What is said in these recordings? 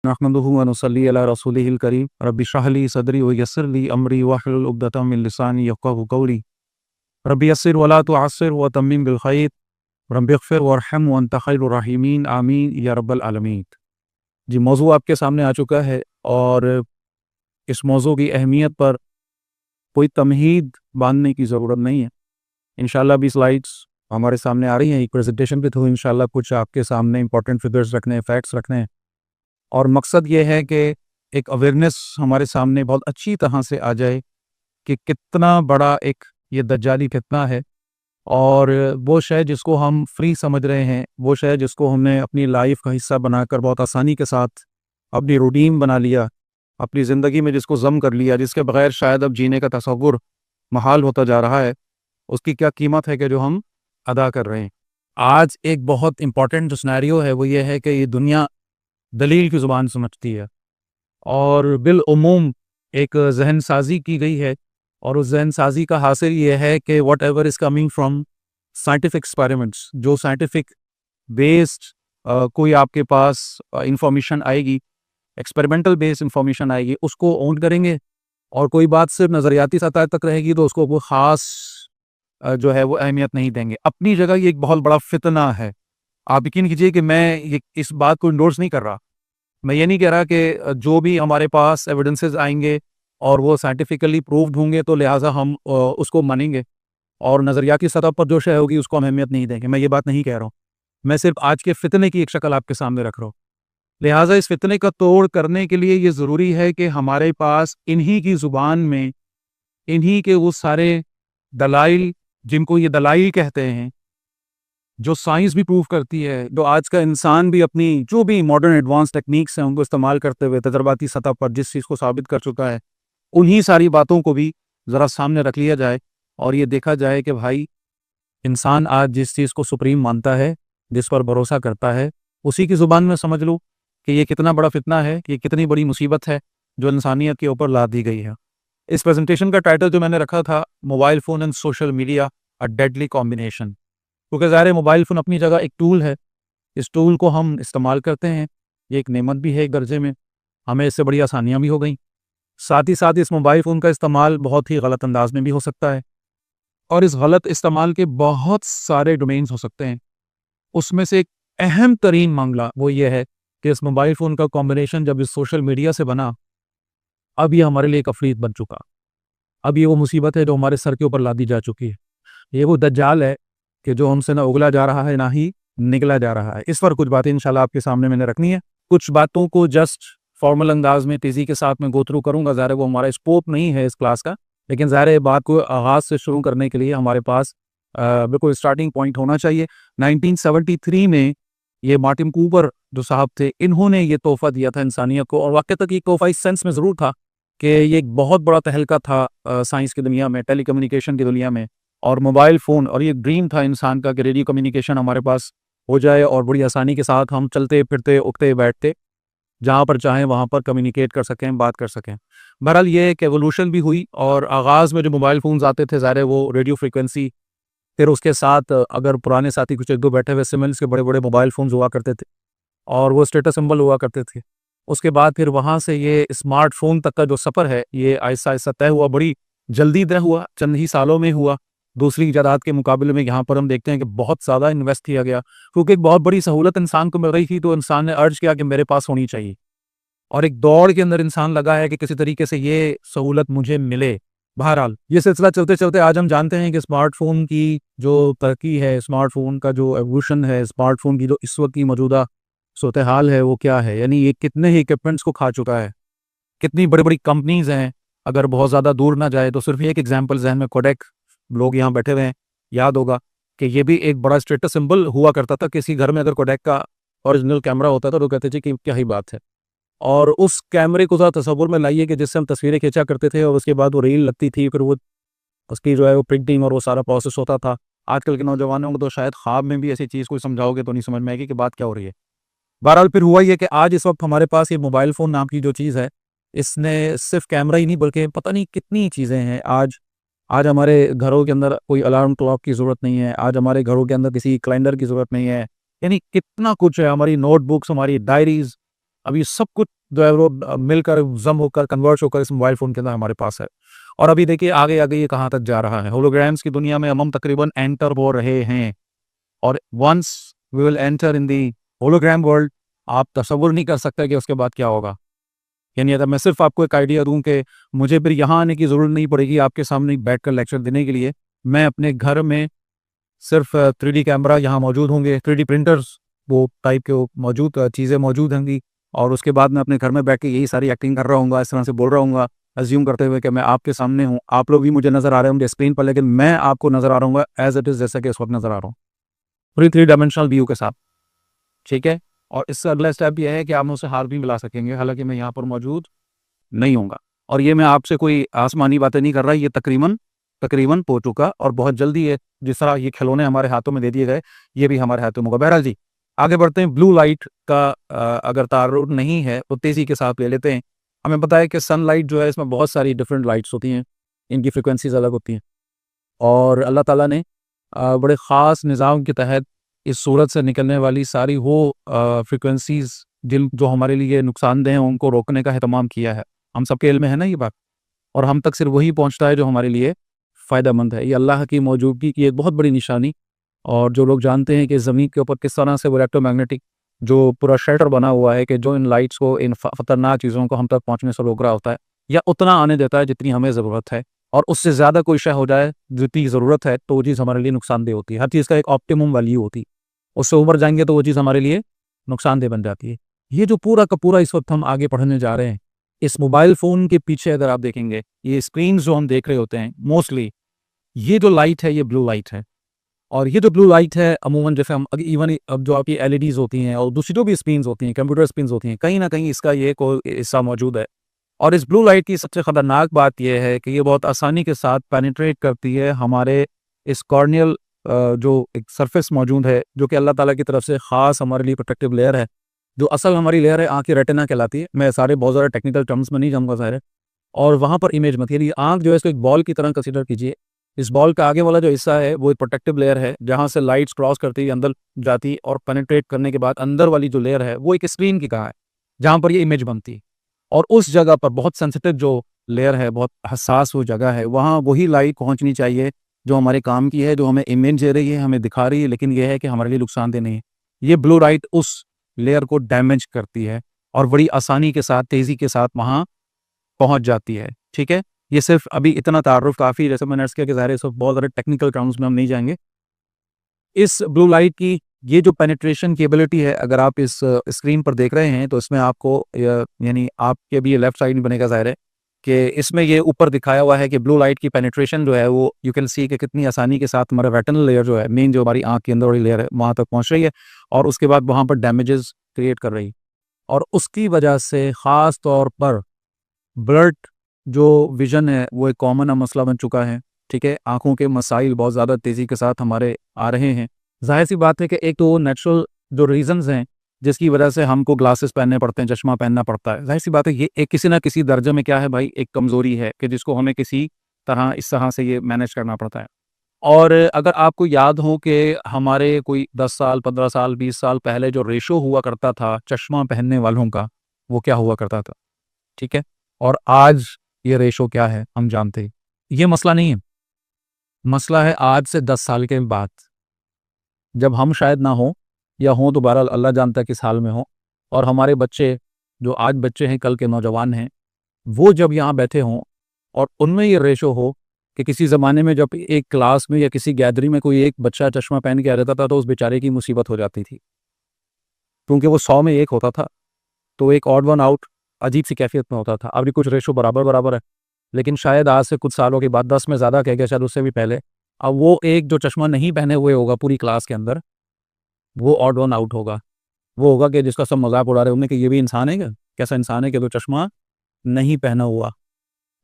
नहमदुहु व नुसल्ली अला रसूलिहिल करीम रब्बि इश्रह ली सदरी व यस्सिर ली अमरी वहलुल उक़दतम मिन लिसानी यफ़क़हू क़ौली रब्बि यस्सिर वला तुअस्सिर व तम्मिम बिल खैर रब्बि इग़फ़िर वरहम व अंत खैरुर राहिमीन आमीन या रब्बल आलमीन। जी, मौज़ू आपके सामने आ चुका है और इस मौज़ू की अहमियत पर कोई तमहीद बांधने की ज़रूरत नहीं है। इंशाअल्लाह अभी स्लाइड्स हमारे सामने आ रही हैं, एक प्रेजेंटेशन के थ्रू इंशाअल्लाह कुछ आपके सामने इंपॉर्टेंट फिगर्स रखने हैं, फैक्ट्स रखने हैं और मकसद ये है कि एक अवेयरनेस हमारे सामने बहुत अच्छी तरह से आ जाए कि कितना बड़ा एक ये दज्जाली फितना है और वो शय जिसको हम फ्री समझ रहे हैं, वो शय जिसको हमने अपनी लाइफ का हिस्सा बनाकर बहुत आसानी के साथ अपनी रूटीन बना लिया, अपनी ज़िंदगी में जिसको ज़म कर लिया, जिसके बगैर शायद अब जीने का तसव्वुर महाल होता जा रहा है, उसकी क्या कीमत है कि जो हम अदा कर रहे हैं। आज एक बहुत इम्पॉर्टेंट जो सिनेरियो है वो ये है कि ये दुनिया दलील की ज़ुबान समझती है और बिलउमूम एक जहन साजी की गई है और उस जहन साजी का हासिल ये है कि what ever is coming from scientific experiments, जो साइंटिफिक बेस्ड कोई आपके पास इंफॉर्मेशन आएगी, एक्सपेरिमेंटल बेस्ड इंफॉर्मेशन आएगी, उसको ओन करेंगे और कोई बात सिर्फ नज़रियाती सतह तक रहेगी तो उसको वो ख़ास जो है वो अहमियत नहीं देंगे। अपनी जगह ये एक बहुत बड़ा फितना है। आप यकीन कीजिए कि मैं ये इस बात को इंडोर्स नहीं कर रहा। मैं ये नहीं कह रहा कि जो भी हमारे पास एविडेंसेस आएंगे और वो साइंटिफिकली प्रूव्ड होंगे तो लिहाजा हम उसको मानेंगे और नज़रियाती सतह पर जो शय होगी उसको हम अहमियत नहीं देंगे। मैं ये बात नहीं कह रहा हूँ। मैं सिर्फ आज के फितने की एक शक्ल आपके सामने रख रहा हूँ। लिहाजा इस फितने का तोड़ करने के लिए ये ज़रूरी है कि हमारे पास इन्हीं की ज़ुबान में इन्हीं के वो सारे दलाइल, जिनको ये दलाइल कहते हैं, जो साइंस भी प्रूव करती है, जो आज का इंसान भी अपनी जो भी मॉडर्न एडवांस टेक्निक्स हैं उनको इस्तेमाल करते हुए तजर्बाती सतह पर जिस चीज़ को साबित कर चुका है, उन्हीं सारी बातों को भी ज़रा सामने रख लिया जाए और ये देखा जाए कि भाई इंसान आज जिस चीज़ को सुप्रीम मानता है, जिस पर भरोसा करता है, उसी की ज़ुबान में समझ लो कि ये कितना बड़ा फितना है, ये कितनी बड़ी मुसीबत है जो इंसानियत के ऊपर लाद दी गई है। इस प्रेजेंटेशन का टाइटल जो मैंने रखा था, mobile phone and social media a deadly combination, क्योंकि ज़ाहिर है मोबाइल फ़ोन अपनी जगह एक टूल है। इस टूल को हम इस्तेमाल करते हैं, ये एक नेमत भी है एक दर्जे में, हमें इससे बड़ी आसानियाँ भी हो गई। साथ ही साथ इस मोबाइल फ़ोन का इस्तेमाल बहुत ही गलत अंदाज में भी हो सकता है और इस गलत इस्तेमाल के बहुत सारे डोमेन्स हो सकते हैं। उसमें से एक अहम तरीन मामला वो ये है कि इस मोबाइल फ़ोन का कॉम्बिनेशन जब इस सोशल मीडिया से बना, अब ये हमारे लिए एक अफरीत बन चुका। अब ये वो मुसीबत है जो हमारे सर के ऊपर लादी जा चुकी है। ये वो दज्जाल है कि जो हमसे ना उगला जा रहा है ना ही निकला जा रहा है। इस पर कुछ बातें इंशाल्लाह आपके सामने मैंने रखनी है। कुछ बातों को जस्ट फॉर्मल अंदाज में तेज़ी के साथ मैं गो थ्रू करूँगा। ज़ाहिर है वो हमारा स्कोप नहीं है इस क्लास का, लेकिन ज़ाहिर है बात को आगाज़ से शुरू करने के लिए हमारे पास बिल्कुल स्टार्टिंग पॉइंट होना चाहिए। 1973 में ये मार्टिन कूपर जो साहब थे, इन्होंने ये तोहफ़ा दिया था इंसानियत को और वाक़ई ये तोहफ़ा इस सेंस में ज़रूर था कि ये एक बहुत बड़ा तहलका था साइंस की दुनिया में, टेलीकम्युनिकेशन की दुनिया में और मोबाइल फ़ोन, और ये ड्रीम था इंसान का कि रेडियो कम्युनिकेशन हमारे पास हो जाए और बड़ी आसानी के साथ हम चलते फिरते उठते बैठते जहाँ पर चाहें वहाँ पर कम्युनिकेट कर सकें, बात कर सकें। बहरहाल ये एक एवोल्यूशन भी हुई और आगाज़ में जो मोबाइल फ़ोन्स आते थे, ज़ाहिर है वो रेडियो फ्रीक्वेंसी, फिर उसके साथ अगर पुराने साथी कुछ एक दो बैठे हुए सिमंस के बड़े बड़े मोबाइल फ़ोन्स हुआ करते थे और वो स्टेटस सिंबल हुआ करते थे। उसके बाद फिर वहाँ से ये स्मार्टफ़ोन तक का जो सफ़र है ये आहिस्ता आहिस्ता तय हुआ, बड़ी जल्दी तय हुआ, चंद ही सालों में हुआ। दूसरी इजादात के मुकाबले में यहाँ पर हम देखते हैं कि बहुत ज़्यादा इन्वेस्ट किया गया, क्योंकि एक बहुत बड़ी सहूलत इंसान को मिल रही थी तो इंसान ने अर्ज किया कि मेरे पास होनी चाहिए और एक दौड़ के अंदर इंसान लगा है कि किसी तरीके से ये सहूलत मुझे मिले। बहरहाल ये सिलसिला चलते चलते आज हम जानते हैं कि स्मार्टफ़ोन की जो तरक्की है, स्मार्टफ़ोन का जो एवोल्यूशन है, स्मार्टफ़ोन की जो इस वक्त की मौजूदा सूरत हाल है वो क्या है, यानी ये कितने ही इक्विपमेंट्स को खा चुका है, कितनी बड़ी बड़ी कंपनीज़ हैं। अगर बहुत ज़्यादा दूर ना जाए तो सिर्फ एक एग्जाम्पल जहन में, कोडेक, लोग यहाँ बैठे हुए हैं, याद होगा कि ये भी एक बड़ा स्टेटस सिंबल हुआ करता था। किसी घर में अगर कोडेक का ओरिजिनल कैमरा होता था तो कहते थे कि क्या ही बात है, और उस कैमरे को ज़रा तसव्वुर में लाइए कि जिससे हम तस्वीरें खींचा करते थे और उसके बाद वो रील लगती थी, फिर वो उसकी जो है वो प्रिंटिंग और वो सारा प्रोसेस होता था। आजकल के नौजवानों को तो शायद ख्वाब में भी ऐसी चीज़ को समझाओगे तो नहीं समझ में आएगी कि बात क्या हो रही है। बहरहाल फिर हुआ ये कि आज इस वक्त हमारे पास ये मोबाइल फ़ोन नाम की जो चीज़ है, इसने सिर्फ कैमरा ही नहीं बल्कि पता नहीं कितनी चीज़ें हैं। आज आज हमारे घरों के अंदर कोई अलार्म क्लॉक की ज़रूरत नहीं है, आज हमारे घरों के अंदर किसी कैलेंडर की ज़रूरत नहीं है, यानी कितना कुछ है। हमारी नोटबुक्स, हमारी डायरीज़, अभी सब कुछ जो है वो मिलकर जम होकर कन्वर्ट होकर इस मोबाइल फ़ोन के अंदर हमारे पास है। और अभी देखिए आगे आगे ये कहाँ तक जा रहा है। होलोग्राम्स की दुनिया में हम तकरीबन एंटर हो रहे हैं, और once we will enter in the hologram world, आप तसव्वुर नहीं कर सकते कि उसके बाद क्या होगा। यानी अगर मैं सिर्फ आपको एक आइडिया दूं कि मुझे फिर यहाँ आने की ज़रूरत नहीं पड़ेगी आपके सामने बैठकर लेक्चर देने के लिए। मैं अपने घर में सिर्फ 3D कैमरा यहाँ मौजूद होंगे, 3D प्रिंटर्स वो टाइप के वो मौजूद चीज़ें मौजूद होंगी, और उसके बाद मैं अपने घर में बैठ के यही सारी एक्टिंग कर रहा हूँ, इस तरह से बोल रहा हूँ, अज्यूम करते हुए कि मैं आपके सामने हूँ, आप लोग भी मुझे नज़र आ रहे होंगे स्क्रीन पर, लेकिन मैं आपको नज़र आ रहा हूँ एज इट इज़, जैसा कि इस वक्त नज़र आ रहा हूँ, पूरी 3 डायमेंशनल व्यू के साथ। ठीक है। और इससे अगला स्टेप यह है कि आप मुझसे हाथ भी मिला सकेंगे, हालांकि मैं यहाँ पर मौजूद नहीं होऊंगा। और ये मैं आपसे कोई आसमानी बातें नहीं कर रहा, ये तकरीबन तकरीबन हो चुका, और बहुत जल्दी ये जिस तरह ये खिलौने हमारे हाथों में दे दिए गए, ये भी हमारे हाथों में होगा। बहरहाल जी, आगे बढ़ते हैं। ब्लू लाइट का अगर तारुफ नहीं है तो तेज़ी के साथ ले लेते हैं। हमें पता है कि सनलाइट जो है इसमें बहुत सारी डिफरेंट लाइट्स होती हैं, इनकी फ्रिक्वेंसीज अलग होती हैं, और अल्लाह ताला ने बड़े ख़ास निज़ाम के तहत इस सूरज से निकलने वाली सारी वो फ्रिक्वेंसीज जिन जो हमारे लिए नुकसानदेह हैं उनको रोकने का एहतमाम किया है। हम सबके इल्म में है ना ये बात, और हम तक सिर्फ वही पहुंचता है जो हमारे लिए फ़ायदेमंद है। ये अल्लाह की मौजूदगी की एक बहुत बड़ी निशानी। और जो लोग जानते हैं कि ज़मीन के ऊपर किस तरह से वो इलेक्ट्रोमैग्नेटिक जो पूरा शेल्टर बना हुआ है कि जो इन लाइट्स को, इन ख़तरनाक चीज़ों को हम तक पहुंचने से रोक रहा होता है, या उतना आने देता है जितनी हमें ज़रूरत है, और उससे ज़्यादा कोई शय हो जाए जितनी ज़रूरत है तो वो चीज़ हमारे लिए नुकसानदेह होती है। हर चीज़ का एक ऑप्टिमम वैल्यू होती है, उससे ऊपर जाएंगे तो वो चीज़ हमारे लिए नुकसानदेह बन जाती है। ये जो पूरा का पूरा इस वक्त हम आगे पढ़ने जा रहे हैं, इस मोबाइल फ़ोन के पीछे अगर आप देखेंगे, ये स्क्रीन जो हम देख रहे होते हैं मोस्टली, ये जो लाइट है ये ब्लू लाइट है। और ये जो ब्लू लाइट है अमूमन जैसे हम इवन अब जो आपकी एलईडीज़ होती हैं और दूसरी जो भी स्क्रीन्स होती हैं, कंप्यूटर स्क्रीन्स होती हैं, कहीं ना कहीं इसका ये कोई हिस्सा मौजूद है। और इस ब्लू लाइट की सबसे ख़तरनाक बात यह है कि ये बहुत आसानी के साथ पेनिट्रेट करती है हमारे इस कॉर्नियल जो एक सरफेस मौजूद है, जो कि अल्लाह ताला की तरफ से ख़ास हमारे लिए प्रोटेक्टिव लेयर है। जो असल हमारी लेयर है आँख की रेटिना कहलाती है। मैं सारे बहुत ज़्यादा टेक्निकल टर्म्स में नहीं जाऊँगा ज़ाहिर है। और वहाँ पर इमेज मत, यानी आँख जो है इसको एक बॉल की तरह कंसीडर कीजिए। इस बॉल का आगे वाला जो हिस्सा है वो एक प्रोटेक्टिव लेयर है, जहाँ से लाइट्स क्रॉस करती है अंदर जाती है, और पेनिट्रेट करने के बाद अंदर वाली जो लेयर है वो एक स्क्रीन की तरह है, जहाँ पर ये इमेज बनती है। और उस जगह पर बहुत सेंसिटिव जो लेयर है, बहुत हसास वो जगह है, वहाँ वही लाइट पहुँचनी चाहिए जो हमारे काम की है, जो हमें इमेज दे रही है, हमें दिखा रही है, लेकिन यह है कि हमारे लिए नुकसानदेह नहीं है। ये ब्लू लाइट उस लेयर को डैमेज करती है और बड़ी आसानी के साथ, तेज़ी के साथ वहाँ पहुँच जाती है। ठीक है? ये सिर्फ अभी इतना तारुफ काफ़ी है, जैसे मैंने अर्ज़ किया कि ज़ाहिर है सब बहुत ज़्यादा टेक्निकल टर्म्स में हम नहीं जाएँगे। इस ब्लू लाइट की ये जो पेनिट्रेशन की एबिलिटी है, अगर आप इस स्क्रीन पर देख रहे हैं तो इसमें आपको यानी आपके भी लेफ्ट साइड में बनेगा ज़ाहिर है कि इसमें ये ऊपर दिखाया हुआ है कि ब्लू लाइट की पेनिट्रेशन जो है वो यू कैन सी कि कितनी आसानी के साथ हमारा रेटिनल लेयर जो है, मेन जो हमारी आँख के अंदर वाली लेयर है, वहाँ तक पहुँच रही है, और उसके बाद वहाँ पर डैमेजेस क्रिएट कर रही है। और उसकी वजह से ख़ास तौर पर ब्लड जो विज़न है वो एक कॉमन मसला बन चुका है। ठीक है? आँखों के मसाइल बहुत ज़्यादा तेज़ी के साथ हमारे आ रहे हैं। ज़ाहिर-सी बात है कि एक तो नेचुरल जो रीज़न्स हैं, जिसकी वजह से हमको ग्लासेस पहनने पड़ते हैं, चश्मा पहनना पड़ता है। ज़ाहिर-सी बात है ये एक किसी न किसी दर्जे में क्या है भाई, एक कमज़ोरी है कि जिसको हमें किसी तरह इस तरह से ये मैनेज करना पड़ता है। और अगर आपको याद हो कि हमारे कोई 10 साल, 15 साल, 20 साल पहले जो रेशो हुआ करता था चश्मा पहनने वालों का, वो क्या हुआ करता था? ठीक है? और आज ये रेशो क्या है हम जानते हैं। ये मसला नहीं है, मसला है आज से 10 साल के बाद, जब हम शायद ना हो या हों तो बहरहाल अल्लाह जानता है किस हाल में हो, और हमारे बच्चे जो आज बच्चे हैं कल के नौजवान हैं, वो जब यहाँ बैठे हों और उनमें ये रेशो हो कि किसी ज़माने में जब एक क्लास में या किसी गैदरिंग में कोई एक बच्चा चश्मा पहन के आ जाता था तो उस बेचारे की मुसीबत हो जाती थी, क्योंकि वो 100 में एक होता था, तो एक ऑड वन आउट अजीब सी कैफियत में होता था। अभी कुछ रेशो बराबर बराबर है, लेकिन शायद आज से कुछ सालों के बाद 10 में ज़्यादा कह गया, शायद उससे भी पहले, अब वो एक जो चश्मा नहीं पहने हुए होगा पूरी क्लास के अंदर, वो ऑड वन आउट होगा। वो होगा कि जिसका सब मजाक उड़ा रहे होंगे कि ये भी इंसान है क्या? कैसा इंसान है कि तो चश्मा नहीं पहना हुआ।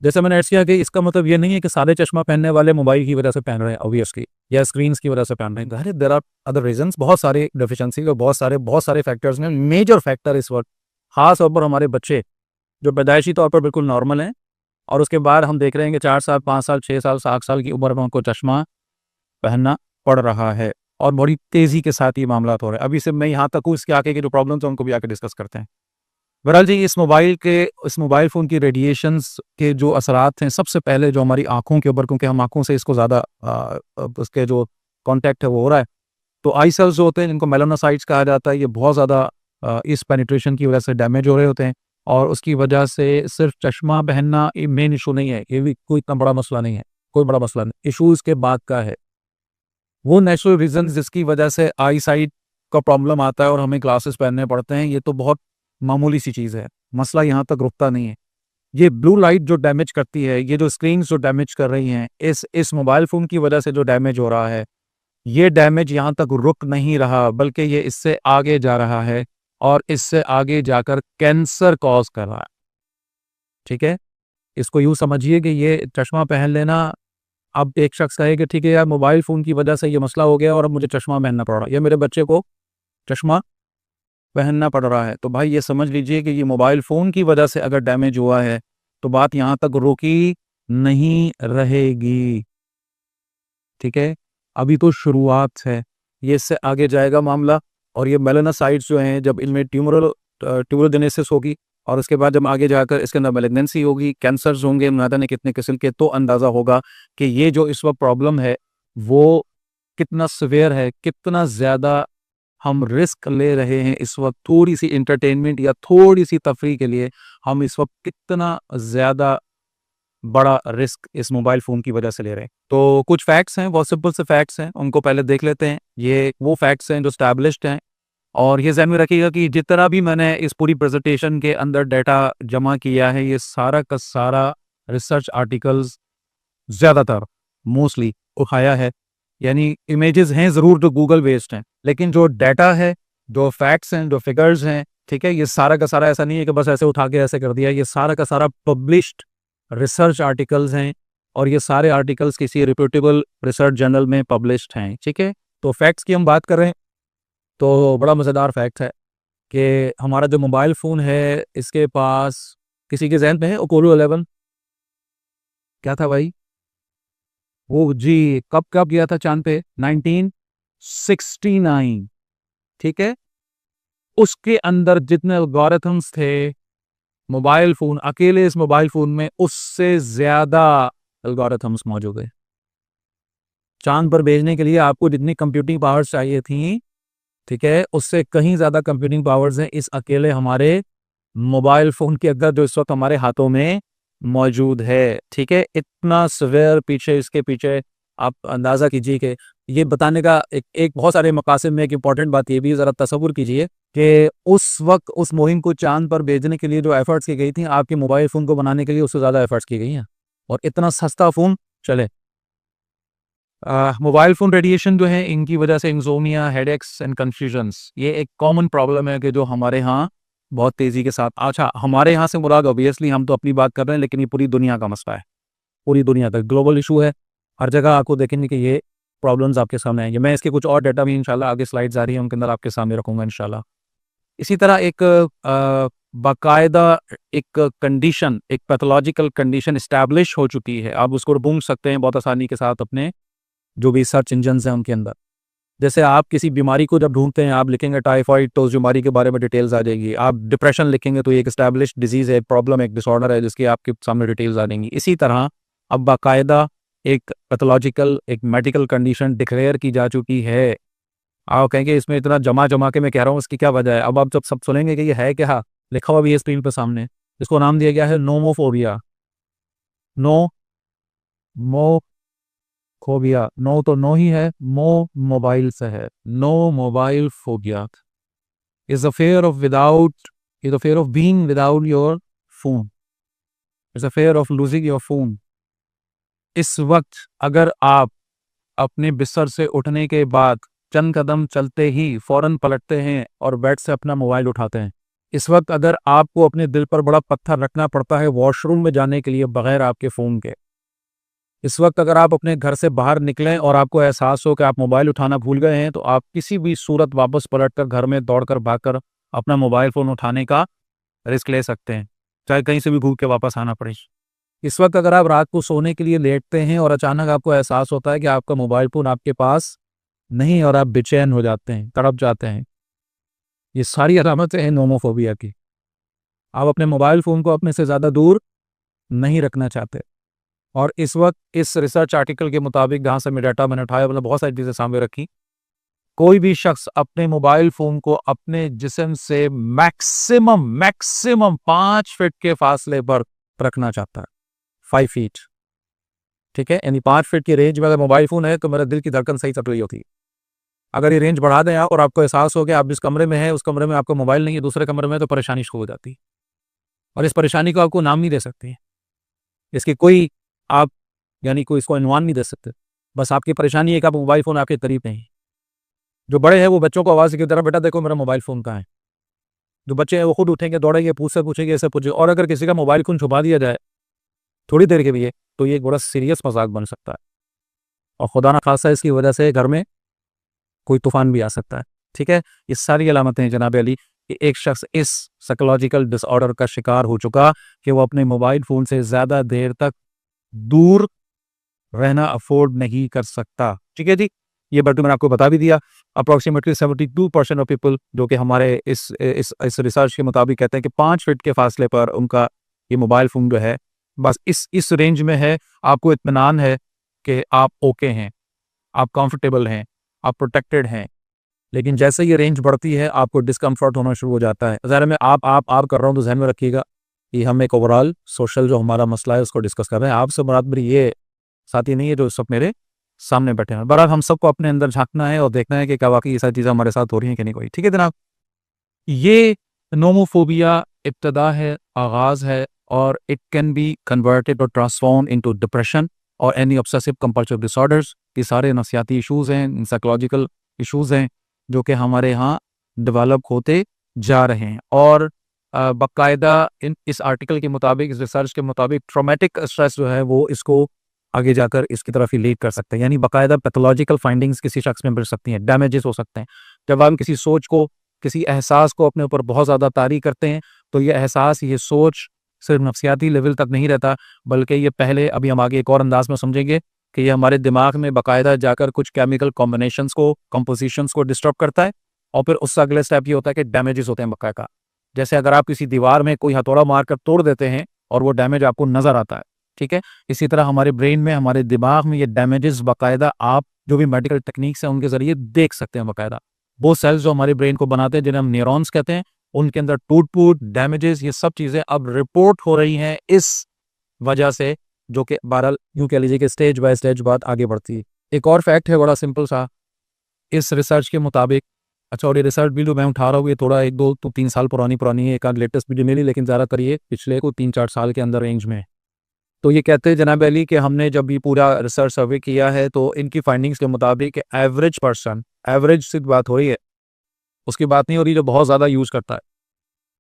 जैसे मैंने ऐड किया कि इसका मतलब ये नहीं है कि सारे चश्मा पहनने वाले मोबाइल की वजह से पहन रहे हैं ऑब्वियसली, या स्क्रीन्स की वजह से पहन रहे हैं। अरे देयर आर अदर रीजंस, बहुत सारे डेफिशिएंसी और बहुत सारे फैक्टर्स हैं। मेजर फैक्टर इस वक्त खास तौर पर हमारे बच्चे जो पैदाइशी तौर पर बिल्कुल नॉर्मल हैं, और उसके बाद हम देख रहे हैं कि 4 साल, 5 साल, 6 साल, 7 साल की उम्र में उनको चश्मा पहनना पड़ रहा है, और बड़ी तेज़ी के साथ ये मामला हो रहा है। अभी से मैं यहाँ तक हूँ, इसके आगे के जो प्रॉब्लम्स हैं उनको भी आके डिस्कस करते हैं। बहरहाल जी, इस मोबाइल फ़ोन की रेडिएशंस के जो असरात हैं, सबसे पहले जो हमारी आँखों के ऊपर, क्योंकि हम आँखों से इसको ज़्यादा उसके जो कॉन्टैक्ट है वो हो रहा है। तो आई सेल्स जो होते हैं, जिनको मेलानोसाइट्स कहा जाता है, ये बहुत ज़्यादा इस पेनिट्रेशन की वजह से डैमेज हो रहे होते हैं, और उसकी वजह से सिर्फ चश्मा पहनना ये मेन इशू नहीं है, ये भी कोई इतना बड़ा मसला नहीं है, कोई बड़ा मसला नहीं। इशू इसके बाद का है, वो नेचुरल रीज़न्स जिसकी वजह से आई साइट का प्रॉब्लम आता है और हमें ग्लासेस पहनने पड़ते हैं, ये तो बहुत मामूली सी चीज़ है, मसला यहाँ तक रुकता नहीं है। ये ब्लू लाइट जो डैमेज करती है, ये जो स्क्रीन्स जो डैमेज कर रही हैं, इस मोबाइल फ़ोन की वजह से जो डैमेज हो रहा है, ये डैमेज यहाँ तक रुक नहीं रहा, बल्कि ये इससे आगे जा रहा है, और इससे आगे जाकर कैंसर कॉज़ कर रहा है। ठीक है? इसको यूँ समझिए कि ये चश्मा पहन लेना, अब एक शख्स कहे कि ठीक है यार, मोबाइल फ़ोन की वजह से ये मसला हो गया और अब मुझे चश्मा पहनना पड़ रहा है, या मेरे बच्चे को चश्मा पहनना पड़ रहा है। तो भाई ये समझ लीजिए कि ये मोबाइल फ़ोन की वजह से अगर डैमेज हुआ है, तो बात यहाँ तक रुकी नहीं रहेगी। ठीक है? अभी तो शुरुआत है, ये इससे आगे जाएगा मामला, और ये मेलानोसाइट्स जो हैं, जब इनमें ट्यूमरजेनेसिस होगी, और उसके बाद जब आगे जाकर इसके अंदर मैलिग्नेंसी होगी, कैंसर्स होंगे, ना जाने कितने किस्म के, तो अंदाज़ा होगा कि ये जो इस वक्त प्रॉब्लम है, वो कितना सीवियर है, कितना ज़्यादा हम रिस्क ले रहे हैं इस वक्त, थोड़ी सी इंटरटेनमेंट या थोड़ी सी तफरीह के लिए हम इस वक्त कितना ज़्यादा बड़ा रिस्क इस मोबाइल फ़ोन की वजह से ले रहे हैं। तो कुछ फैक्ट्स हैं, बहुत सिंपल से फैक्ट्स हैं, उनको पहले देख लेते हैं। ये वो फैक्ट्स हैं जो एस्टैब्लिश्ड हैं, और ये ज़हन में रखिएगा कि जितना भी मैंने इस पूरी प्रेजेंटेशन के अंदर डाटा जमा किया है, ये सारा का सारा रिसर्च आर्टिकल्स ज़्यादातर मोस्टली उठाया है, यानी इमेजेस हैं ज़रूर जो गूगल बेस्ड हैं, लेकिन जो डाटा है, जो फैक्ट्स हैं, जो फिगर्स हैं, ठीक है, ये सारा का सारा ऐसा नहीं है कि बस ऐसे उठा के ऐसे कर दिया, ये सारा का सारा पब्लिश्ड रिसर्च आर्टिकल्स हैं, और ये सारे आर्टिकल्स किसी रिप्यूटेबल रिसर्च जर्नल में पब्लिश्ड हैं। ठीक है, तो फैक्ट्स की हम बात कर रहे हैं, तो बड़ा मज़ेदार फैक्ट है कि हमारा जो मोबाइल फ़ोन है, इसके पास, किसी के जहन में है अपोलो 11? क्या था भाई वो जी, कब कब गया था चांद पे? 1969। ठीक है, उसके अंदर जितने एल्गोरिथम्स थे मोबाइल फ़ोन, अकेले इस मोबाइल फ़ोन में उससे ज़्यादा एल्गोरिथम्स मौजूद है। चांद पर भेजने के लिए आपको जितनी कंप्यूटिंग पावर्स चाहिए थी, ठीक है, उससे कहीं ज़्यादा कंप्यूटिंग पावर्स हैं इस अकेले हमारे मोबाइल फ़ोन के अंदर, जो इस वक्त हमारे हाथों में मौजूद है। ठीक है, इतना सवेयर पीछे, इसके पीछे आप अंदाज़ा कीजिए कि ये बताने का एक एक बहुत सारे मकासद में एक इम्पॉर्टेंट बात ये भी ज़रा तसव्वुर कीजिए कि उस वक्त उस मुहिम को चांद पर भेजने के लिए जो एफर्ट्स की गई थी, आपके मोबाइल फ़ोन को बनाने के लिए उससे ज़्यादा एफर्ट्स की गई हैं, और इतना सस्ता फ़ोन चले। मोबाइल फ़ोन रेडिएशन जो है, इनकी वजह से इंसोम्निया, हेडेक्स एंड कन्फ्यूजन्स, ये एक कॉमन प्रॉब्लम है कि जो हमारे यहाँ बहुत तेज़ी के साथ, अच्छा हमारे यहाँ से मुराद ऑब्वियसली हम तो अपनी बात कर रहे हैं, लेकिन ये पूरी दुनिया का मसला है, पूरी दुनिया का ग्लोबल इशू है। हर जगह आपको देखेंगे कि ये प्रॉब्लम्स आपके सामने आएंगे। मैं इसके कुछ और डाटा भी इंशाल्लाह आगे स्लाइड्स आ रही हैं उनके अंदर आपके सामने रखूंगा इंशाल्लाह। इसी तरह एक बाकायदा एक कंडीशन, एक पैथोलॉजिकल कंडीशन इस्टेब्लिश हो चुकी है, आप उसको ढूंढ सकते हैं बहुत आसानी के साथ अपने जो भी सर्च इंजन हैं उनके अंदर। जैसे आप किसी बीमारी को जब ढूंढते हैं, आप लिखेंगे टाइफाइड, तो उस बीमारी के बारे में डिटेल्स आ जाएगी। आप डिप्रेशन लिखेंगे तो ये एक एस्टैब्लिश्ड डिजीज़ है, एक प्रॉब्लम, एक डिसऑर्डर है, जिसकी आपके सामने डिटेल्स आ जाएंगी। इसी तरह अब बाकायदा एक पैथोलॉजिकल, एक मेडिकल कंडीशन डिक्लेयर की जा चुकी है। आप कहेंगे इसमें इतना जमा जमा के मैं कह रहा हूँ, इसकी क्या वजह है? अब आप जब सब सुनेंगे कि ये है क्या, लिखा हुआ भी है स्क्रीन पर सामने, इसको नाम दिया गया है नोमोफोबिया। नो फोबिया, नो तो नो ही है, मोबाइल से है, no mobile phobia is a fear of without is a fear of being without your phone, is a fear of losing your phone. इस वक्त अगर आप अपने बिस्तर से उठने के बाद चंद कदम चलते ही फौरन पलटते हैं और बेड से अपना मोबाइल उठाते हैं, इस वक्त अगर आपको अपने दिल पर बड़ा पत्थर रखना पड़ता है वॉशरूम में जाने के लिए बगैर आपके फ़ोन के, इस वक्त अगर आप अपने घर से बाहर निकलें और आपको एहसास हो कि आप मोबाइल उठाना भूल गए हैं, तो आप किसी भी सूरत वापस पलटकर घर में दौड़कर भागकर अपना मोबाइल फ़ोन उठाने का रिस्क ले सकते हैं, चाहे कहीं से भी भूल के वापस आना पड़े। इस वक्त अगर आप रात को सोने के लिए लेटते हैं और अचानक आपको एहसास होता है कि आपका मोबाइल फ़ोन आपके पास नहीं, और आप बेचैन हो जाते हैं, तड़प जाते हैं, ये सारी अलामतें हैं नोमोफोबिया की। आप अपने मोबाइल फ़ोन को अपने से ज़्यादा दूर नहीं रखना चाहते। और इस वक्त इस रिसर्च आर्टिकल के मुताबिक जहाँ से मैं डाटा मैंने उठाया, मतलब बहुत सारी चीज़ें सामने रखी, कोई भी शख्स अपने मोबाइल फ़ोन को अपने जिस्म से मैक्सिमम मैक्सिमम 5 फीट के फासले पर रखना चाहता है, 5 फीट। ठीक है, यानी 5 फीट की रेंज में अगर मोबाइल फ़ोन है तो मेरा दिल की धड़कन सही चल रही होती है। अगर ये रेंज बढ़ा दें आप और आपको एहसास हो गया आप जिस कमरे में हैं उस कमरे में आपका मोबाइल नहीं है, दूसरे कमरे में, तो परेशानी शुरू हो जाती है। और इस परेशानी को आपको नाम नहीं दे सकते, इसकी कोई आप यानी कोई इसको अनुमान नहीं दे सकते। बस आपकी परेशानी है कि आप मोबाइल फ़ोन आपके करीब नहीं है। जो बड़े हैं वो बच्चों को आवाज़ की तरह, बेटा देखो मेरा मोबाइल फ़ोन कहाँ है। जो बच्चे हैं वो खुद उठेंगे, दौड़ेंगे, पूछेंगे, ऐसे पूछेंगे। और अगर किसी का मोबाइल फ़ोन छुपा दिया जाए थोड़ी देर के लिए, तो ये एक बड़ा सीरियस मजाक बन सकता है और खुदा ना खासा इसकी वजह से घर में कोई तूफान भी आ सकता है। ठीक है, ये सारी अलामतें जनाब अली कि एक शख्स इस साइकोलॉजिकल डिसऑर्डर का शिकार हो चुका कि वो अपने मोबाइल फ़ोन से ज़्यादा देर तक दूर रहना अफोर्ड नहीं कर सकता। ठीक है जी, ये बट मैंने आपको बता भी दिया। अप्रॉक्सीमेटली 72% ऑफ पीपल जो कि हमारे इस रिसर्च के मुताबिक कहते हैं कि 5 फीट के फासले पर उनका ये मोबाइल फ़ोन जो है बस इस रेंज में है। आपको इत्मीनान है कि आप ओके हैं, आप कंफर्टेबल हैं, आप प्रोटेक्टेड हैं। लेकिन जैसे ये रेंज बढ़ती है आपको डिस्कम्फर्ट होना शुरू हो जाता है। ज़ाहिर है मैं आप कर रहा हूँ तो ज़हन में रखिएगा कि हम एक ओवरऑल सोशल जो हमारा मसला है उसको डिस्कस कर रहे हैं। आपसे मुराद मेरी ये साथी नहीं है जो सब मेरे सामने बैठे हैं। बहरहाल हम सबको अपने अंदर झांकना है और देखना है कि क्या वाकई ये सारी चीज़ें हमारे साथ हो रही हैं कि नहीं कोई। ठीक है जनाब, ये नोमोफोबिया इब्तदा है, आगाज़ है, और इट कैन बी कन्वर्टेड और ट्रांसफॉर्म इनटू डिप्रेशन और एनी ऑब्सेसिव कंपल्सिव डिसऑर्डर्स। ये सारे नफसियाती इशूज़ हैं, साइकोलॉजिकल इशूज़ हैं जो कि हमारे यहाँ डेवलप होते जा रहे हैं। और बाकायदा इस आर्टिकल के मुताबिक, इस रिसर्च के मुताबिक ट्रॉमेटिक स्ट्रेस जो है वो इसको आगे जाकर इसकी तरफ ही लीड कर सकते हैं। यानी बाकायदा पैथोलॉजिकल फाइंडिंग्स किसी शख्स में मिल सकती हैं, डैमेजेस हो सकते हैं। जब हम किसी सोच को, किसी एहसास को अपने ऊपर बहुत ज़्यादा तारी करते हैं तो ये एहसास, ये सोच सिर्फ नफसियाती लेवल तक नहीं रहता, बल्कि ये पहले, अभी हम आगे एक और अंदाज में समझेंगे कि ये हमारे दिमाग में बाकायदा जाकर कुछ केमिकल कॉम्बिनेशंस को, कंपोजिशंस को डिस्टर्ब करता है। और फिर उससे अगले स्टेप ये होता है कि डैमेजेस होते हैं बाकायदा। जैसे अगर आप किसी दीवार में कोई हथौड़ा मारकर तोड़ देते हैं और वो डैमेज आपको नजर आता है। ठीक है, इसी तरह हमारे ब्रेन में, हमारे दिमाग में ये डैमेजेस बाकायदा आप जो भी मेडिकल टेक्निक्स हैं उनके जरिए देख सकते हैं। बाकायदा वो सेल्स जो हमारे ब्रेन को बनाते हैं जिन्हें हम न्यूरॉन्स कहते हैं, उनके अंदर टूट-फूट, डैमेजेस, ये सब चीज़ें अब रिपोर्ट हो रही हैं इस वजह से, जो कि बहरहाल यूँ कह लीजिए कि स्टेज बाय स्टेज बात आगे बढ़ती है। एक और फैक्ट है बड़ा सिंपल सा, इस रिसर्च के मुताबिक, अच्छा, और ये रिसर्च भी जो मैं उठा रहा हूँ ये थोड़ा 1, 2 तो 3 साल पुरानी है, एक आध लेटेस्ट वीडियो मिली, लेकिन ज़्यादातर ये पिछले को 3-4 साल के अंदर रेंज में है। तो ये कहते हैं जनाब अली कि हमने जब ये पूरा रिसर्च सर्वे किया है तो इनकी फाइंडिंग्स के मुताबिक एवरेज पर्सन, एवरेज से बात हो रही है, उसकी बात नहीं हो रही जो बहुत ज़्यादा यूज़ करता है।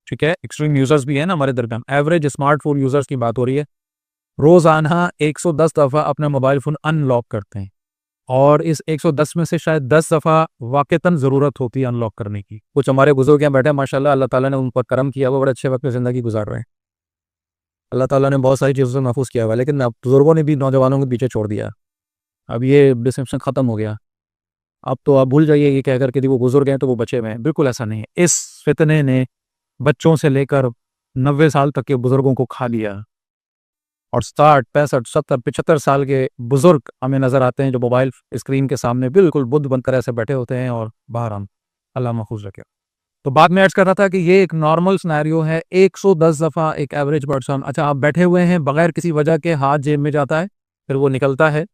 ठीक है, एक्सट्रीम यूज़र्स भी हैं ना हमारे दरमियान, एवरेज स्मार्टफोन यूज़र्स की बात हो रही है, रोज़ाना 110 दफ़ा अपना मोबाइल फ़ोन अनलॉक करते हैं। और इस 110 में से शायद 10 दफ़ा वाक़तन ज़रूरत होती है अनलॉक करने की। कुछ हमारे बुज़ुर्ग यहाँ बैठे हैं माशाल्लाह, अल्लाह ताला ने उन पर करम किया हुआ, बड़े अच्छे वक़्त में ज़िंदगी गुज़ार रहे हैं। अल्लाह ताला ने बहुत सारी चीज़ों से महफूज़ किया हुआ है, लेकिन अब बुज़ुर्गों ने भी नौजवानों के पीछे छोड़ दिया। अब ये डिस्टिंक्शन ख़त्म हो गया। अब तो आप भूल जाइए ये कहकर कि वो बुज़ुर्ग हैं तो वो बचे हुए हैं, बिल्कुल ऐसा नहीं है। इस फ़ितने ने बच्चों से लेकर 90 साल तक के बुज़ुर्गों को खा लिया। और 60, 65, 70, 75 साल के बुज़ुर्ग हमें नज़र आते हैं जो मोबाइल स्क्रीन के सामने बिल्कुल बुद्ध बनकर ऐसे बैठे होते हैं और बाहर हम, अल्लाह महफूज़ रखे। तो बाद में ऐड कर रहा था कि ये एक नॉर्मल सिनेरियो है, 110 दफ़ा एक एवरेज पर्सन। अच्छा, आप बैठे हुए हैं बगैर किसी वजह के, हाथ जेब में जाता है, फिर वो निकलता है,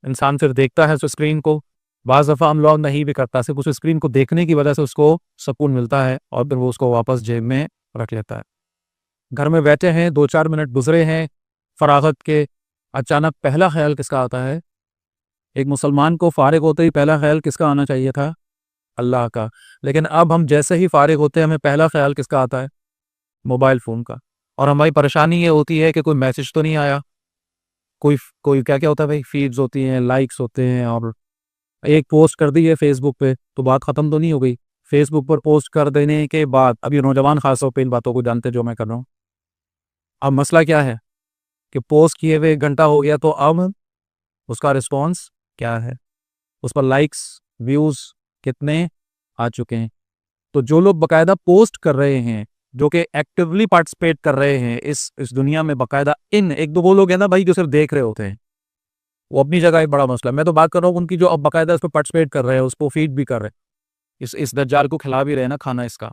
इंसान फिर देखता है उस स्क्रीन को, बाज़ दफ़ा अनलॉक नहीं भी करता, सिर्फ उस स्क्रीन को देखने की वजह से उसको सुकून मिलता है और फिर वो उसको वापस जेब में रख लेता है। घर में बैठे हैं, 2-4 मिनट गुजरे हैं फरागत के, अचानक पहला ख्याल किसका आता है? एक मुसलमान को फारिग होते ही पहला ख्याल किसका आना चाहिए था? अल्लाह का। लेकिन अब हम जैसे ही फारिग होते हैं हमें पहला ख्याल किसका आता है? मोबाइल फ़ोन का। और हमारी परेशानी ये होती है कि कोई मैसेज तो नहीं आया, कोई कोई क्या-क्या होता है भाई, फ़ीड्स होती हैं, लाइक्स होते हैं, और एक पोस्ट कर दी है फ़ेसबुक पे तो बात ख़त्म तो नहीं हो गई। फ़ेसबुक पर पोस्ट कर देने के बाद, अब ये नौजवान ख़ास तौर पे इन बातों को जानते हैं जो मैं कर रहा हूँ। अब मसला क्या है कि पोस्ट किए हुए 1 घंटा हो गया तो अब उसका रिस्पॉन्स क्या है? उस पर लाइक्स, व्यूज़ कितने आ चुके हैं? तो जो लोग बाकायदा पोस्ट कर रहे हैं, जो कि एक्टिवली पार्टिसिपेट कर रहे हैं इस दुनिया में बाकायदा। इन एक दो वो लोग हैं ना भाई जो सिर्फ देख रहे होते हैं, वो अपनी जगह एक बड़ा मसला है। मैं तो बात कर रहा हूँ उनकी जो अब बाकायदा उस पर पार्टिसिपेट कर रहे हैं, उसको फीड भी कर रहे हैं, इस दज्जाल को खिला भी रहे हैं ना खाना इसका।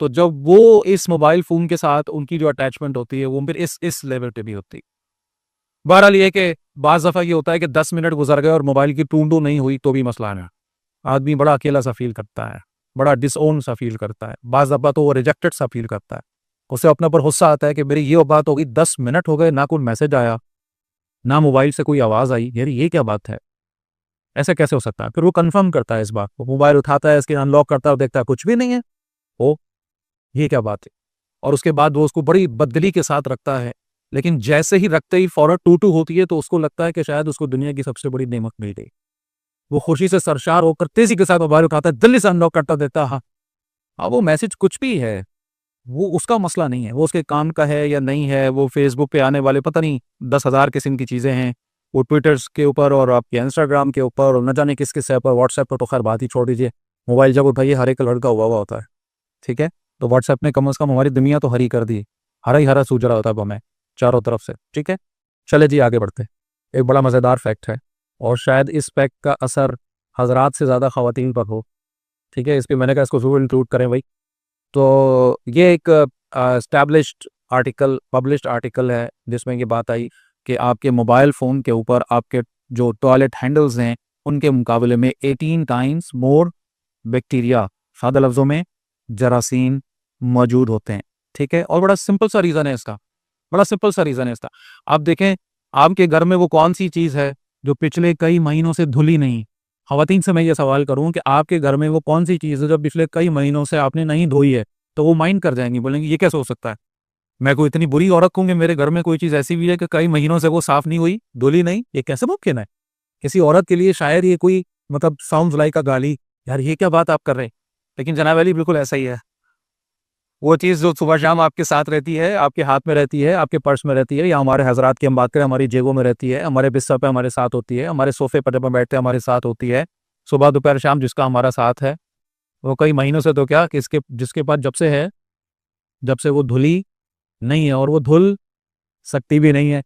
तो जब वो इस मोबाइल फ़ोन के साथ उनकी जो अटैचमेंट होती है वो फिर इस लेवल पे भी होती है। बहरहाल ये कि बाज़ दफ़ा ये होता है कि 10 मिनट गुजर गए और मोबाइल की टूं-टूं नहीं हुई तो भी मसला है। आदमी बड़ा अकेला सा फ़ील करता है, बड़ा डिसओन सा फ़ील करता है, बाज़ दफ़ा तो वो रिजेक्टेड सा फ़ील करता है। उसे अपने ऊपर गुस्सा आता है कि मेरी ये बात हो गई, 10 मिनट हो गए, ना कोई मैसेज आया, ना मोबाइल से कोई आवाज़ आई, यार ये क्या बात है? ऐसा कैसे हो सकता है? फिर वो कन्फर्म करता है इस बात को, मोबाइल उठाता है, स्क्रीन अनलॉक करता है और देखता है कुछ भी नहीं है। ओह! ये क्या बात है? और उसके बाद वो उसको बड़ी बददिली के साथ रखता है, लेकिन जैसे ही रखते ही फ़ौरन टू-टू होती है तो उसको लगता है कि शायद उसको दुनिया की सबसे बड़ी नेमत मिल गई। वो खुशी से सरशार होकर तेज़ी के साथ मोबाइल उठाता है, जल्दी से अनलॉक करता देता है। हाँ, अब वो मैसेज कुछ भी है, वो उसका मसला नहीं है, वो उसके काम का है या नहीं है, वो फ़ेसबुक पे आने वाले पता नहीं 10,000 किस्म की चीज़ें हैं, वो ट्विटर्स के ऊपर और आपके इंस्टाग्राम के ऊपर और न जाने किस-किस ऐप पर, व्हाट्सएप पर तो खैर बात ही छोड़ दीजिए। मोबाइल जब उठाइए हरे कलर का हुआ होता है, ठीक है? तो व्हाट्सएप ने कम से कम हमारी दुनिया तो हरी कर दी, हरा ही हरा सूझ रहा होता है अब हमें, चारों तरफ से, ठीक है? चलिए जी आगे बढ़ते हैं। एक बड़ा मज़ेदार फैक्ट है और शायद इस फैक्ट का असर हज़रात से ज़्यादा ख़वातीन पर हो, ठीक है? इस पे मैंने कहा इसको ज़रूर इंक्लूड करें भाई। तो ये एक एस्टैब्लिश्ड आर्टिकल, पब्लिश्ड आर्टिकल है जिसमें ये बात आई कि आपके मोबाइल फ़ोन के ऊपर आपके जो टॉयलेट हैंडल्स हैं, उनके मुकाबले में 18 टाइम्स मोर बैक्टीरिया, सादा लफ्ज़ों में जरासीम मौजूद होते हैं, ठीक है? और बड़ा सिंपल सा रीज़न है इसका, बड़ा सिंपल सा रीज़न है इसका। आप देखें, आपके घर में वो कौन-सी चीज़ है जो पिछले कई महीनों से धुली नहीं? ख़वातीन से मैं ये सवाल करूँ कि आपके घर में वो कौन-सी चीज़ है जो पिछले कई महीनों से आपने नहीं धोई है? तो वो माइंड कर जाएँगी, बोलेंगी ये कैसे हो सकता है? मैं कोई इतनी बुरी औरत हूँ कि मेरे घर में कोई चीज़ ऐसी भी है कि कई महीनों से वो साफ़ नहीं हुई, धुली नहीं, ये कैसे मुमकिन है? किसी औरत के लिए शायद ये कोई मतलब साउंड्स लाइक अ गाली, यार ये क्या बात आप कर रहे हैं? लेकिन जनाब अली बिल्कुल ऐसा ही है। वो चीज़ जो सुबह-शाम आपके साथ रहती है, आपके हाथ में रहती है, आपके पर्स में रहती है या हमारे हज़रात की हम बात करें हमारी जेबों में रहती है, हमारे बिस्तर पे हमारे साथ होती है, हमारे सोफ़े पर जब हम बैठते हैं हमारे साथ होती है, सुबह, दोपहर, शाम जिसका हमारा साथ है, वो कई महीनों से तो क्या किसके जिसके पास जब से है, जब से वो धुली नहीं है और वो धुल सकती भी नहीं है,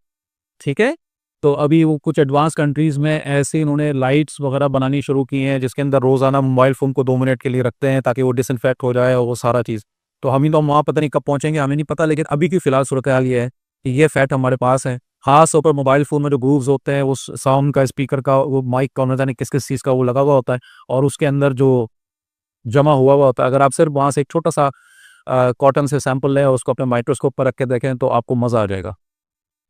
ठीक है? तो अभी वो कुछ एडवांस कंट्रीज़ में ऐसे इन्होंने लाइट्स वग़ैरह बनानी शुरू की हैं जिसके अंदर रोज़ाना मोबाइल फ़ोन को 2 मिनट के लिए रखते हैं ताकि वो डिसइन्फेक्ट हो जाए और वो सारा चीज़। तो हम ही तो वहाँ पता नहीं कब पहुँचेंगे हमें नहीं पता, लेकिन अभी की फ़िलहाल सूरत-ए-हाल ये है कि ये फैक्ट हमारे पास है। ख़ास तौर पर मोबाइल फ़ोन में जो ग्रूव्स होते हैं, वो साउंड का, स्पीकर का, वो माइक का, न जाने किस-किस चीज़ का वो लगा हुआ होता है और उसके अंदर जो जमा हुआ होता है, अगर आप सिर्फ़ वहाँ से एक छोटा-सा कॉटन से सैंपल लें और उसको अपने माइक्रोस्कोप पर रख के देखें तो आपको मज़ा आ जाएगा।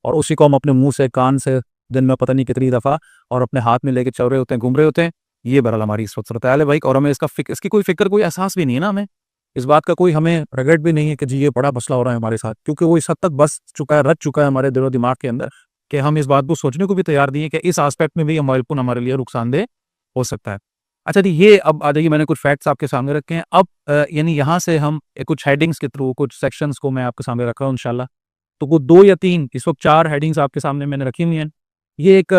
और उसी को हम अपने मुँह से, कान से दिन में पता नहीं कितनी दफ़ा और अपने हाथ में लेके चल रहे होते हैं, घूम रहे होते हैं। ये बहरहाल हमारी इस वक़्त सूरत-ए-हाल है भाई और हमें इसकी कोई फ़िक्र, कोई एहसास भी नहीं है ना हमें। इस बात का कोई हमें रिग्रेट भी नहीं है कि जी ये बड़ा मसला हो रहा है हमारे साथ, क्योंकि वो इस हद तक बस चुका है, रच चुका है हमारे दिलो-दिमाग के अंदर कि हम इस बात को सोचने को भी तैयार नहीं है कि इस एस्पेक्ट में भी मोबाइल फ़ोन हमारे लिए नुकसानदेह हो सकता है। अच्छा जी, ये अब आ जाइए, मैंने कुछ फैक्ट्स आपके सामने रखे हैं। अब यानी यहाँ से हम कुछ हेडिंग्स के थ्रू, कुछ सेक्शंस को मैं आपके सामने रख रहा हूँ इंशाल्लाह। तो वो 2 या 3, इस वक़्त 4 हेडिंग्स आपके सामने मैंने रखी हुई हैं। ये एक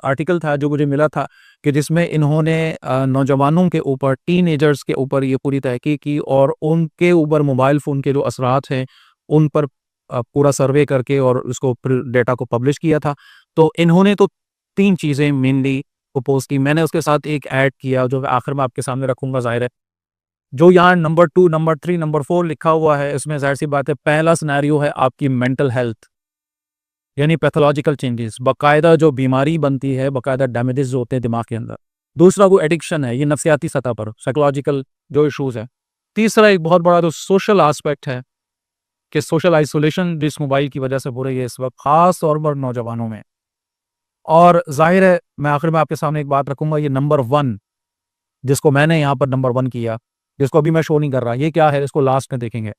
आर्टिकल था जो मुझे मिला था कि जिसमें इन्होंने नौजवानों के ऊपर, टीनेजर्स के ऊपर ये पूरी तहकीक की और उनके ऊपर मोबाइल फ़ोन के जो असरात हैं, उन पर पूरा सर्वे करके और उसको फिर डेटा को पब्लिश किया था। तो इन्होंने तो 3 चीज़ें मेनली प्रपोज़ की। मैंने उसके साथ एक ऐड किया जो आखिर में आपके सामने रखूँगा ज़ाहिर है। जो यहाँ नंबर 2, नंबर 3, नंबर 4 लिखा हुआ है, इसमें ज़ाहिर-सी बात है पहला सिनेरियो है आपकी मेंटल हेल्थ, यानी पैथोलॉजिकल चेंजेस, बाकायदा जो बीमारी बनती है, बाकायदा डैमेजेस जो होते हैं दिमाग के अंदर। दूसरा वो एडिक्शन है, ये नफ्सियाती सतह पर साइकोलॉजिकल जो इश्यूज़ हैं। तीसरा एक बहुत बड़ा जो सोशल एस्पेक्ट है कि सोशल आइसोलेशन जिस मोबाइल की वजह से हो रही है इस वक़्त, ख़ास तौर पर नौजवानों में। और ज़ाहिर है मैं आखिर में आपके सामने एक बात रखूँगा, ये नंबर 1 जिसको मैंने यहाँ पर नंबर 1 किया, जिसको अभी मैं शो नहीं कर रहा, ये क्या है इसको लास्ट में देखेंगे,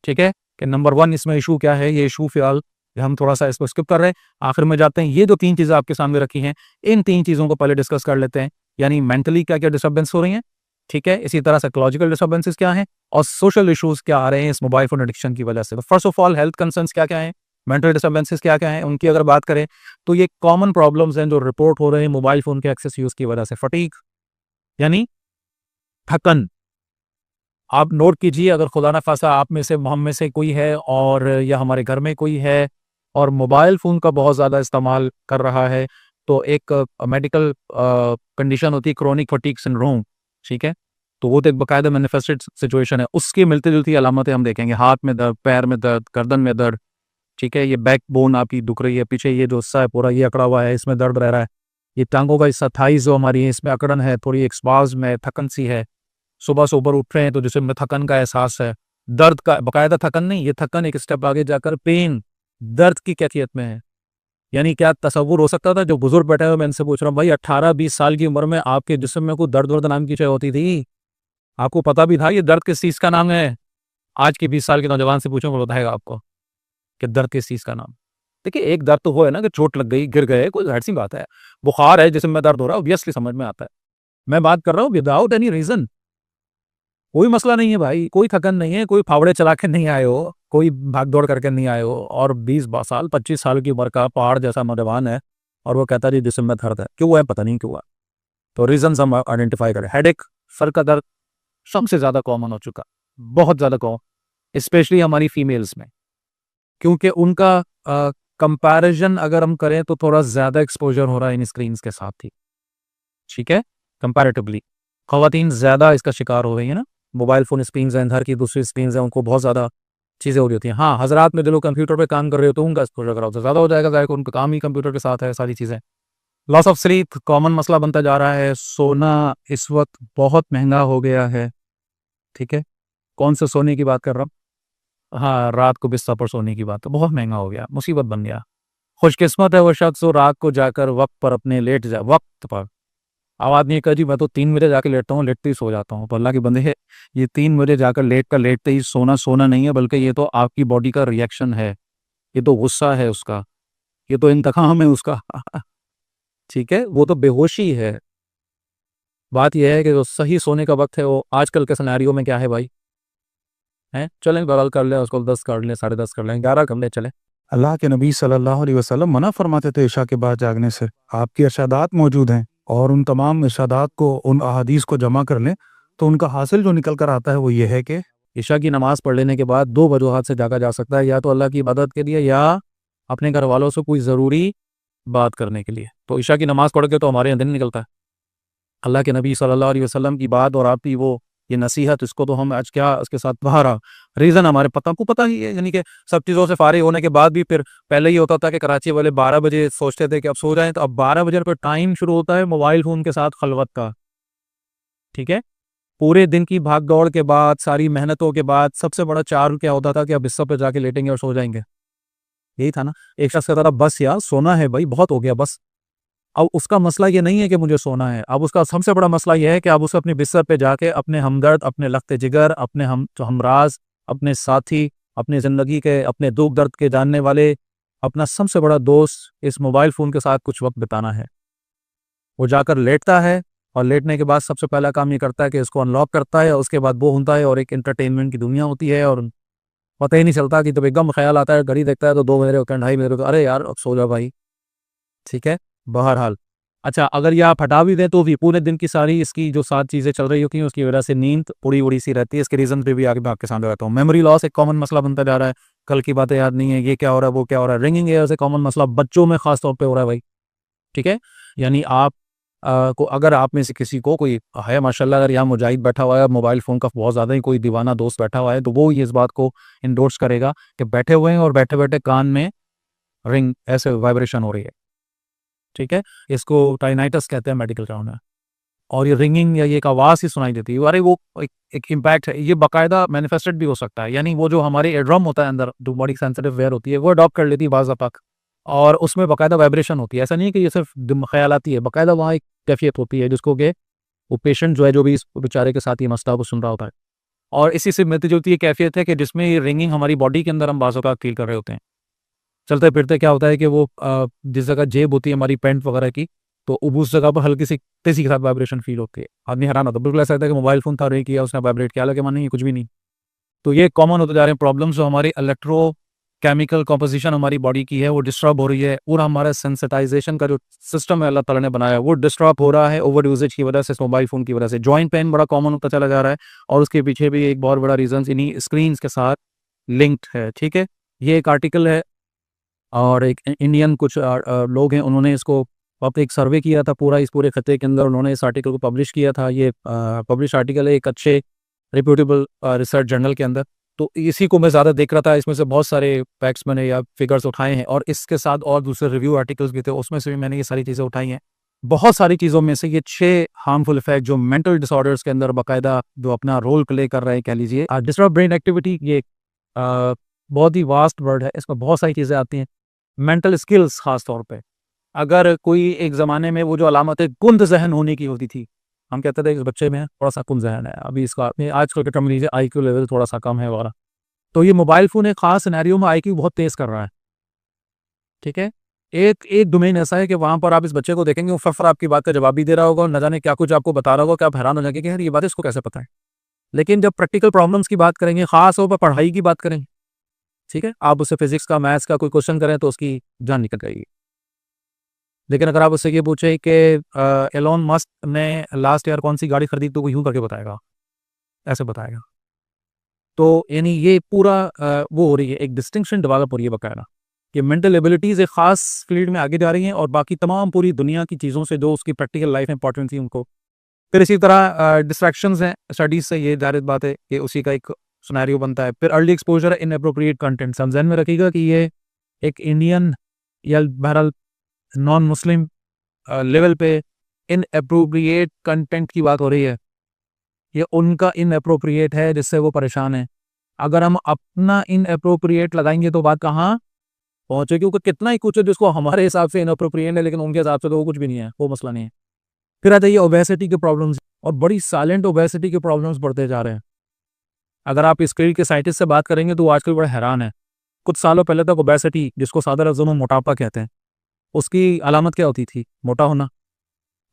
ठीक है? कि नंबर 1 इसमें इश्यू क्या है, ये इश्यू फ़िलहाल हम थोड़ा-सा इसको स्किप कर रहे हैं, आखिर में जाते हैं। ये जो 3 चीज़ें आपके सामने रखी हैं, इन 3 चीज़ों को पहले डिस्कस कर लेते हैं, यानी मेंटली क्या-क्या डिस्टर्बेंस हो रही हैं, ठीक है? इसी तरह साइकोलॉजिकल डिस्टर्बेंसेस क्या हैं और सोशल इश्यूज़ क्या आ रहे हैं इस मोबाइल फ़ोन एडिक्शन की वजह से। तो first of all health concerns क्या-क्या हैं, मेंटल डिस्टर्बेंसेस क्या-क्या हैं, उनकी अगर बात करें, तो ये कॉमन प्रॉब्लम्स हैं जो रिपोर्ट हो रहे हैं मोबाइल फ़ोन के एक्सेस यूज़ की वजह से। फटीग यानी थकन, आप नोट कीजिए, अगर खुदा न खास्ता आप में से, हम में से कोई है और या हमारे घर में कोई है और मोबाइल फ़ोन का बहुत ज़्यादा इस्तेमाल कर रहा है, तो एक मेडिकल कंडीशन होती है क्रोनिक फटीग सिंड्रोम, ठीक है? तो वो तो एक बाकायदा मैनिफेस्टेड सिचुएशन है। उसकी मिलती-जुलती अलामतें हम देखेंगे, हाथ में दर्द, पैर में दर्द, गर्दन में दर्द, ठीक है? ये बैक बोन आपकी दुख रही है, पीछे ये जो हिस्सा है पूरा ये अकड़ा हुआ है, इसमें दर्द रह रहा है। ये टाँगों का हिस्सा, थाइज़ जो हमारी है, इसमें अकड़न है, थोड़ी एक स्पाज़्म है, थकन-सी है। सुबह से ऊपर उठ रहे हैं तो जिस्म में थकन का एहसास है, दर्द का, बाकायदा थकन नहीं, ये थकन एक स्टेप आगे जाकर पेन, दर्द की कैफियत में है। यानी क्या तसव्वुर हो सकता था? जो बुजुर्ग बैठे हुए, मैं इनसे पूछ रहा हूँ, भाई 18-20 साल की उम्र में आपके जिस्म में कोई दर्द-वर्द नाम की चीज़ होती थी? आपको पता भी था ये दर्द किस चीज़ का नाम है? आज के 20 साल के नौजवान से पूछो, वो बताएगा आपको कि दर्द किस चीज़ का नाम। देखिए, एक दर्द तो वो है ना कि चोट लग गई, गिर गए, कोई ज़ाहिर-सी बात है। बुखार है, जिस्म में दर्द हो रहा है, ऑब्वियसली समझ में आता है। मैं बात कर रहा हूँ विदाउट एनी रीज़न। कोई मसला नहीं है भाई, कोई थकन नहीं है, कोई फावड़े चला के नहीं आए हो, कोई भाग-दौड़ करके नहीं आए हो और 20 साल, 25 साल की उम्र का पहाड़ जैसा नौजवान है और वो कहता है जी जिस्म में दर्द है। क्यों है? पता नहीं क्यों है। तो रीज़न्स हम आइडेंटिफ़ाई करें। हेडेक, सर का दर्द सबसे ज़्यादा कॉमन हो चुका, बहुत ज़्यादा स्पेशली हमारी फीमेल्स में, क्योंकि उनका कंपैरिज़न अगर हम करें तो थोड़ा ज़्यादा एक्सपोज़र हो रहा है इन स्क्रीन्स के साथ ही, ठीक है? कंपैरेटिवली ख़वातीन ज़्यादा इसका शिकार हो रही हैं ना, मोबाइल फ़ोन स्क्रीन्स हैं, घर की दूसरी स्क्रीन्स हैं, उनको बहुत ज़्यादा चीज़ें हो रही होती हैं। हाँ, हज़रात में जो लोग कंप्यूटर पे काम कर रहे हो तो उनका एक्सपोज़र ज़्यादा हो जाएगा, ज़ाहिर है उनका काम ही कंप्यूटर के साथ है, सारी चीज़ें। लॉस ऑफ स्लीप कॉमन मसला बनता जा रहा है, सोना इस वक़्त बहुत महँगा हो गया है, ठीक है? कौन से सोने की बात कर रहा हूँ? हाँ, रात को बिस्तर पर सोने की बात, तो बहुत महँगा हो गया, मुसीबत बन गया। खुशकिस्मत है वो शख्स जो रात को जाकर वक़्त पर अपने लेट जाए, वक़्त पर। अब आदमी ये कहे जी मैं तो 3 बजे जाके लेटता हूँ, लेटते ही सो जाता हूँ। तो अल्लाह के बंदे, ये 3 बजे जाकर लेटते ही सोना, सोना नहीं है, बल्कि ये तो आपकी बॉडी का रिएक्शन है, ये तो गुस्सा है उसका, ये तो इंतकाम है उसका। ठीक है? वो तो बेहोशी है। बात ये है कि जो सही सोने का वक़्त है वो आजकल के सिनेरियो में क्या है भाई? हैं? चलें बहरहाल कर लें उसको, 10 कर लें, साढ़े 10 कर लें, 11 कर लें, चलें। अल्लाह के नबी सल्लल्लाहु अलैहि वसल्लम मना फरमाते थे इशा के बाद जागने से। आपकी इरशादात मौजूद हैं और उन तमाम इरशादात को, उन अहादीस को जमा कर लें तो उनका हासिल जो निकल कर आता है वो ये है कि इशा की नमाज़ पढ़ लेने के बाद 2 वजूहात से जागा जा सकता है, या तो अल्लाह की इबादत के लिए या अपने घर वालों से कोई ज़रूरी बात करने के लिए। तो इशा की नमाज़ पढ़ के तो हमारे यहाँ दिन निकलता है। अल्लाह के नबी सल्लल्लाहु अलैहि वसल्लम की बात और आपकी वो ये नसीहत, इसको तो हम आज क्या उसके साथ बहारा रीज़न हमारे पता को पता ही है, यानी कि सब चीज़ों से फारिग होने के बाद भी फिर पहले ये होता था कि कराची वाले 12 बजे सोचते थे कि अब सो जाएँ, तो अब 12 बजे पर टाइम शुरू होता है मोबाइल फ़ोन के साथ खलवत का, ठीक है? पूरे दिन की भाग-दौड़ के बाद, सारी मेहनतों के बाद सबसे बड़ा चार्म क्या होता था कि अब बिस्तर पे जाके लेटेंगे और सो जाएँगे। यही था ना? एक शख्स कहता था बस यार सोना है भई, बहुत हो गया बस। अब उसका मसला ये नहीं है कि मुझे सोना है, अब उसका सबसे बड़ा मसला ये है कि अब उसे अपने बिस्तर पे जाके अपने हमदर्द, अपने लख्त जिगर, अपने हमराज़, अपने साथी, अपनी ज़िंदगी के, अपने दुःख दर्द के जानने वाले, अपना सबसे बड़ा दोस्त इस मोबाइल फ़ोन के साथ कुछ वक़्त बिताना है। वो जाकर लेटता है और लेटने के बाद सबसे पहला काम ये करता है कि इसको अनलॉक करता है, उसके बाद वो होता है और एक एंटरटेनमेंट की दुनिया होती है और पता ही नहीं चलता कि जब एकदम ख़्याल आता है, घड़ी देखता है तो 2 बज रहे होते हैं, ढाई बज रहे होते हैं, अरे यार अब सो जा भाई, ठीक है? बहरहाल, अच्छा अगर ये आप हटा भी दें तो भी पूरे दिन की सारी इसकी जो 7 चीज़ें चल रही होती हैं उसकी वजह से नींद उड़ी-उड़ी सी रहती है। इसके रीज़न पे भी आगे मैं आपके सामने रहता हूँ। मेमोरी लॉस एक कॉमन मसला बनता जा रहा है, कल की बातें याद नहीं है, ये क्या हो रहा है, वो क्या हो रहा है। रिंगिंग एयर्स एक कॉमन मसला बच्चों में ख़ास तौर पे हो रहा है भाई, ठीक है? यानी आप को अगर आप में से किसी को कोई है माशाल्लाह, अगर यहाँ मुजाहिद बैठा हुआ है, मोबाइल फ़ोन का बहुत ज़्यादा ही कोई दीवाना दोस्त बैठा हुआ है, तो वो ये इस बात को एंडोर्स करेगा कि बैठे हुए हैं और बैठे-बैठे कान में रिंग ऐसे वाइब्रेशन हो रही है, ठीक है? इसको टाइनाइटस कहते हैं मेडिकल टर्म में। और ये रिंगिंग या ये एक आवाज़ ही सुनाई देती है, अरे वो एक इम्पैक्ट है, ये बाकायदा मैनिफेस्टेड भी हो सकता है, यानी वो जो हमारी एयरड्रम होता है अंदर, जो बड़ी सेंसिटिव वेयर होती है, वो अडॉप्ट कर लेती है बाज़ तक और उसमें बाकायदा वाइब्रेशन होती है। ऐसा नहीं है कि ये सिर्फ ख़यालाती है, बाकायदा वहाँ एक कैफ़ियत होती है जिसको कि वो पेशेंट जो है, जो भी इस बेचारे के साथ ये मसला वो सुन रहा होता है। और इसी से मिलती-जुलती ये कैफ़ियत है कि जिसमें ये रिंगिंग हमारी बॉडी के अंदर हम बाज़ औक़ात फ़ील कर रहे होते हैं। चलते-फिरते क्या होता है कि वो जिस जगह जेब होती है हमारी पैंट वगैरह की, तो उस जगह पर हल्की सी तेज़ी के साथ वाइब्रेशन फ़ील होती है। आदमी हैरान होता है, बिल्कुल ऐसा लगता है कि मोबाइल फ़ोन था, रिंग किया, उसने वाइब्रेट किया, हालाँकि नहीं, कुछ भी नहीं। तो ये कॉमन होते जा रहे हैं प्रॉब्लम्स जो हमारे केमिकल कॉम्पोजिशन हमारी बॉडी की है वो डिस्टर्ब हो रही है, पूरा हमारा सेंसिटाइजेशन का जो सिस्टम है अल्लाह ताला ने बनाया है वो डिस्टर्ब हो रहा है ओवर यूजेज की वजह से, मोबाइल फ़ोन की वजह से। जॉइंट पेन बड़ा कॉमन होता चला जा रहा है और उसके पीछे भी एक बहुत बड़ा रीज़न इन्हीं स्क्रीन के साथ लिंक्ड है। ठीक है, ये एक आर्टिकल है और एक इंडियन कुछ लोग हैं, उन्होंने इसको एक सर्वे किया था पूरा इस पूरे खत्ते के अंदर, उन्होंने इस आर्टिकल को पब्लिश किया था। ये पब्लिश आर्टिकल है एक अच्छे रिप्यूटेबल रिसर्च जर्नल के अंदर। तो इसी को मैं ज़्यादा देख रहा था, इसमें से बहुत सारे फैक्ट्स मैंने या फिगर्स उठाए हैं और इसके साथ और दूसरे रिव्यू आर्टिकल्स भी थे, उसमें से भी मैंने ये सारी चीज़ें उठाई हैं। बहुत सारी चीज़ों में से ये 6 हार्मफुल इफेक्ट जो मेंटल डिसऑर्डर्स के अंदर बाकायदा जो अपना रोल प्ले कर रहे हैं कह लीजिए। डिस्टर्ब ब्रेन एक्टिविटी ये बहुत ही वास्ट वर्ड है, इसमें बहुत सारी चीज़ें आती हैं। मेंटल स्किल्स खास तौर पे, अगर कोई एक ज़माने में वो जो अलामतें कुंद ज़हन होने की होती थी, हम कहते थे इस बच्चे में थोड़ा सा कुंद ज़हन है, अभी इसका आजकल के टर्म लीजिए आईक्यू लेवल थोड़ा सा कम है वाला। तो ये मोबाइल फ़ोन एक ख़ास सिनेरियो में आईक्यू बहुत तेज़ कर रहा है। ठीक है, एक एक डोमेन ऐसा है कि वहाँ पर आप इस बच्चे को देखेंगे वो फर आपकी बात का जवाब भी दे रहा होगा और न जाने क्या कुछ आपको बता रहा होगा कि आप हैरान हो जाएंगे कि यार ये बात इसको कैसे पता है। लेकिन जब प्रैक्टिकल प्रॉब्लम्स की बात करेंगे, ख़ास तौर पर पढ़ाई की बात करेंगे, ठीक है, आप उससे फिजिक्स का मैथ्स का कोई क्वेश्चन करें तो उसकी जान निकल जाएगी। लेकिन अगर आप उससे ये पूछे कि एलोन मस्क ने लास्ट ईयर कौन सी गाड़ी खरीदी तो वो यूं करके बताएगा, ऐसे बताएगा। तो यानी ये पूरा वो हो रही है, एक डिस्टिंक्शन डेवलप हो रही है बकायदा कि मेंटल एबिलिटीज़ एक ख़ास फील्ड में आगे जा रही हैं और बाकी तमाम पूरी दुनिया की चीज़ों से जो उसकी प्रैक्टिकल लाइफ में इंपॉर्टेंट थी उनको। फिर इसी तरह डिस्ट्रैक्शंस हैं स्टडीज़ से, ये जाहिर बात है कि उसी का एक सिनेरियो बनता है। फिर अर्ली एक्सपोजर इनएप्रोप्रिएट कंटेंट, हम ध्यान में रखिएगा कि ये एक इंडियन या बहरहाल नॉन मुस्लिम लेवल पे इनएप्रोप्रिएट कंटेंट की बात हो रही है। ये उनका इनएप्रोप्रिएट है जिससे वो परेशान है। अगर हम अपना इनएप्रोप्रिएट लगाएंगे तो बात कहाँ पहुंचेगी, क्योंकि कितना ही कुछ है जिसको हमारे हिसाब से इनएप्रोप्रिएट है लेकिन उनके हिसाब से तो वो कुछ भी नहीं है, वो मसला नहीं है। फिर आ जाइए ओबेसिटी के प्रॉब्लम्स, और बड़ी साइलेंट ओबेसिटी के प्रॉब्लम्स बढ़ते जा रहे हैं। अगर आप इस फील्ड के साइंटिस्ट से बात करेंगे तो वो आजकल बड़ा हैरान है। कुछ सालों पहले तक ओबेसिटी, जिसको सादर लफ्ज़ों में मोटापा कहते हैं, उसकी अलामत क्या होती थी? मोटा होना।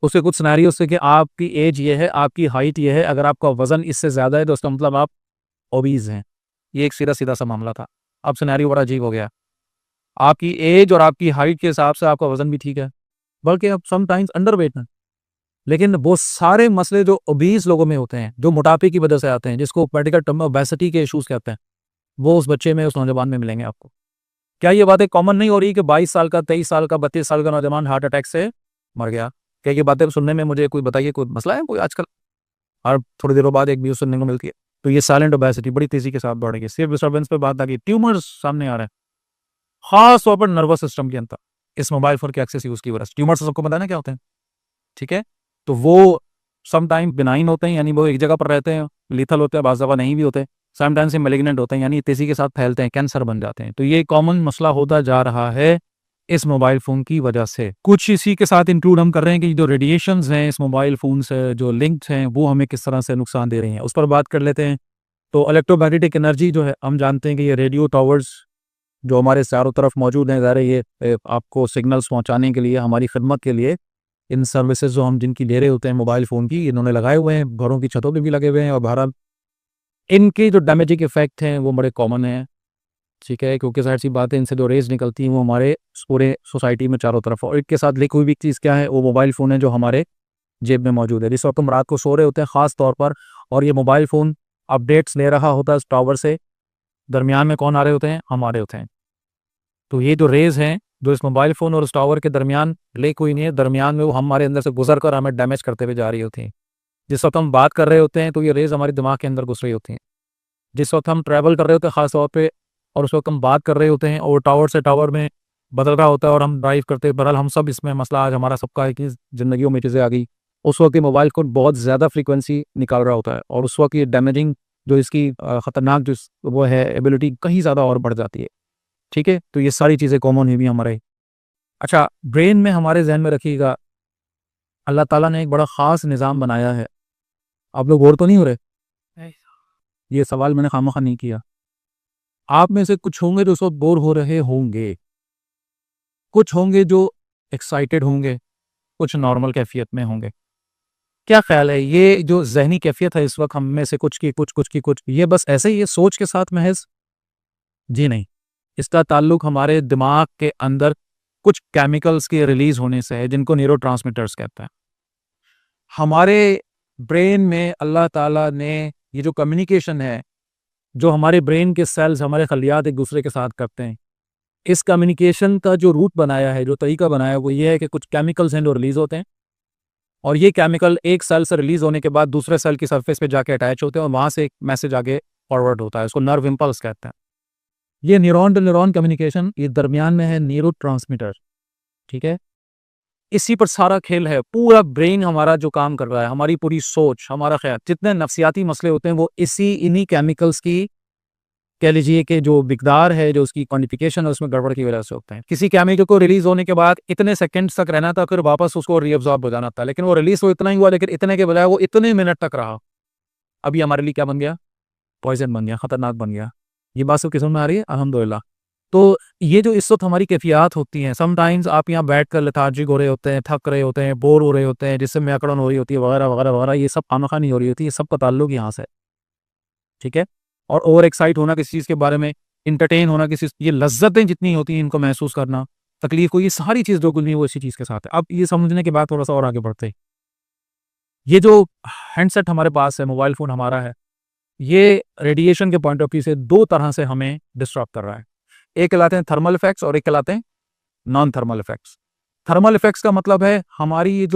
उसके कुछ सिनेरियो से कि आपकी एज ये है, आपकी हाइट ये है, अगर आपका वजन इससे ज़्यादा है तो उसका मतलब आप ओबीज हैं। ये एक सीधा-सीधा सा मामला था। अब सिनेरियो बड़ा अजीब हो गया। आपकी एज और आपकी हाइट के हिसाब से आपका वजन भी ठीक है, बल्कि अब समटाइम्स अंडरवेट है। लेकिन वो सारे मसले जो ओबीज लोगों में होते हैं, जो मोटापे की वजह से आते हैं, जिसको मेडिकल टर्म में ओबेसिटी के इश्यूज कहते हैं, वो उस बच्चे में, उस नौजवान में मिलेंगे आपको। क्या ये बातें कॉमन नहीं हो रही कि 22 साल का, 23 साल का, 32 साल का नौजवान हार्ट अटैक से मर गया? क्या ये बातें सुनने में मुझे कोई बताइए, कोई मसला है कोई आजकल? हर थोड़ी देरों बाद एक न्यूज़ सुनने को मिलती है। तो ये साइलेंट ओबेसिटी बड़ी तेजी के साथ बढ़ रही है। स्लीप डिस्टर्बेंस पे बात आ गई, ट्यूमर्स सामने आ रहे हैं, खास तौर पर नर्वस सिस्टम के अंदर, इस मोबाइल फोन के एक्सेस यूज की वजह से। ट्यूमर्स सबको पता है ना क्या होते हैं, ठीक है? तो वो सम टाइम बिनाइन होते हैं, यानी वो एक जगह पर रहते हैं, लीथल होते हैं, बाज़ दफ़ा नहीं भी होते, समटाइम्स ये मैलिग्नेंट होते हैं, यानी तेज़ी के साथ फैलते हैं, कैंसर बन जाते हैं। तो ये कॉमन मसला होता जा रहा है इस मोबाइल फ़ोन की वजह से। कुछ इसी के साथ इंक्लूड हम कर रहे हैं कि जो रेडिएशंस हैं इस मोबाइल फ़ोन से जो लिंक्ड हैं वो हमें किस तरह से नुकसान दे रही हैं, उस पर बात कर लेते हैं। तो इलेक्ट्रोमैग्नेटिक एनर्जी जो है, हम जानते हैं कि ये रेडियो टावर्स जो हमारे चारों तरफ मौजूद हैं, ज़ाहिर है ये आपको सिग्नल्स पहुँचाने के लिए, हमारी खिदमत के लिए, इन सर्विसेज जो हम जिनकी ले रहे होते हैं मोबाइल फ़ोन की, इन्होंने लगाए हुए हैं, घरों की छतों पे भी लगे हुए हैं और बहरहाल इनके जो डैमेजिंग इफ़ेक्ट हैं वो बड़े कॉमन हैं, ठीक है? क्योंकि ज़ाहिर-सी बात है, इनसे जो रेज़ निकलती हैं वो हमारे पूरे सोसाइटी में चारों तरफ, और इनके साथ लिंक हुई भी चीज़ क्या है, वो मोबाइल फ़ोन है जो हमारे जेब में मौजूद है। जिस वक़्त हम रात को सो रहे होते हैं ख़ास तौर पर, और ये मोबाइल फ़ोन अपडेट्स ले रहा होता है इस टावर से, दरमियान में कौन आ रहे होते हैं? हम आ रहे होते हैं। तो ये जो रेज़ हैं, जो इस मोबाइल फ़ोन और उस टावर के दरमियान लिंक हुई नहीं है, दरमियान में वो हमारे अंदर से गुज़र कर हमें डैमेज करते हुए जा रही होती हैं। जिस वक़्त हम बात कर रहे होते हैं तो ये रेज़ हमारे दिमाग के अंदर घुस रही होती हैं। जिस वक़्त हम ट्रैवल कर रहे होते हैं ख़ास तौर पे, और उस वक़्त हम बात कर रहे होते हैं और टावर से टावर में बदल रहा होता है और हम ड्राइव करते हैं, बहरहाल हम सब इसमें मसला आज हमारा सबका है कि ज़िंदगियों में चीज़ें आ गई। उस वक़्त ये मोबाइल फ़ोन बहुत ज़्यादा फ्रीक्वेंसी निकाल रहा होता है और उस वक़्त ये डैमेजिंग जो इसकी ख़तरनाक जो वो है एबिलिटी कहीं ज़्यादा और बढ़ जाती है, ठीक है? तो ये सारी चीज़ें कॉमन हुई भी हमारे। अच्छा, ब्रेन में हमारे ज़हन में रखिएगा, अल्लाह ताला ने एक बड़ा ख़ास निज़ाम बनाया है। आप लोग बोर तो नहीं हो रहे? ये सवाल मैंने खामख़ा नहीं किया। आप में से कुछ होंगे जो इस वक़्त बोर हो रहे होंगे, कुछ होंगे जो एक्साइटेड होंगे, कुछ नॉर्मल कैफ़ियत में होंगे। क्या ख़्याल है, ये जो ज़हनी कैफ़ियत है इस वक़्त हम में से कुछ की कुछ, कुछ की कुछ, ये बस ऐसे ही है सोच के साथ महज़? जी नहीं, इसका ताल्लुक हमारे दिमाग के अंदर कुछ केमिकल्स के रिलीज होने से है जिनको न्यूरोट्रांसमीटर्स कहते हैं। हमारे ब्रेन में अल्लाह ताला ने ये जो कम्युनिकेशन है, जो हमारे ब्रेन के सेल्स हमारे खलियात एक दूसरे के साथ करते हैं, इस कम्युनिकेशन का जो रूट बनाया है, जो तरीका बनाया है, वो ये है कि कुछ केमिकल्स हैं जो रिलीज होते हैं और ये केमिकल एक सेल से रिलीज होने के बाद दूसरे सेल की सरफेस पे जाके अटैच होते हैं और वहां से एक मैसेज आगे फॉरवर्ड होता है, उसको नर्व इम्पल्स कहते हैं। ये न्यूरॉन टू न्यूरॉन कम्युनिकेशन, ये दरमियान में है न्यूरोट्रांसमीटर, ठीक है। इसी पर सारा खेल है। पूरा ब्रेन हमारा जो काम कर रहा है, हमारी पूरी सोच, हमारा ख्याल, जितने नफ्सियाती मसले होते हैं वो इन्हीं केमिकल्स की, कह लीजिए कि जो मिकदार है, जो उसकी क्वांटिफिकेशन है, उसमें गड़बड़ की वजह से होते हैं। किसी केमिकल को रिलीज होने के बाद इतने सेकंड्स तक रहना था, फिर वापस उसको रीअब्सॉर्ब हो जाना था, लेकिन वो रिलीज तो इतना ही हुआ, लेकिन इतने के बजाय वो इतने मिनट तक रहा। अभी हमारे लिए क्या बन गया? पॉइजन बन गया, खतरनाक बन गया। ये बात सब किस्म में आ रही है, अल्हम्दुलिल्लाह। तो ये जो इस वक्त हमारी कैफियत होती हैं, समटाइम्स आप यहाँ बैठ कर लेथार्जिक हो रहे होते हैं, थक रहे होते हैं, बोर हो रहे होते हैं, जिससे मैकड़न हो रही होती है, वगैरह वगैरह वगैरह, ये सब खामखा नहीं हो रही होती है, सबका ताल्लुक यहाँ से, ठीक है। और ओवर एक्साइट होना किसी चीज़ के बारे में, इंटरटेन होना किसी, ये लज्जतें जितनी होती हैं इनको महसूस करना, तकलीफ को, ये सारी चीज़ जो कुछ नहीं वो इसी चीज़ के साथ है। अब ये समझने के बाद थोड़ा सा और आगे बढ़ते हैं। ये जो हैंडसेट हमारे पास है, मोबाइल फ़ोन हमारा है, ये रेडिएशन के पॉइंट ऑफ व्यू से दो तरह से हमें डिस्टर्ब कर रहा है। एक कहलाते हैं थर्मल इफेक्ट्स और एक कहलाते हैं non thermal effects. Thermal effects का मतलब है हमारी ये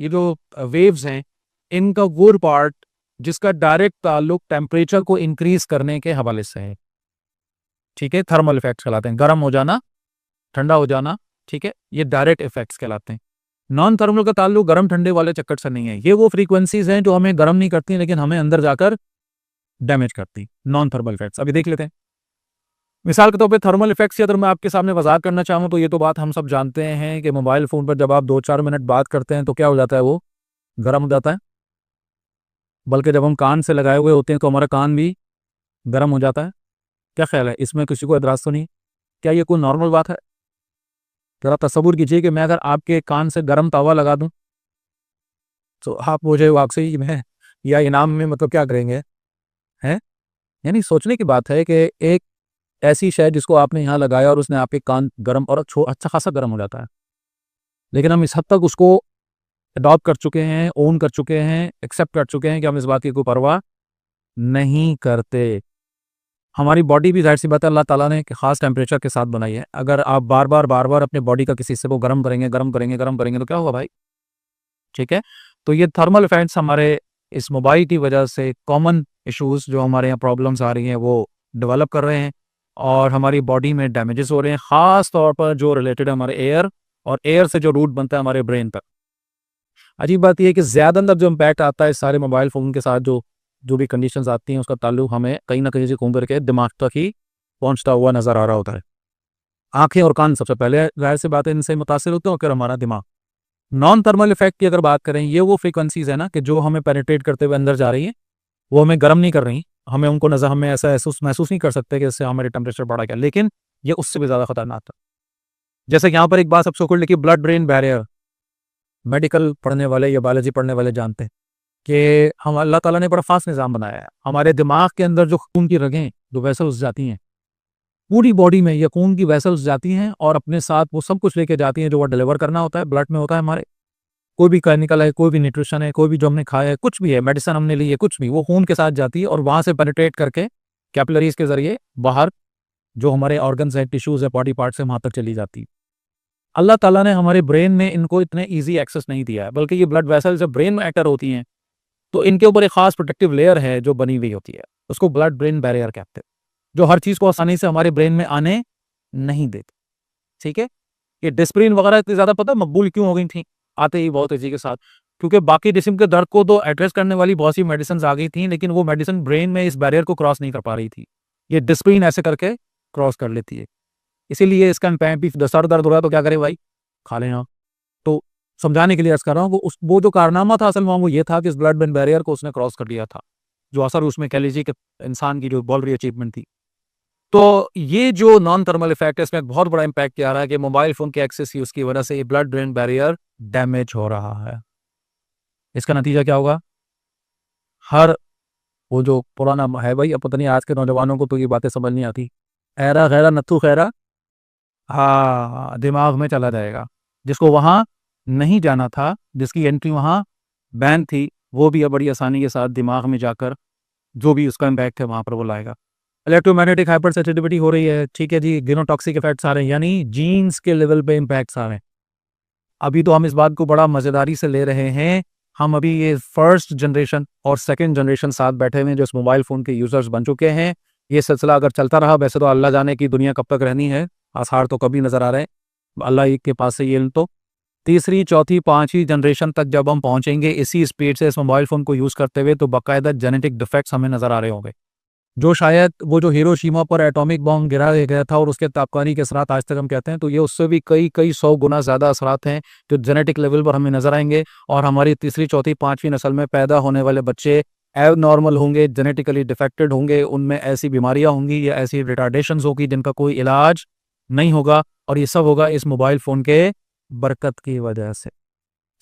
जो वेव्स हैं, इनका वो पार्ट जिसका डायरेक्ट ताल्लुक टेम्परेचर को इंक्रीज करने के हवाले से है, ठीक है। थर्मल इफेक्ट्स कहलाते हैं, गर्म हो जाना, ठंडा हो जाना, ठीक है, ये डायरेक्ट इफेक्ट्स कहलाते हैं। नॉन थर्मल का ताल्लुक गर्म ठंडे वाले चक्कर से नहीं है। ये वो फ्रीक्वेंसीज हैं जो हमें गर्म नहीं करती, लेकिन हमें अंदर जाकर डैमेज करती, नॉन थर्मल इफेक्ट्स। अभी देख लेते हैं। मिसाल के तौर पे थर्मल इफेक्ट्स की अगर मैं आपके सामने वजाहत करना चाहूँ, तो ये तो बात हम सब जानते हैं कि मोबाइल फ़ोन पर जब आप 2-4 मिनट बात करते हैं तो क्या हो जाता है, वो गर्म हो जाता है। बल्कि जब हम कान से लगाए हुए होते हैं तो हमारा कान भी गर्म हो जाता है। क्या ख्याल है, इसमें किसी को एतराज़ तो नहीं? क्या ये कोई नॉर्मल बात है? ज़रा तसव्वुर कीजिए कि मैं अगर आपके कान से गर्म तवा लगा दूँ तो आप मुझे वाकई में या इनाम में मतलब क्या करेंगे, हैं? यानी सोचने की बात है कि एक ऐसी शय जिसको आपने यहाँ लगाया और उसने आपके कान गर्म और अच्छा खासा गर्म हो जाता है, लेकिन हम इस हद तक उसको अडॉप्ट कर चुके हैं, ओन कर चुके हैं, एक्सेप्ट कर चुके हैं कि हम इस बात की कोई परवाह नहीं करते। हमारी बॉडी भी ज़ाहिर सी बात है अल्लाह ताला ने एक ख़ास टेम्परेचर के साथ बनाई है। अगर आप बार-बार अपने बॉडी का किसी हिस्से को गर्म करेंगे, गर्म करेंगे, गर्म करेंगे तो क्या होगा भाई? ठीक है? तो ये थर्मल इफेक्ट्स हमारे इस मोबाइल की वजह से कॉमन इश्यूज़ जो हमारे यहाँ प्रॉब्लम्स आ रही हैं वो डेवलप कर रहे हैं और हमारी बॉडी में डैमेजेस हो रहे हैं, ख़ास तौर पर जो रिलेटेड है हमारे एयर और एयर से जो रूट बनता है हमारे ब्रेन तक। अजीब बात ये है कि ज़्यादा अंदर जो इम्पैक्ट आता है सारे मोबाइल फ़ोन के साथ, जो जो भी कंडीशंस आती हैं, उसका ताल्लुक हमें कहीं न कहीं से घूम फिर के दिमाग तक ही पहुँचता हुआ नज़र आ रहा होता है। आँखें और कान सबसे पहले ज़ाहिर सी बात है इनसे मुतासिर होते हैं और फिर हमारा दिमाग। नॉन थर्मल इफेक्ट की अगर बात करें, ये वो फ्रीक्वेंसीज है ना कि जो हमें पेनिट्रेट करते हुए अंदर जा रही हैं, वो हमें गर्म नहीं कर रही, हमें उनको नजर, हमें ऐसा महसूस नहीं कर सकते कि इससे हमारे टेम्परेचर बढ़ा गया, लेकिन ये उससे भी ज़्यादा खतरनाक था। जैसे कि यहाँ पर एक बात सबसे ऊपर लिखी, ब्लड ब्रेन बैरियर। मेडिकल पढ़ने वाले या बायोलॉजी पढ़ने वाले जानते हैं कि हम अल्लाह ताला ने बड़ा खास निज़ाम बनाया है। हमारे दिमाग के अंदर जो खून की रगें, जो वेसल्स जाती हैं, पूरी बॉडी में ये खून की वेसल्स जाती हैं और अपने साथ वो सब कुछ लेके जाती हैं जो वो डिलीवर करना होता है, ब्लड में होता है हमारे। कोई भी केमिकल है, कोई भी न्यूट्रिशन है, कोई भी जो हमने खाया है, कुछ भी है, मेडिसिन हमने ली है, कुछ भी, वो खून के साथ जाती है और वहाँ से पेनिट्रेट करके कैपिलरीज के ज़रिए बाहर जो हमारे ऑर्गन्स हैं, टिश्यूज़ है, बॉडी पार्ट्स है, वहाँ तक चली जाती है। अल्लाह ताला ने हमारे ब्रेन में इनको इतने ईज़ी एक्सेस नहीं दिया है, बल्कि ये ब्लड वेसल्स जब ब्रेन में एंटर होती हैं, तो इनके ऊपर एक ख़ास प्रोटेक्टिव लेयर है जो बनी हुई होती है, उसको ब्लड ब्रेन बैरियर कहते हैं, जो हर चीज़ को आसानी से हमारे ब्रेन में आने नहीं देती, ठीक है? ये डिस्प्रिन वगैरह इतनी ज़्यादा पता है मकबूल क्यों हो गई थी आते ही बहुत तेज़ी के साथ? क्योंकि बाकी जिस्म के दर्द को तो एड्रेस करने वाली बहुत सी मेडिसिन आ गई थी, लेकिन वो मेडिसिन ब्रेन में इस बैरियर को क्रॉस नहीं कर पा रही थी। ये डिस्प्रिन ऐसे करके क्रॉस कर लेती है, इसीलिए इसका इम्पैक्ट भी, सर दर्द हो रहा है तो क्या करे भाई? खा लें आप। तो समझाने के लिए अर्ज़ कर रहा हूँ, वो जो कारनामा था असल में वो ये था कि इस ब्लड ब्रेन बैरियर को उसने क्रॉस कर लिया था, जो असर उसमें कह लीजिए कि इंसान की जो बहुत बड़ी अचीवमेंट थी। तो ये जो नॉन थर्मल इफेक्ट है, इसमें एक बहुत बड़ा इम्पैक्ट क्या आ रहा है कि मोबाइल फ़ोन के एक्सेस यूज़ की वजह से ये ब्लड ब्रेन बैरियर डैमेज हो रहा है। इसका नतीजा क्या होगा? हर वो जो पुराना है भाई, अब पता नहीं आज के नौजवानों को तो ये बातें समझ नहीं आती। ऐरा गैरा नत्थु खैरा, हाँ दिमाग में चला जाएगा। जिसको वहाँ नहीं जाना था, जिसकी एंट्री वहाँ बैन थी, वो भी अब बड़ी आसानी के साथ दिमाग में जाकर जो भी उसका इम्पैक्ट है वहाँ पर वो लाएगा। इलेक्ट्रोमैग्नेटिक हाइपर सेंसिटिविटी हो रही है, ठीक है जी, गिनोटॉक्सिक इफेक्ट्स आ रहे हैं, यानी जीन्स के लेवल पे इम्पैक्ट्स आ रहे हैं। अभी तो हम इस बात को बड़ा मजेदारी से ले रहे हैं, हम अभी ये फर्स्ट जनरेशन और सेकंड जनरेशन साथ बैठे हुए हैं जो इस मोबाइल फ़ोन के यूज़र्स बन चुके हैं। ये सिलसिला अगर चलता रहा, वैसे तो अल्लाह जाने की दुनिया कब तक रहनी है, आसार तो कभी नज़र आ रहे हैं, अल्लाह ही के पास से ये इल्म। तो तीसरी, चौथी, पाँचवीं जनरेशन तक जब हम पहुंचेंगे इसी स्पीड से इस मोबाइल फ़ोन को यूज़ करते हुए, तो बाकायदा जेनेटिक डिफेक्ट्स हमें नज़र आ रहे होंगे, जो शायद वो जो हिरोशिमा पर एटॉमिक बॉम्ब गिरा गया था और उसके तापमानी के असरात आज तक हम कहते हैं, तो ये उससे भी कई कई 100 गुना ज़्यादा असरात हैं जो जेनेटिक लेवल पर हमें नज़र आएंगे। और हमारी तीसरी, चौथी, पाँचवीं नस्ल में पैदा होने वाले बच्चे एब नॉर्मल होंगे, जेनेटिकली डिफेक्टेड होंगे, उनमें ऐसी बीमारियां होंगी या ऐसी रिटार्डेशंस होगी जिनका कोई इलाज नहीं होगा। और ये सब होगा इस मोबाइल फ़ोन के बरकत की वजह से।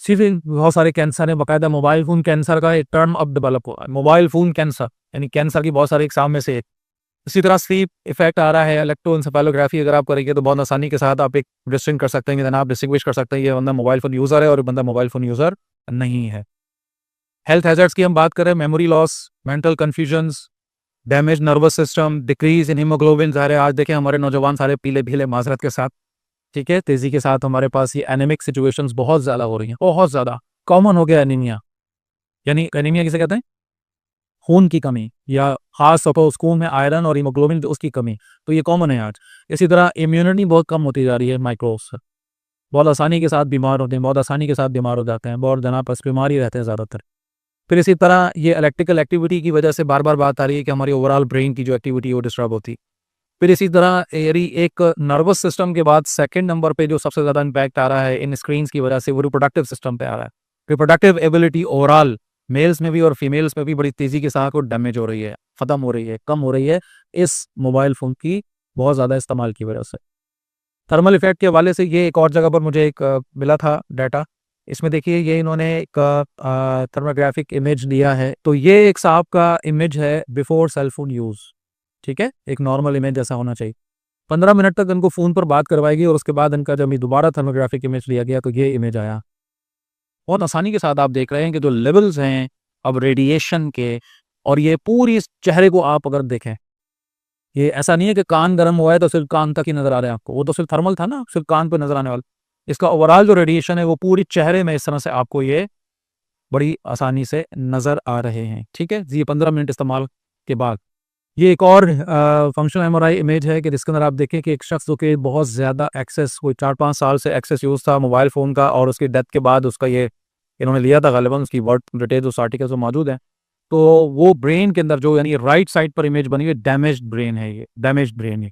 सिर्फ बहुत सारे कैंसर है, बाकायदा मोबाइल फ़ोन कैंसर का एक टर्म अब डेवलप हुआ है, मोबाइल फ़ोन कैंसर, यानी कैंसर की बहुत सारे एग्जाम में से एक। इसी तरह स्लीप इफेक्ट आ रहा है, इलेक्ट्रोएन्सेफेलोग्राफी अगर आप करेंगे तो बहुत आसानी के साथ आप एक डिस्टिंग कर सकते हैं, आप डिस्टिंग्विश कर सकते हैं ये बंदा मोबाइल फ़ोन यूज़र है और बंदा मोबाइल फ़ोन यूज़र नहीं है। हेल्थ हैजर्ड्स की हम बात करें, memory loss, mental confusions, damage nervous system, decrease in haemoglobin. ज़ाहिर है आज देखें हमारे नौजवान सारे पीले भीले माजरत के साथ, ठीक है, तेज़ी के साथ हमारे पास ये एनीमिक सिचुएशंस बहुत ज़्यादा हो रही हैं, बहुत ज़्यादा कॉमन हो गया एनीमिया। यानी एनीमिया किसे कहते हैं? खून की कमी, या खास तौर पर उस खून में आयरन और हीमोग्लोबिन उसकी कमी, तो ये कॉमन है आज। इसी तरह इम्यूनिटी बहुत कम होती जा रही है माइक्रोब्स से, बहुत आसानी के साथ बीमार होते हैं, बहुत आसानी के साथ बीमार हो जाते हैं, बहुत जना बस बीमार ही रहते हैं ज़्यादातर। फिर इसी तरह ये इलेक्ट्रिकल एक्टिविटी की वजह से बार बार बात आ रही है कि हमारी ओवरऑल ब्रेन की जो एक्टिविटी है वो डिस्टर्ब होती। फिर इसी तरह यदि एक नर्वस सिस्टम के बाद सेकंड नंबर पे जो सबसे ज़्यादा इम्पैक्ट आ रहा है इन स्क्रीन्स की वजह से, वो रिप्रोडक्टिव सिस्टम पे आ रहा है। रिप्रोडक्टिव एबिलिटी ओवरऑल मेल्स में भी और फीमेल्स में भी बड़ी तेज़ी के साथ वो डैमेज हो रही है, ख़त्म हो रही है, कम हो रही है इस मोबाइल फ़ोन की बहुत ज़्यादा इस्तेमाल की वजह से। थर्मल इफेक्ट के हवाले से ये एक और जगह पर मुझे एक मिला था डाटा, इसमें देखिए ये इन्होंने एक थर्मोग्राफिक इमेज दिया है, तो ये एक साहब का इमेज है बिफोर सेलफोन यूज़, ठीक है, एक नॉर्मल इमेज जैसा होना चाहिए। 15 मिनट तक इनको फ़ोन पर बात करवाएगी और उसके बाद इनका जब ये दोबारा थर्मोग्राफिक इमेज लिया गया तो ये इमेज आया। बहुत आसानी के साथ आप देख रहे हैं कि जो लेवल्स हैं अब रेडिएशन के, और ये पूरी इस चेहरे को आप अगर देखें, ये ऐसा नहीं है कि कान गर्म हुआ है तो सिर्फ कान तक ही नज़र आ रहा है आपको, वो तो सिर्फ थर्मल था ना, सिर्फ कान पे नज़र आने वाला। इसका ओवरऑल जो रेडिएशन है वो पूरी चेहरे में इस तरह से आपको ये बड़ी आसानी से नज़र आ रहे हैं, ठीक है। ये 15 मिनट इस्तेमाल के बाद ये एक और फंक्शनल एमआरआई इमेज है कि जिसके अंदर आप देखें कि एक शख्स जो कि बहुत ज़्यादा एक्सेस, कोई 4-5 साल से एक्सेस यूज़ था मोबाइल फ़ोन का, और उसकी डेथ के बाद उसका ये इन्होंने लिया था गालिबन, उसकी वर्ड डिटेल्स उस आर्टिकल में मौजूद हैं। तो वो ब्रेन के अंदर जो यानी राइट साइड पर इमेज बनी हुई, डैमेज्ड ब्रेन है ये, डैमेज्ड ब्रेन है,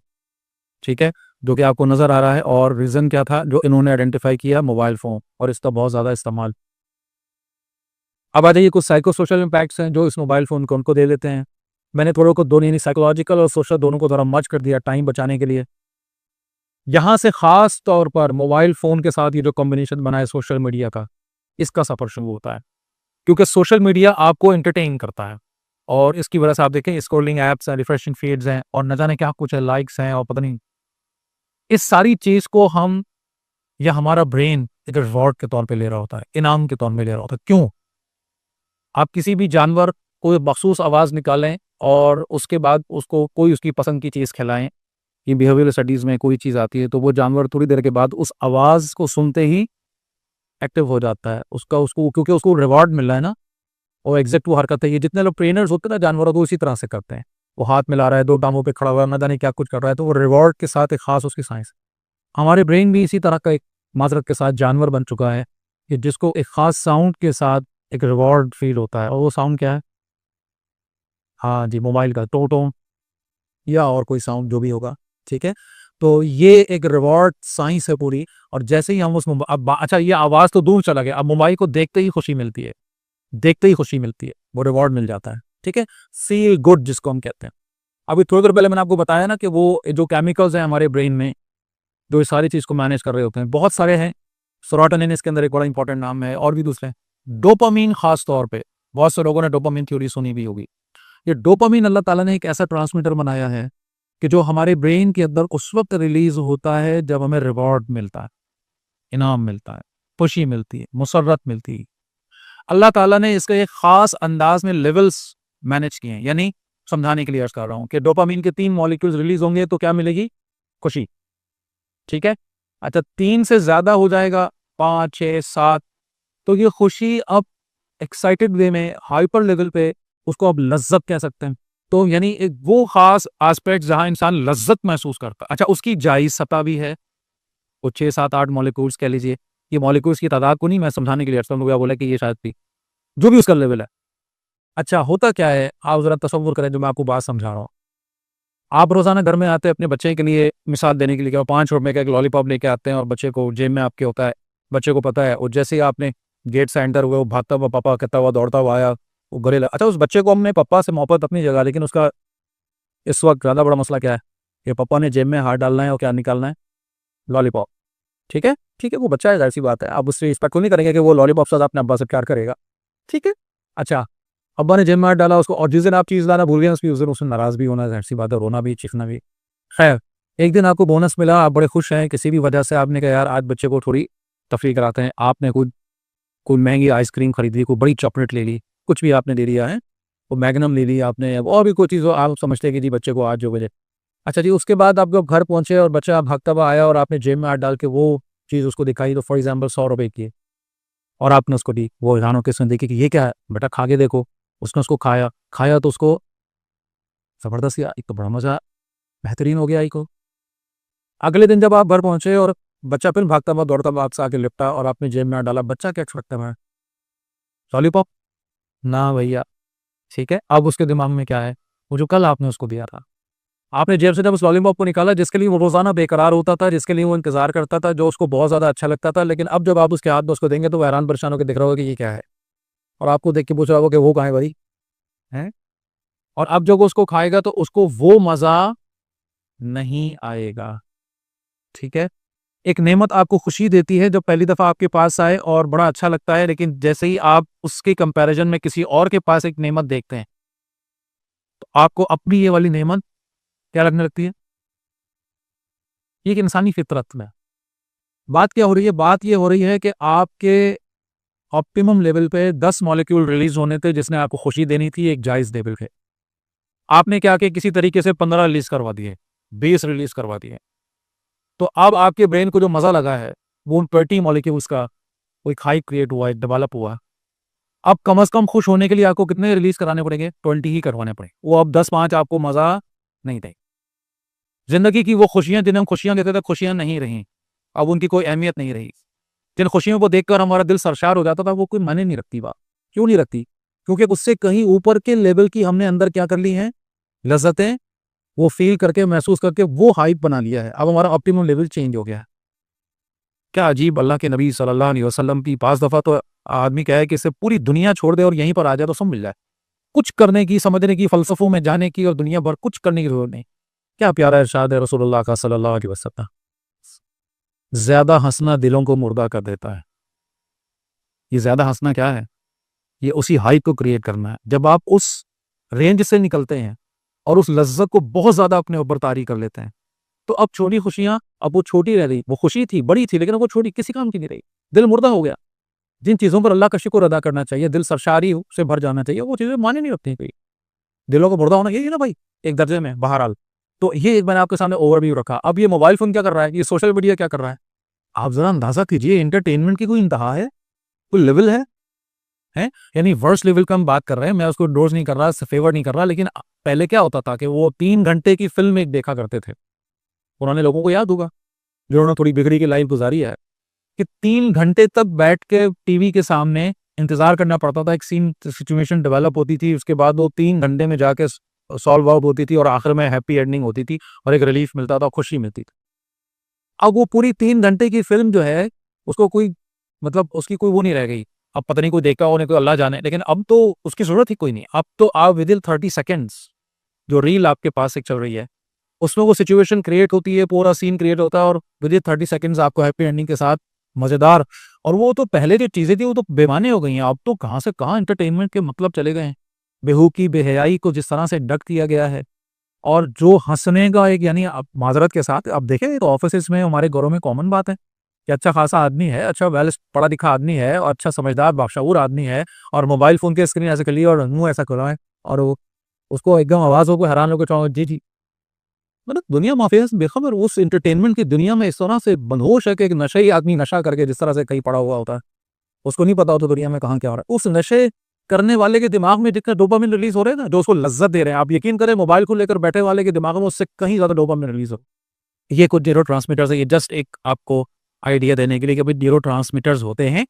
ठीक है, जो कि आपको नज़र आ रहा है। और रीज़न क्या था जो इन्होंने आइडेंटिफाई किया? मोबाइल फ़ोन और इसका बहुत ज़्यादा इस्तेमाल। अब आ जाइए कुछ साइको सोशल इम्पैक्ट्स हैं जो इस मोबाइल फ़ोन को उनको दे देते हैं। मैंने थोड़ों को दोनों यानी साइकोलॉजिकल और सोशल दोनों को थोड़ा मर्ज कर दिया टाइम बचाने के लिए। यहाँ से ख़ास तौर पर मोबाइल फ़ोन के साथ ये जो कॉम्बिनेशन बना है सोशल मीडिया का, इसका सफ़र शुरू होता है, क्योंकि सोशल मीडिया आपको एंटरटेन करता है और इसकी वजह से आप देखें स्क्रॉलिंग ऐप्स हैं, रिफ्रेशिंग फीड्स हैं और न जाने क्या कुछ है, लाइक्स हैं और पता नहीं, इस सारी चीज़ को हम या हमारा ब्रेन एक रिवॉर्ड के तौर पे ले रहा होता है, इनाम के तौर में ले रहा होता है। क्यों? आप किसी भी जानवर को मखसूस आवाज़ निकालें और उसके बाद उसको कोई उसकी पसंद की चीज़ खिलाएं, ये बिहेवियरल स्टडीज़ में कोई चीज़ आती है तो वो जानवर थोड़ी देर के बाद उस आवाज़ को सुनते ही एक्टिव हो जाता है, उसका उसको क्योंकि उसको रिवॉर्ड मिल रहा है ना, और एग्जैक्ट वो हरकत है। ये जितने लोग ट्रेनर्स होते हैं ना जानवरों को, इसी तरह से करते हैं। वो हाथ मिला रहा है, दो टांगों पे खड़ा हुआ है, ना जाने क्या कुछ कर रहा है, तो वो रिवॉर्ड के साथ एक खास उसकी साइंस। हमारे ब्रेन भी इसी तरह का एक माजरत के साथ जानवर बन चुका है कि जिसको एक खास साउंड के साथ एक रिवॉर्ड फील होता है, और वो साउंड क्या है? हाँ जी, मोबाइल का टो टो या और कोई साउंड जो भी होगा, ठीक है। तो ये एक रिवॉर्ड साइंस है पूरी। और जैसे ही हम उस अच्छा ये आवाज़ तो दूर चला गया, अब मोबाइल को देखते ही खुशी मिलती है, देखते ही खुशी मिलती है, वो रिवॉर्ड मिल जाता है, ठीक है, फील गुड जिसको हम कहते हैं। अभी थोड़ी देर पहले मैंने आपको बताया ना कि वो जो केमिकल्स हैं हमारे ब्रेन में जो इस सारी चीज़ को मैनेज कर रहे होते हैं, बहुत सारे हैं। सेरोटोनिन इसके अंदर एक बड़ा इंपॉर्टेंट नाम है, और भी दूसरे हैं। डोपामीन खास तौर पे, बहुत से लोगों ने डोपामीन थ्योरी सुनी भी होगी। ये डोपामीन अल्लाह ताला ने एक ऐसा ट्रांसमीटर बनाया है कि जो हमारे ब्रेन के अंदर उस वक्त रिलीज होता है जब हमें रिवॉर्ड मिलता है, इनाम मिलता है, खुशी मिलती है, मुसर्रत मिलती है। अल्लाह ताला ने इसका एक खास अंदाज में लेवल्स मैनेज किए हैं। यानी समझाने के लिए अर्ज कर रहा हूं कि डोपामीन के 3 मॉलिक्यूल्स रिलीज होंगे तो क्या मिलेगी? खुशी। ठीक है। अच्छा, 3 से ज्यादा हो जाएगा, 5, 6, 7, तो ये खुशी अब एक्साइटेड वे में, हाइपर लेवल पे, उसको अब लज्जत कह सकते हैं। तो यानी एक वो खास एस्पेक्ट जहां इंसान लज्जत महसूस करता है। अच्छा, उसकी जायज सतह भी है, वो 6, 7, 8 मॉलिक्यूल्स कह लीजिए। ये मॉलिक्यूल्स की तादाद को नहीं मैं समझाने के लिए अर्ज करूंगा, बोला कि ये शायद भी जो भी उसका लेवल है। अच्छा, होता क्या है, आप जरा तसव्वुर करें जो मैं आपको बात समझा रहा हूँ। आप रोजाना घर में आते हैं अपने बच्चे के लिए, मिसाल देने के लिए, क्या 5 रुपए का एक लॉलीपॉप लेके आते हैं और बच्चे को जेब में आपके होता है, बच्चे को पता है, और जैसे ही आपने गेट से एंटर हुए वो भागता हुआ, पापा कहता हुआ, दौड़ता हुआ आया, वो गले लगा। अच्छा, उस बच्चे को हमने पापा से मोहब्बत अपनी जगह, लेकिन उसका इस वक्त ज़्यादा बड़ा मसला क्या है कि पापा ने जेब में हाथ डालना है और क्या निकालना है? लॉलीपॉप। ठीक है, ठीक है, वो बच्चा है, जाहिर सी बात है, आप उससे एक्सपेक्ट नहीं करेंगे कि वो लॉलीपॉप से अपने अब्बा से प्यार करेगा। ठीक है। अच्छा, अब्बा ने जेब में हाथ डाला उसको, और जिस दिन आप चीज़ लाना भूल गए उस दिन उसने नाराज़ भी होना, जाहिर सी बात है, रोना भी, चीखना भी। खैर, एक दिन आपको बोनस मिला, आप बड़े खुश हैं, किसी भी वजह से आपने कहा यार आज बच्चे को थोड़ी तफरीह कराते हैं। आपने कोई कोई महंगी आइसक्रीम खरीदी, कोई बड़ी चॉकलेट ले ली, कुछ भी आपने ले लिया है, वो मैग्नम ले ली आपने, और भी कोई चीज़ हो, आप समझते हैं कि जी बच्चे को आज जो बजे। अच्छा जी, उसके बाद आप जब घर पहुंचे और बच्चा भागता हुआ आया और आपने जेब में हाथ डाल के वो चीज़ उसको दिखाई, तो फॉर एग्जाम्पल 100 रुपए की है, और आपने उसको दी, वो हैरान के सुन देखी कि ये क्या है बेटा, खा के देखो। उसने उसको खाया, खाया तो उसको ज़बरदस्त, या एक तो बड़ा मज़ा, बेहतरीन हो गया। को अगले दिन जब आप घर पहुंचे और बच्चा फिर भागता हुआ, दौड़ता हुआ आपसे आके लिपटा और आपने जेब में हाथ डाला, बच्चा क्या एक्सपेक्ट कर रहा है? लॉलीपॉप? ना भैया। ठीक है, अब उसके दिमाग में क्या है? वो जो कल आपने उसको दिया था, आपने जेब से जब उस लॉलीपॉप को निकाला जिसके लिए वो रोजाना बेकरार होता था, जिसके लिए वो इंतजार करता था, जो उसको बहुत ज्यादा अच्छा लगता था, लेकिन अब जब आप उसके हाथ में उसको देंगे तो वो हैरान परेशान होकर देख रहा होगा कि ये क्या है, और आपको देख के पूछ रहा होगा कि वो कहाँ है भाई, है? और अब जब वो उसको खाएगा तो उसको वो मजा नहीं आएगा। ठीक है। एक नेमत आपको खुशी देती है जब पहली दफा आपके पास आए और बड़ा अच्छा लगता है, लेकिन जैसे ही आप उसके कंपैरिजन में किसी और के पास एक नेमत देखते हैं तो आपको अपनी ये वाली नेमत क्या लगने लगती है? ये एक इंसानी फितरत में बात क्या हो रही है? बात ये हो रही है कि आपके ऑप्टिमम लेवल पे 10 मॉलिक्यूल रिलीज होने थे जिसने आपको खुशी देनी थी एक जायज लेवल पे, आपने क्या कि किसी तरीके से 15 रिलीज करवा दिए, 20 रिलीज करवा दिए, तो अब आपके ब्रेन को जो मजा लगा है वो उन 20 मॉलिक्यूल्स का कोई हाई क्रिएट हुआ है, डेवलप हुआ। अब कम से कम खुश होने के लिए आपको कितने रिलीज कराने पड़ेंगे? 20 ही करवाने पड़ेंगे। वो अब 10-5 आपको मजा नहीं देंगे। जिंदगी की वो खुशियां जिन्हें हम खुशियां कहते थे, खुशियां नहीं रही, अब उनकी कोई अहमियत नहीं रही। जिन खुशियों को देखकर हमारा दिल सरशार हो जाता था वो कोई मायने नहीं रखती। बात क्यों नहीं रखती? क्योंकि उससे कहीं ऊपर के लेवल की हमने अंदर क्या कर ली है, लज्जतें, वो फील करके, महसूस करके वो हाइप बना लिया है। अब हमारा ऑप्टिमम लेवल चेंज हो गया है। क्या अजीब, अल्लाह के नबी सल्लल्लाहु अलैहि वसल्लम की 5 दफा तो आदमी कहे कि इसे पूरी दुनिया छोड़ दे और यहीं पर आ जाए तो सब मिल जाए, कुछ करने की, समझने की, फलसफों में जाने की और दुनिया भर कुछ करने की जरूरत नहीं। क्या प्यारा इरशाद है रसूलुल्लाह का सल्लल्लाहु अलैहि वसल्लम। ज्यादा हंसना दिलों को मुर्दा कर देता है। ये ज्यादा हंसना क्या है? ये उसी हाइप को क्रिएट करना है। जब आप उस रेंज से निकलते हैं और उस लज्जत को बहुत ज्यादा अपने ऊपर तारी कर लेते हैं, तो अब छोटी खुशियां, अब वो छोटी रह रही, वो खुशी थी बड़ी थी लेकिन अब वो छोटी किसी काम की नहीं रही। दिल मुर्दा हो गया। जिन चीजों पर अल्लाह का शुक्र अदा करना चाहिए, दिल सरशारी से भर जाना चाहिए, वो चीजें माने नहीं रखती कोई। दिलों को मुर्दा होना यही है ना भाई, एक दर्जे में। बहरहाल, तो ये एक मैंने आपके सामने ओवरव्यू रखा। अब ये मोबाइल फोन क्या कर रहा है, ये सोशल मीडिया क्या कर रहा है, आप जरा अंदाजा कीजिए। एंटरटेनमेंट की कोई इंतहा है, कोई लेवल है? यानी वर्स्ट लेवल का हम बात कर रहे हैं, मैं उसको डोज नहीं कर रहा, फेवर नहीं कर रहा, लेकिन पहले क्या होता था कि वो 3 घंटे की फिल्म एक देखा करते थे। पुराने लोगों को याद होगा जिन्होंने थोड़ी बिगड़ी की लाइफ गुजारी है, कि 3 घंटे तक बैठ के टीवी के सामने इंतजार करना पड़ता था, एक सीन सिचुएशन डेवलप होती थी, उसके बाद वो 3 घंटे में जाके सॉल्व आउट होती थी और आखिर में हैप्पी एंडिंग होती थी और एक रिलीफ मिलता था, खुशी मिलती थी। अब वो पूरी 3 घंटे की फिल्म जो है उसको कोई, मतलब उसकी कोई वो नहीं रह गई। अब पता नहीं कोई देखा हो, नहीं कोई अल्लाह जाने, लेकिन अब तो उसकी जरूरत ही कोई नहीं। अब तो आप विद इन 30 सेकेंड्स जो रील आपके पास एक चल रही है उसमें वो सिचुएशन क्रिएट होती है, पूरा सीन क्रिएट होता है और विद इन 30 सेकेंड्स आपको हैप्पी एंडिंग के साथ मजेदार। और वो तो पहले जो चीजें थी वो तो बेमाने हो गई हैं। अब तो कहाँ से कहाँ एंटरटेनमेंट के मतलब चले गए हैं। बेहूकी बेहयाई को जिस तरह से डक दिया गया है, और जो हंसने का एक, यानी आप माजरत के साथ आप देखें तो ऑफिस में हमारे घरों में कॉमन बात है कि अच्छा खासा आदमी है, अच्छा वेल पढ़ा लिखा आदमी है और अच्छा समझदार बाशऊर आदमी है, और मोबाइल फोन की स्क्रीन ऐसे कर ली और मुंह ऐसा कर रहा है, और वो उसको एकदम आवाज हो हैरान होकर चाहो जी जी। मतलब दुनिया माफिया से बेखबर उस एंटरटेनमेंट की दुनिया में इस तरह से बंदोश है कि एक नशे ही आदमी नशा करके जिस तरह से कहीं पड़ा हुआ होता है, उसको नहीं पता होता दुनिया में कहाँ क्या हो रहा है। उस नशे करने वाले के दिमाग में जितने डोपामिन रिलीज हो रहे हैं ना, जो उसको लज्जत दे रहे हैं, आप यकीन करें मोबाइल को लेकर बैठे वाले के दिमाग में उससे कहीं ज्यादा डोपामिन रिलीज हो। ये कुछ न्यूरो ट्रांसमीटर्स है, ये जस्ट एक आपको आइडिया देने के लिए कि भाई न्यूरो ट्रांसमीटर्स होते हैं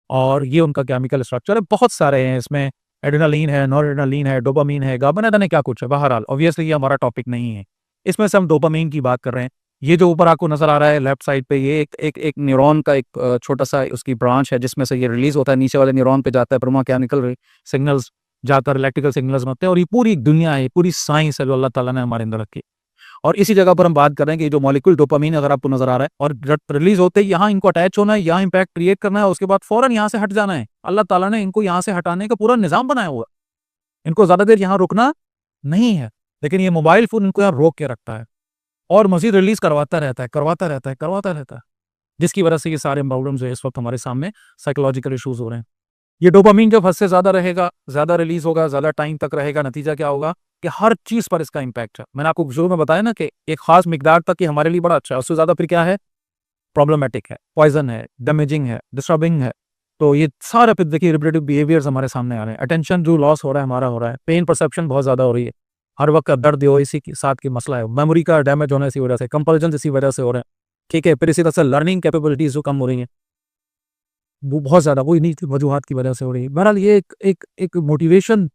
और ये उनका केमिकल स्ट्रक्चर है। बहुत सारे हैं इसमें, एड्रेनालिन है, नॉरएड्रेनालिन है, डोपामिन है, गाबा ना क्या कुछ है। बहरहाल ऑब्वियसली ये हमारा टॉपिक नहीं है, इसमें से हम डोपामिन की बात कर रहे हैं। ये जो ऊपर आपको नजर आ रहा है लेफ्ट साइड पे, ये एक न्यूरॉन का एक छोटा सा उसकी ब्रांच है जिसमें से ये रिलीज होता है, नीचे वाले न्यूरॉन पे जाता है, प्रमा केमिकल सिग्नल्स जाकर इलेक्ट्रिकल सिग्नल्स बनते हैं। और ये पूरी एक दुनिया है, पूरी साइंस है जो अल्लाह ताला ने हमारे अंदर रखी। और इसी जगह पर हम बात कर रहे हैं कि जो मॉलिक्यूल डोपामिन अगर आपको नजर आ रहा है और रिलीज होते ही यहाँ इनको अटैच होना है, यहाँ इंपैक्ट क्रिएट करना है, उसके बाद फौरन यहाँ से हट जाना है। अल्लाह ताला ने इनको यहाँ से हटाने का पूरा निजाम बनाया हुआ, इनको ज्यादा देर यहाँ रुकना नहीं है। लेकिन ये मोबाइल फोन इनको यहाँ रोक के रखता है और मजीद रिलीज करवाता रहता है, करवाता रहता है, करवाता रहता है, जिसकी वजह से ये सारे प्रॉब्लम्स जो इस वक्त हमारे सामने साइकोलॉजिकल इशूज हो रहे हैं। ये डोपामिन जब हद से ज्यादा रहेगा, ज्यादा रिलीज होगा, ज्यादा टाइम तक रहेगा, नतीजा क्या होगा कि हर चीज पर इसका इंपैक्ट है। मैंने आपको शुरू में बताया ना कि एक खास मिकदार तक कि हमारे लिए बड़ा अच्छा है, उससे ज्यादा फिर क्या है, प्रॉब्लमेटिक है, पॉइजन है, डैमेजिंग है, डिस्टर्बिंग है। तो ये सारे फिर देखिए रिपीटेटिव बिहेवियर्स हमारे सामने आ रहे हैं। अटेंशन जो लॉस हो रहा है हमारा हो रहा है, पेन परसेप्शन बहुत ज्यादा हो रही है, हर वक्त का दर्द हो, इसी के साथ की मसला है, मेमोरी का डैमेज होने इसी वजह से, कंपल्जन इसी वजह से हो रहे हैं। ठीक है, फिर इसी तरह से लर्निंग कैपेबिलिटीज जो कम हो रही है वो बहुत ज्यादा वो इन्हीं वजूहात की वजह से हो रही है। बहरहाल ये एक मोटिवेशन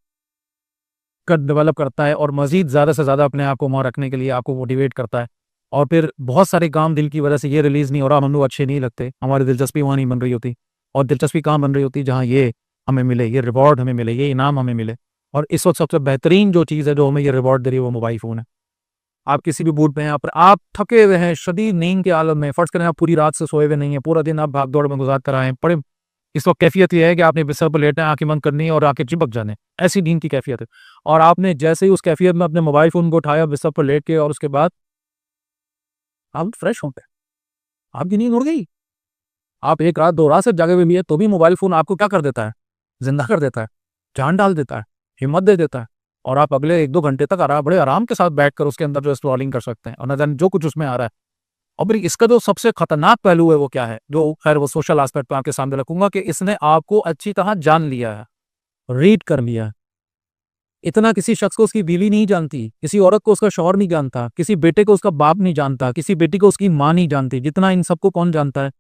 कर डेवलप करता है और मजीद ज़्यादा से ज़्यादा अपने आप को वहाँ रखने के लिए आपको मोटिवेट करता है। और फिर बहुत सारे काम दिल की वजह से ये रिलीज़ नहीं हो रहा, हम लोग अच्छे नहीं लगते, हमारी दिलचस्पी वहाँ नहीं बन रही होती। और दिलचस्पी कहाँ बन रही होती, जहाँ ये हमें मिले, ये रिवॉर्ड हमें मिले, ये इनाम हमें मिले। और इस वक्त सबसे बेहतरीन जो चीज़ है जो हमें ये रिवॉर्ड दे रही है वो मोबाइल फ़ोन है। आप किसी भी बूट पे हैं, आप थके हुए हैं, शदीद नींद के आलम में, फ़र्ज़ करें आप पूरी रात से सोए हुए नहीं हैं, पूरा दिन आप भाग दौड़ में गुजार कर आए हैं, पड़े इस वक्त कैफियत ये है कि आपने बिस्तर पर लेटना है, आंखें बंद करनी है और आंखें चिपक जाने, ऐसी नींद की कैफियत है। और आपने जैसे ही उस कैफियत में अपने मोबाइल फ़ोन को उठाया बिस्तर पर लेट के, और उसके बाद आप फ्रेश हो गए, आपकी नींद उड़ गई। आप एक रात 2 रात से जागे हुए भी है तो भी मोबाइल फ़ोन आपको क्या कर देता है, जिंदा कर देता है, जान डाल देता है, हिम्मत दे देता है। और आप अगले 1-2 घंटे तक बड़े आराम के साथ बैठ कर उसके अंदर जो स्क्रॉलिंग कर सकते हैं और न जाने जो कुछ उसमें आ रहा है। और फिर इसका जो सबसे खतरनाक पहलू है वो क्या है, जो खैर वो सोशल एस्पेक्ट पे आपके सामने रखूंगा, कि इसने आपको अच्छी तरह जान लिया है, रीड कर लिया है। इतना किसी शख्स को उसकी बीवी नहीं जानती, किसी औरत को उसका शौहर नहीं जानता, किसी बेटे को उसका बाप नहीं जानता, किसी बेटी को उसकी माँ नहीं जानती, जितना इन सबको कौन जानता है,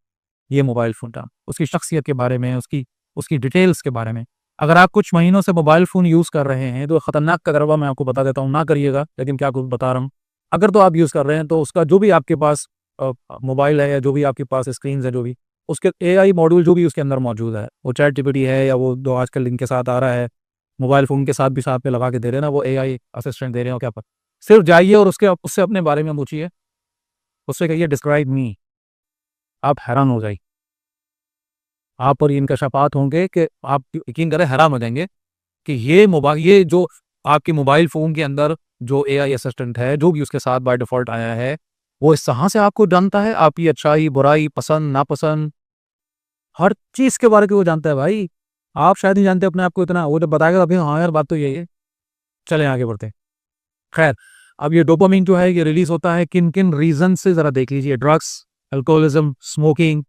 ये मोबाइल फोन था। उसकी शख्सियत के बारे में, उसकी उसकी डिटेल्स के बारे में। अगर आप कुछ महीनों से मोबाइल फोन यूज कर रहे हैं तो खतरनाक तजर्बा मैं आपको बता देता हूँ, ना करिएगा, लेकिन क्या कुछ बता रहा हूँ। अगर तो आप यूज कर रहे हैं तो उसका जो भी आपके पास मोबाइल है या जो भी आपके पास स्क्रीन है, जो भी उसके एआई मॉड्यूल जो भी उसके अंदर मौजूद है, वो चैट जीपीटी है या वो जो आजकल लिंक के साथ आ रहा है, मोबाइल फ़ोन के साथ भी साथ में लगा के दे रहे हैं ना, वो एआई असिस्टेंट दे रहे हो क्या पर, सिर्फ जाइए और उससे अपने बारे में पूछिए, उससे कहिए डिस्क्राइब मी, आप हैरान हो जाइए। आप पर ये इंकशाफात होंगे कि आप यकीन करें हैरान हो जाएंगे कि ये जो आपके मोबाइल फ़ोन के अंदर जो एआई असिस्टेंट है, जो भी उसके साथ बाय डिफ़ॉल्ट आया है, वो इस तरह से आपको जानता है, आपकी अच्छाई, बुराई, पसंद, नापसंद, हर चीज़ के बारे में वो जानता है भाई। आप शायद नहीं जानते अपने आप को इतना, वो जब बताएगा तभी हाँ यार बात तो यही है। चलें आगे बढ़ते हैं। खैर, अब ये डोपामिन जो है ये रिलीज़ होता है किन-किन रीज़न से ज़रा देख लीजिए। Drugs, alcoholism, smoking,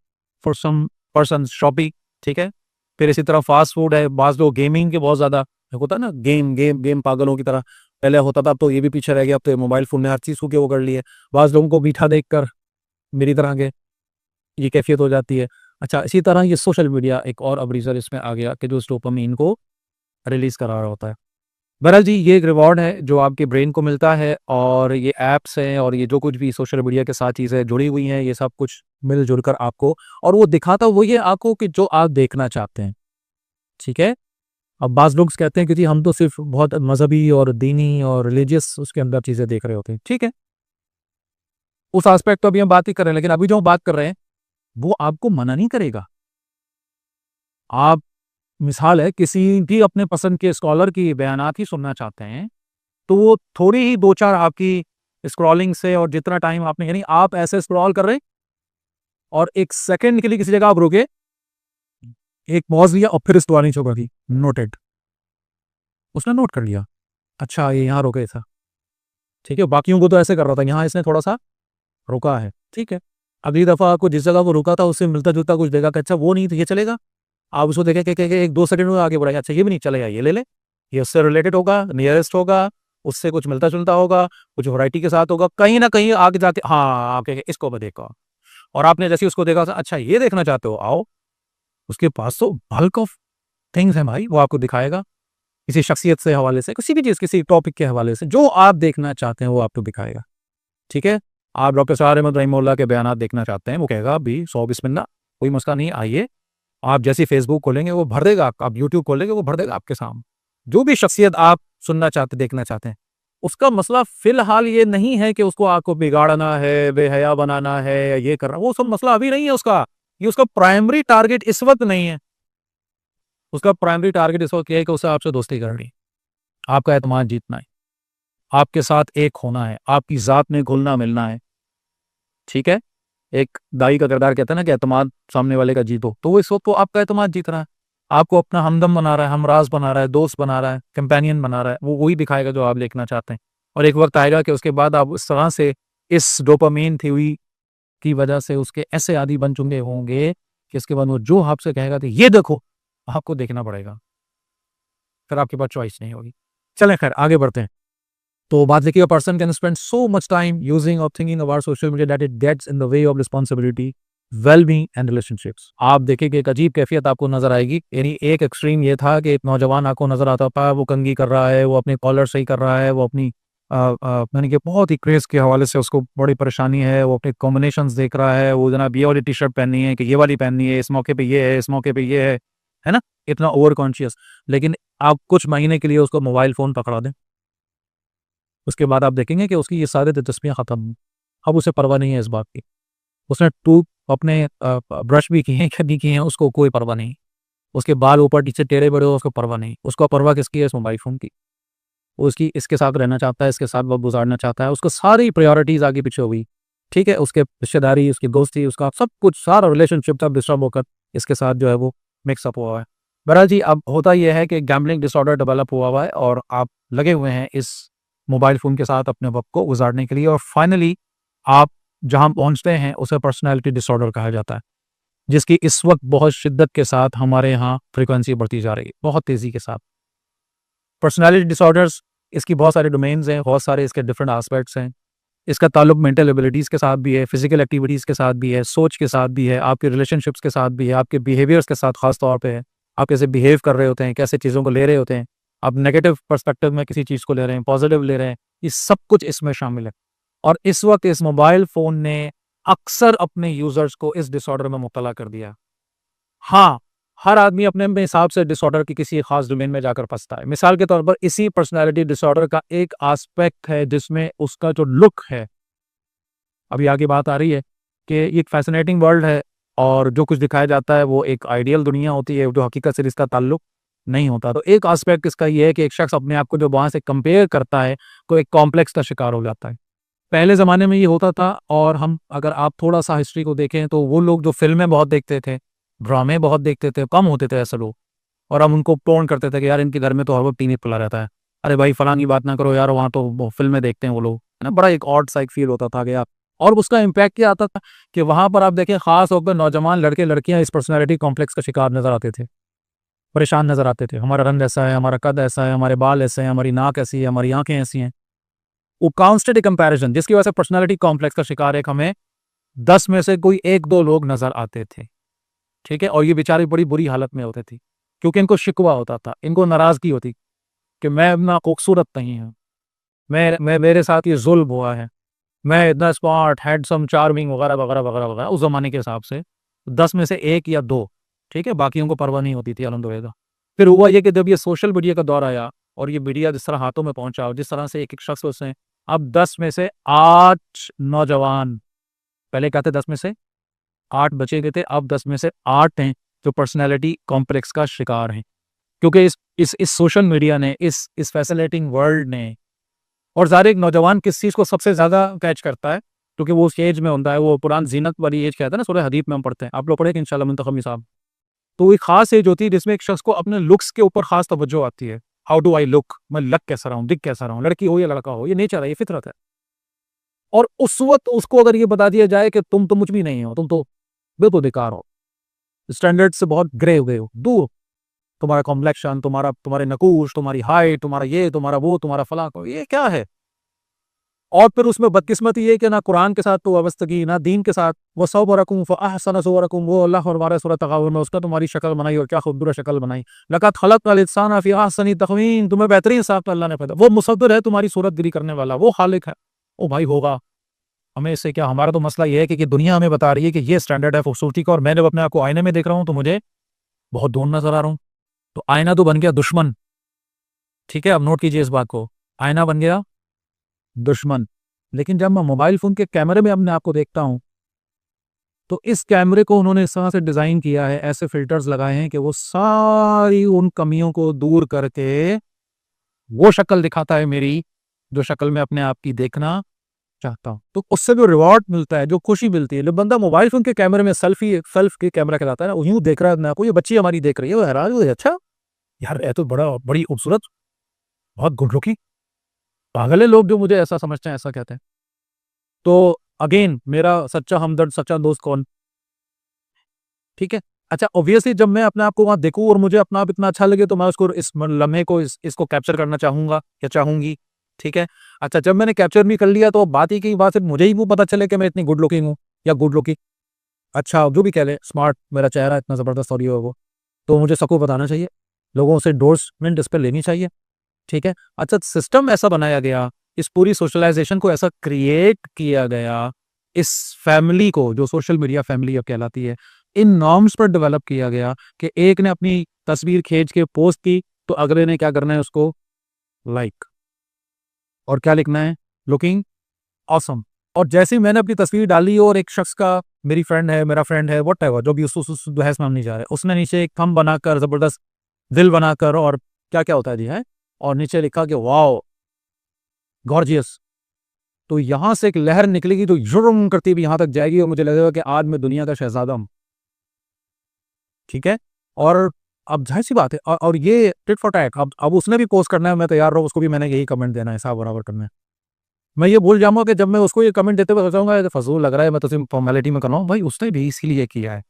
for some persons shopping, ठीक है? फिर इसी तरह फ़ास्ट फूड है, बाज़ लोग गेमिंग के बहुत ज़्यादा होता है ना, गेम पागलों की तरह पहले होता था, अब तो ये भी पीछे रह गया, अब तो मोबाइल फ़ोन ने हर चीज़ को वो कर ली है। बाज़ लोगों को मीठा देखकर मेरी तरह के ये कैफ़ियत हो जाती है। अच्छा, इसी तरह ये सोशल मीडिया एक और अब रीज़न इसमें आ गया कि जो इस डोपामाइन को रिलीज़ करा रहा होता है। बहरहाल जी, ये एक रिवॉर्ड है जो आपके ब्रेन को मिलता है, और ये ऐप्स हैं और ये जो कुछ भी सोशल मीडिया के साथ चीज़ें जुड़ी हुई हैं, ये सब कुछ मिल-जुल कर आपको, और वो दिखाता वो ये आपको कि जो आप देखना चाहते हैं, ठीक है? अब बाज़ लोग कहते हैं कि जी हम तो सिर्फ़ बहुत मज़हबी और दीनी और रिलीजियस उसके अंदर चीज़ें देख रहे होते हैं, ठीक है? उस एस्पेक्ट तो अभी हम बात ही कर रहे हैं, लेकिन अभी जो हम बात कर रहे हैं वो आपको मना नहीं करेगा। आप मिसाल है किसी भी अपने पसंद के स्कॉलर की बयानात ही सुनना चाहते हैं, तो वो थोड़ी ही 2-4 आपकी स्क्रॉलिंग से और जितना टाइम आपने, यानी आप ऐसे स्क्रॉल कर रहे हैं और 1 सेकंड के लिए किसी जगह आप रुके, एक पॉज़ लिया और फिर स्क्रॉलिंग शुरू कर दी, नोटेड। उसने नोट कर लिया, अच्छा ये यहाँ रुके था, ठीक है? बाकियों को तो ऐसे कर रहा था, यहाँ इसने थोड़ा-सा रुका है, ठीक है? अगली दफ़ा आपको जिस जगह वो रुका था उससे मिलता-जुलता कुछ देगा कि अच्छा वो नहीं तो ये चलेगा? आप उसको देखें कि 1-2 सेकंड में आगे बढ़ेगा, अच्छा ये भी नहीं चलेगा, ये ले ले, ये उससे रिलेटेड होगा, नियरेस्ट होगा, उससे कुछ मिलता-जुलता होगा, कुछ वैरायटी के साथ होगा, कहीं न कहीं आगे जाके हाँ, आप कहेंगे इसको मैं देखा। और आपने जैसे ही उसको देखा, अच्छा ये देखना चाहते हो, आओ, उसके पास तो बल्क ऑफ थिंग्स हैं भाई, वो आपको दिखाएगा। किसी शख्सियत से हवाले से, किसी भी चीज़, किसी टॉपिक के हवाले से, जो आप देखना चाहते हैं वो आपको दिखाएगा, ठीक है? आप डॉक्टर सआद अहमद रहीमहुल्लाह के बयानात देखना चाहते हैं, वो कहेगा अभी 100 बिस्मिल्लाह, कोई मसला नहीं, आइए। आप जैसे फेसबुक खोलेंगे वो भर देगा, आप यूट्यूब खोलेंगे वो भर देगा आपके सामने। जो भी शख्सियत आप सुनना चाहते, देखना चाहते हैं, उसका मसला फ़िलहाल ये नहीं है कि उसको आपको बिगाड़ना है, बेहया बनाना है या ये करना, वो सब मसला अभी नहीं है उसका। ये उसका प्राइमरी टारगेट इस वक़्त नहीं है। उसका प्राइमरी टारगेट इस वक़्त ये है कि उसे आपसे दोस्ती करनी है, आपका एतमाद जीतना है, आपके साथ एक होना है, आपकी ज़ात में घुलना-मिलना है, ठीक है? एक दाई का किरदार कहता है ना कि एतमाद सामने वाले का जीतो, तो वो इस वक़्त वो आपका एतमाद जीत रहा है। आपको अपना हमदम बना रहा है, हमराज़ बना रहा है, दोस्त बना रहा है, कंपेनियन बना रहा है, वो वही दिखाएगा जो आप देखना चाहते हैं। और एक वक़्त आएगा कि उसके बाद आप इस तरह से इस डोपामाइन थ्योरी की वजह से उसके ऐसे आदी बन चुके होंगे कि इसके बाद वो जो आपसे कहेगा तो ये देखो, आपको देखना पड़ेगा। फिर आपके पास चॉइस नहीं होगी। चलें खैर आगे बढ़ते हैं। तो बात देखिए, person can spend so much time using or thinking about social media that it gets in the way of responsibility, well-being and relationships. आप देखिए कि एक अजीब कैफियत आपको नजर आएगी। यानी एक एक्सट्रीम ये था कि एक नौजवान आपको नजर आता था, वो कंघी कर रहा है, वो अपने कॉलर सही कर रहा है, वो अपनी यानी कि बहुत ही क्रेज के हवाले से उसको बड़ी परेशानी है, वो अपने कॉम्बिनेशंस देख रहा है, वो जनाब ये वाली टी शर्ट पहननी है कि ये वाली पहननी है, इस मौके पे ये है, इस मौके पे ये है ना? इतना ओवर कॉन्शियस। लेकिन आप कुछ महीने के लिए उसको मोबाइल फ़ोन पकड़ा दें, उसके बाद आप देखेंगे कि उसकी ये सारी दिलचस्पियाँ ख़त्म हुई। अब उसे परवाह नहीं है इस बात की। उसने अपने ब्रश भी किए हैं, नहीं किए हैं, उसको कोई परवाह नहीं। उसके बाल ऊपर-नीचे टेढ़े-मेढ़े हो, उसको परवाह नहीं। उसको परवाह किसकी है? इस मोबाइल फ़ोन की। वो इसकी इसके साथ रहना चाहता है, इसके साथ वक़्त गुज़ारना चाहता है। उसको सारी प्रायोरिटीज़ आगे-पीछे हो गई। ठीक है? उसके रिश्तेदारी, उसकी दोस्ती, उसका सब कुछ, सारा रिलेशनशिप सब डिस्टर्ब होकर इसके साथ जो है वो मिक्स अप हुआ है। बहरहाल जी, अब होता ये है कि गैम्बलिंग डिसऑर्डर डेवलप हुआ हुआ है और आप लगे हुए हैं इस मोबाइल फ़ोन के साथ अपने वक़्त को गुज़ारने के लिए, और फाइनली आप जहाँ पहुँचते हैं उसे पर्सनैलिटी डिसऑर्डर कहा जाता है, जिसकी इस वक़्त बहुत शिद्दत के साथ हमारे यहाँ फ्रीक्वेंसी बढ़ती जा रही है, बहुत तेज़ी के साथ। पर्सनैलिटी डिसऑर्डर्स, इसकी बहुत सारे डोमेन्स हैं, बहुत सारे इसके डिफरेंट एस्पेक्ट्स हैं। इसका ताल्लुक मेंटल एबिलिटीज़ के साथ भी है, फिजिकल एक्टिविटीज़ के साथ भी है, सोच के साथ भी है, आपके रिलेशनशिप्स के साथ भी है, आपके बिहेवियर्स के साथ ख़ास तौर पे है। आप कैसे बिहेव कर रहे होते हैं, कैसे चीज़ों को ले रहे होते हैं, आप नेगेटिव पर्सपेक्टिव में किसी चीज़ को ले रहे हैं, पॉजिटिव ले रहे हैं, ये सब कुछ इसमें शामिल है। और इस वक़्त इस मोबाइल फ़ोन ने अक्सर अपने यूज़र्स को इस डिसऑर्डर में मुब्तला कर दिया। हाँ, हर आदमी अपने-अपने हिसाब से डिसऑर्डर की किसी ख़ास डोमेन में जाकर फँसता है। मिसाल के तौर पर इसी पर्सनैलिटी डिसऑर्डर का एक एस्पेक्ट है जिसमें उसका जो लुक है, अभी आगे बात आ रही है कि ये एक फ़ैसिनेटिंग वर्ल्ड है और जो कुछ दिखाया जाता है वो एक आइडियल दुनिया होती है, जो हकीकत से इसका ताल्लुक नहीं होता। तो एक एस्पेक्ट इसका ये है कि एक शख्स अपने आप को जब वहाँ से कंपेयर करता है, तो एक कॉम्प्लेक्स का शिकार हो जाता है। पहले ज़माने में ये होता था, और हम अगर आप थोड़ा-सा हिस्ट्री को देखें तो वो लोग जो फ़िल्में बहुत देखते थे, ड्रामे बहुत देखते थे, कम होते थे ऐसे लोग, और हम उनको टोन करते थे कि यार इनके घर में तो हर वक़्त टीनेज खुला रहता है। अरे भाई फलाँ की बात ना करो यार, वहाँ तो वो फ़िल्में देखते हैं वो लोग, है ना? बड़ा एक ऑड सा एक फ़ील होता था कि यार, और उसका इम्पैक्ट क्या आता था कि वहाँ पर आप देखें ख़ास तौर पे नौजवान लड़के-लड़कियाँ इस पर्सनैलिटी कॉम्प्लेक्स का शिकार नज़र आते थे, परेशान नज़र आते थे। हमारा रंग ऐसा है, हमारा कद ऐसा है, हमारे बाल ऐसे हैं, हमारी नाक ऐसी है, हमारी आँखें ऐसी हैं। वो कांस्टेंट कंपैरिज़न, जिसकी वजह से पर्सनैलिटी कॉम्प्लेक्स का शिकार एक हमें 10 में से कोई 1-2 लोग नज़र आते थे, ठीक है? और ये बेचारे बड़ी बुरी हालत में होते थे, क्योंकि इनको शिकवा होता था, इनको नाराज़गी होती कि मैं इतना खूबसूरत नहीं हूँ, मैं मेरे साथ ये ज़ुल्म हुआ है, मैं इतना स्मार्ट, हैंडसम, चार्मिंग वगैरह, वगैरह, वगैरह, वगैरह, उस ज़माने के हिसाब से 10 में से 1 या 2, ठीक है? बाकियों को परवाह नहीं होती थी अल्हम्दुलिल्लाह। फिर हुआ ये कि जब ये सोशल मीडिया का दौर आया और ये मीडिया जिस तरह हाथों में पहुँचा और जिस तरह से एक-एक शख्स उसने, अब 10 में से 8 नौजवान, पहले क्या थे 10 में से 8 बचे गए थे, अब 10 में से 8 हैं जो पर्सनैलिटी कॉम्प्लेक्स का शिकार हैं। क्योंकि इस सोशल मीडिया ने, इस फैसिनेटिंग वर्ल्ड ने और ज़ाहिर एक नौजवान किस चीज़ को सबसे ज़्यादा कैच करता है, क्योंकि वो उस एज में होता है, वो पुरान ज़ीनत वाली एज कहते हैं ना, सूरह हदीद में हम पढ़ते हैं, आप लोग पढ़ेंगे इंशाल्लाह मुंतखब साहब। तो एक खास एज होती है जिसमें एक शख्स को अपने लुक्स के ऊपर खास तवज्जो आती है। हाउ डू आई लुक, मैं लग कैसा रहा हूँ, दिख कैसा रहा हूँ, लड़की हो या लड़का हो, ये नेचर है, ये फितरत है। और उस वक्त उसको अगर ये बता दिया जाए कि तुम तो कुछ भी नहीं हो, तुम तो बिल्कुल बेकार हो, स्टैंडर्ड से बहुत ग्रे हो गए हो, दूर, तुम्हारा कॉम्प्लेक्शन, तुम्हारे नकूश, तुम्हारी हाइट, तुम्हारा ये, तुम्हारा वो, तुम्हारा फला, ये क्या है। और फिर उसमें बदकिस्मती ये कि ना कुरान के साथ तो वाबस्तगी, ना दीन के साथ। वो सौबरकुम फ़अहसन सुवरकुम, वो अल्लाह फरमाता है सूरह तगाबुन में, उसका तुम्हारी शक्ल बनाई और क्या खूबसूरत शक्ल बनाई। लक़द खलक़नल इंसाना फ़ी अहसनी तक़वीम, तुम्हें बेहतरीन साख्त अल्लाह ने पैदा। वो मुसव्विर है, तुम्हारी सूरत गिरी करने वाला, वो खालिक है। ओ भाई होगा, हमें इससे क्या, हमारा तो मसला ये है कि दुनिया हमें बता रही है कि ये स्टैंडर्ड है खूबसूरती का, और मैं जब अपने आप को आईने में देख रहा हूँ तो मुझे बहुत दूर नजर आ रहा हूँ। तो आईना तो बन गया दुश्मन, ठीक है, अब नोट कीजिए इस बात को, आईना बन गया दुश्मन। लेकिन जब मैं मोबाइल फोन के कैमरे में अपने आप को देखता हूं, तो इस कैमरे को उन्होंने इस तरह से डिजाइन किया है, ऐसे फिल्टर्स लगाए हैं कि वो सारी उन कमियों को दूर करके वो शक्ल दिखाता है मेरी, जो शक्ल मैं अपने आप की देखना चाहता हूं। तो उससे जो रिवॉर्ड मिलता है, जो खुशी मिलती है, जो बंदा मोबाइल फोन के कैमरे में सेल्फ के कैमरा कहलाता है ना, वो यूं देख रहा है अपने आप को, ये बच्ची हमारी देख रही है, वो हैरान हो, अच्छा यार ये तो बड़ी खूबसूरत, बहुत गुड लुकिंग, पागल है लोग जो मुझे ऐसा समझते हैं, ऐसा कहते हैं। तो अगेन मेरा सच्चा हमदर्द, सच्चा दोस्त कौन, ठीक है। अच्छा ऑब्वियसली जब मैं अपने आप को वहां देखूं और मुझे अपना आप इतना अच्छा लगे, तो मैं उसको, इस लम्हे को, इसको कैप्चर करना चाहूंगा या चाहूंगी, ठीक है। अच्छा जब मैंने कैप्चर भी कर लिया, तो बात ही की बात, सिर्फ मुझे ही वो पता चले कि मैं इतनी गुड लुकिंग हूँ या गुड लुकिंग, अच्छा जो भी कह ले, स्मार्ट, मेरा चेहरा इतना जबरदस्त और ये वो, तो मुझे सबको बताना चाहिए, लोगों से एंडोर्समेंट इस पर लेनी चाहिए, ठीक है। अच्छा सिस्टम ऐसा बनाया गया, इस पूरी सोशलाइजेशन को ऐसा क्रिएट किया गया, इस फैमिली को, जो सोशल मीडिया फैमिली अब कहलाती है, इन नॉर्म्स पर डेवलप किया गया कि एक ने अपनी तस्वीर खींच के पोस्ट की, तो अगले ने क्या करना है, उसको लाइक, और क्या लिखना है, लुकिंग ऑसम। और जैसे ही मैंने अपनी तस्वीर डाली और एक शख्स का, मेरी फ्रेंड है, मेरा फ्रेंड है, वट एवर, जो भी उस बहस में हम नहीं जा रहे, उसने नीचे एक थंब बनाकर, जबरदस्त दिल बनाकर, और क्या क्या होता है जी है, और नीचे लिखा कि वाओ गॉर्जियस, तो यहां से एक लहर निकलेगी जो जुर्म करती भी यहां तक जाएगी, और मुझे लगेगा कि आज मैं दुनिया का शहजादा हूं, ठीक है। और अब जाहिर सी बात है, और ये टिट फॉर टैट, अब उसने भी पोस्ट करना है, मैं तैयार रहूं, उसको भी मैंने यही कमेंट देना है, हिसाब बराबर करना है। मैं ये भूल जाऊंगा कि जब मैं उसको ये कमेंट देते हुए सोचूंगा फजूल लग रहा है, मैं तो सिर्फ फॉर्मेलिटी में कर रहा हूँ, भाई उसने भी इसीलिए किया है,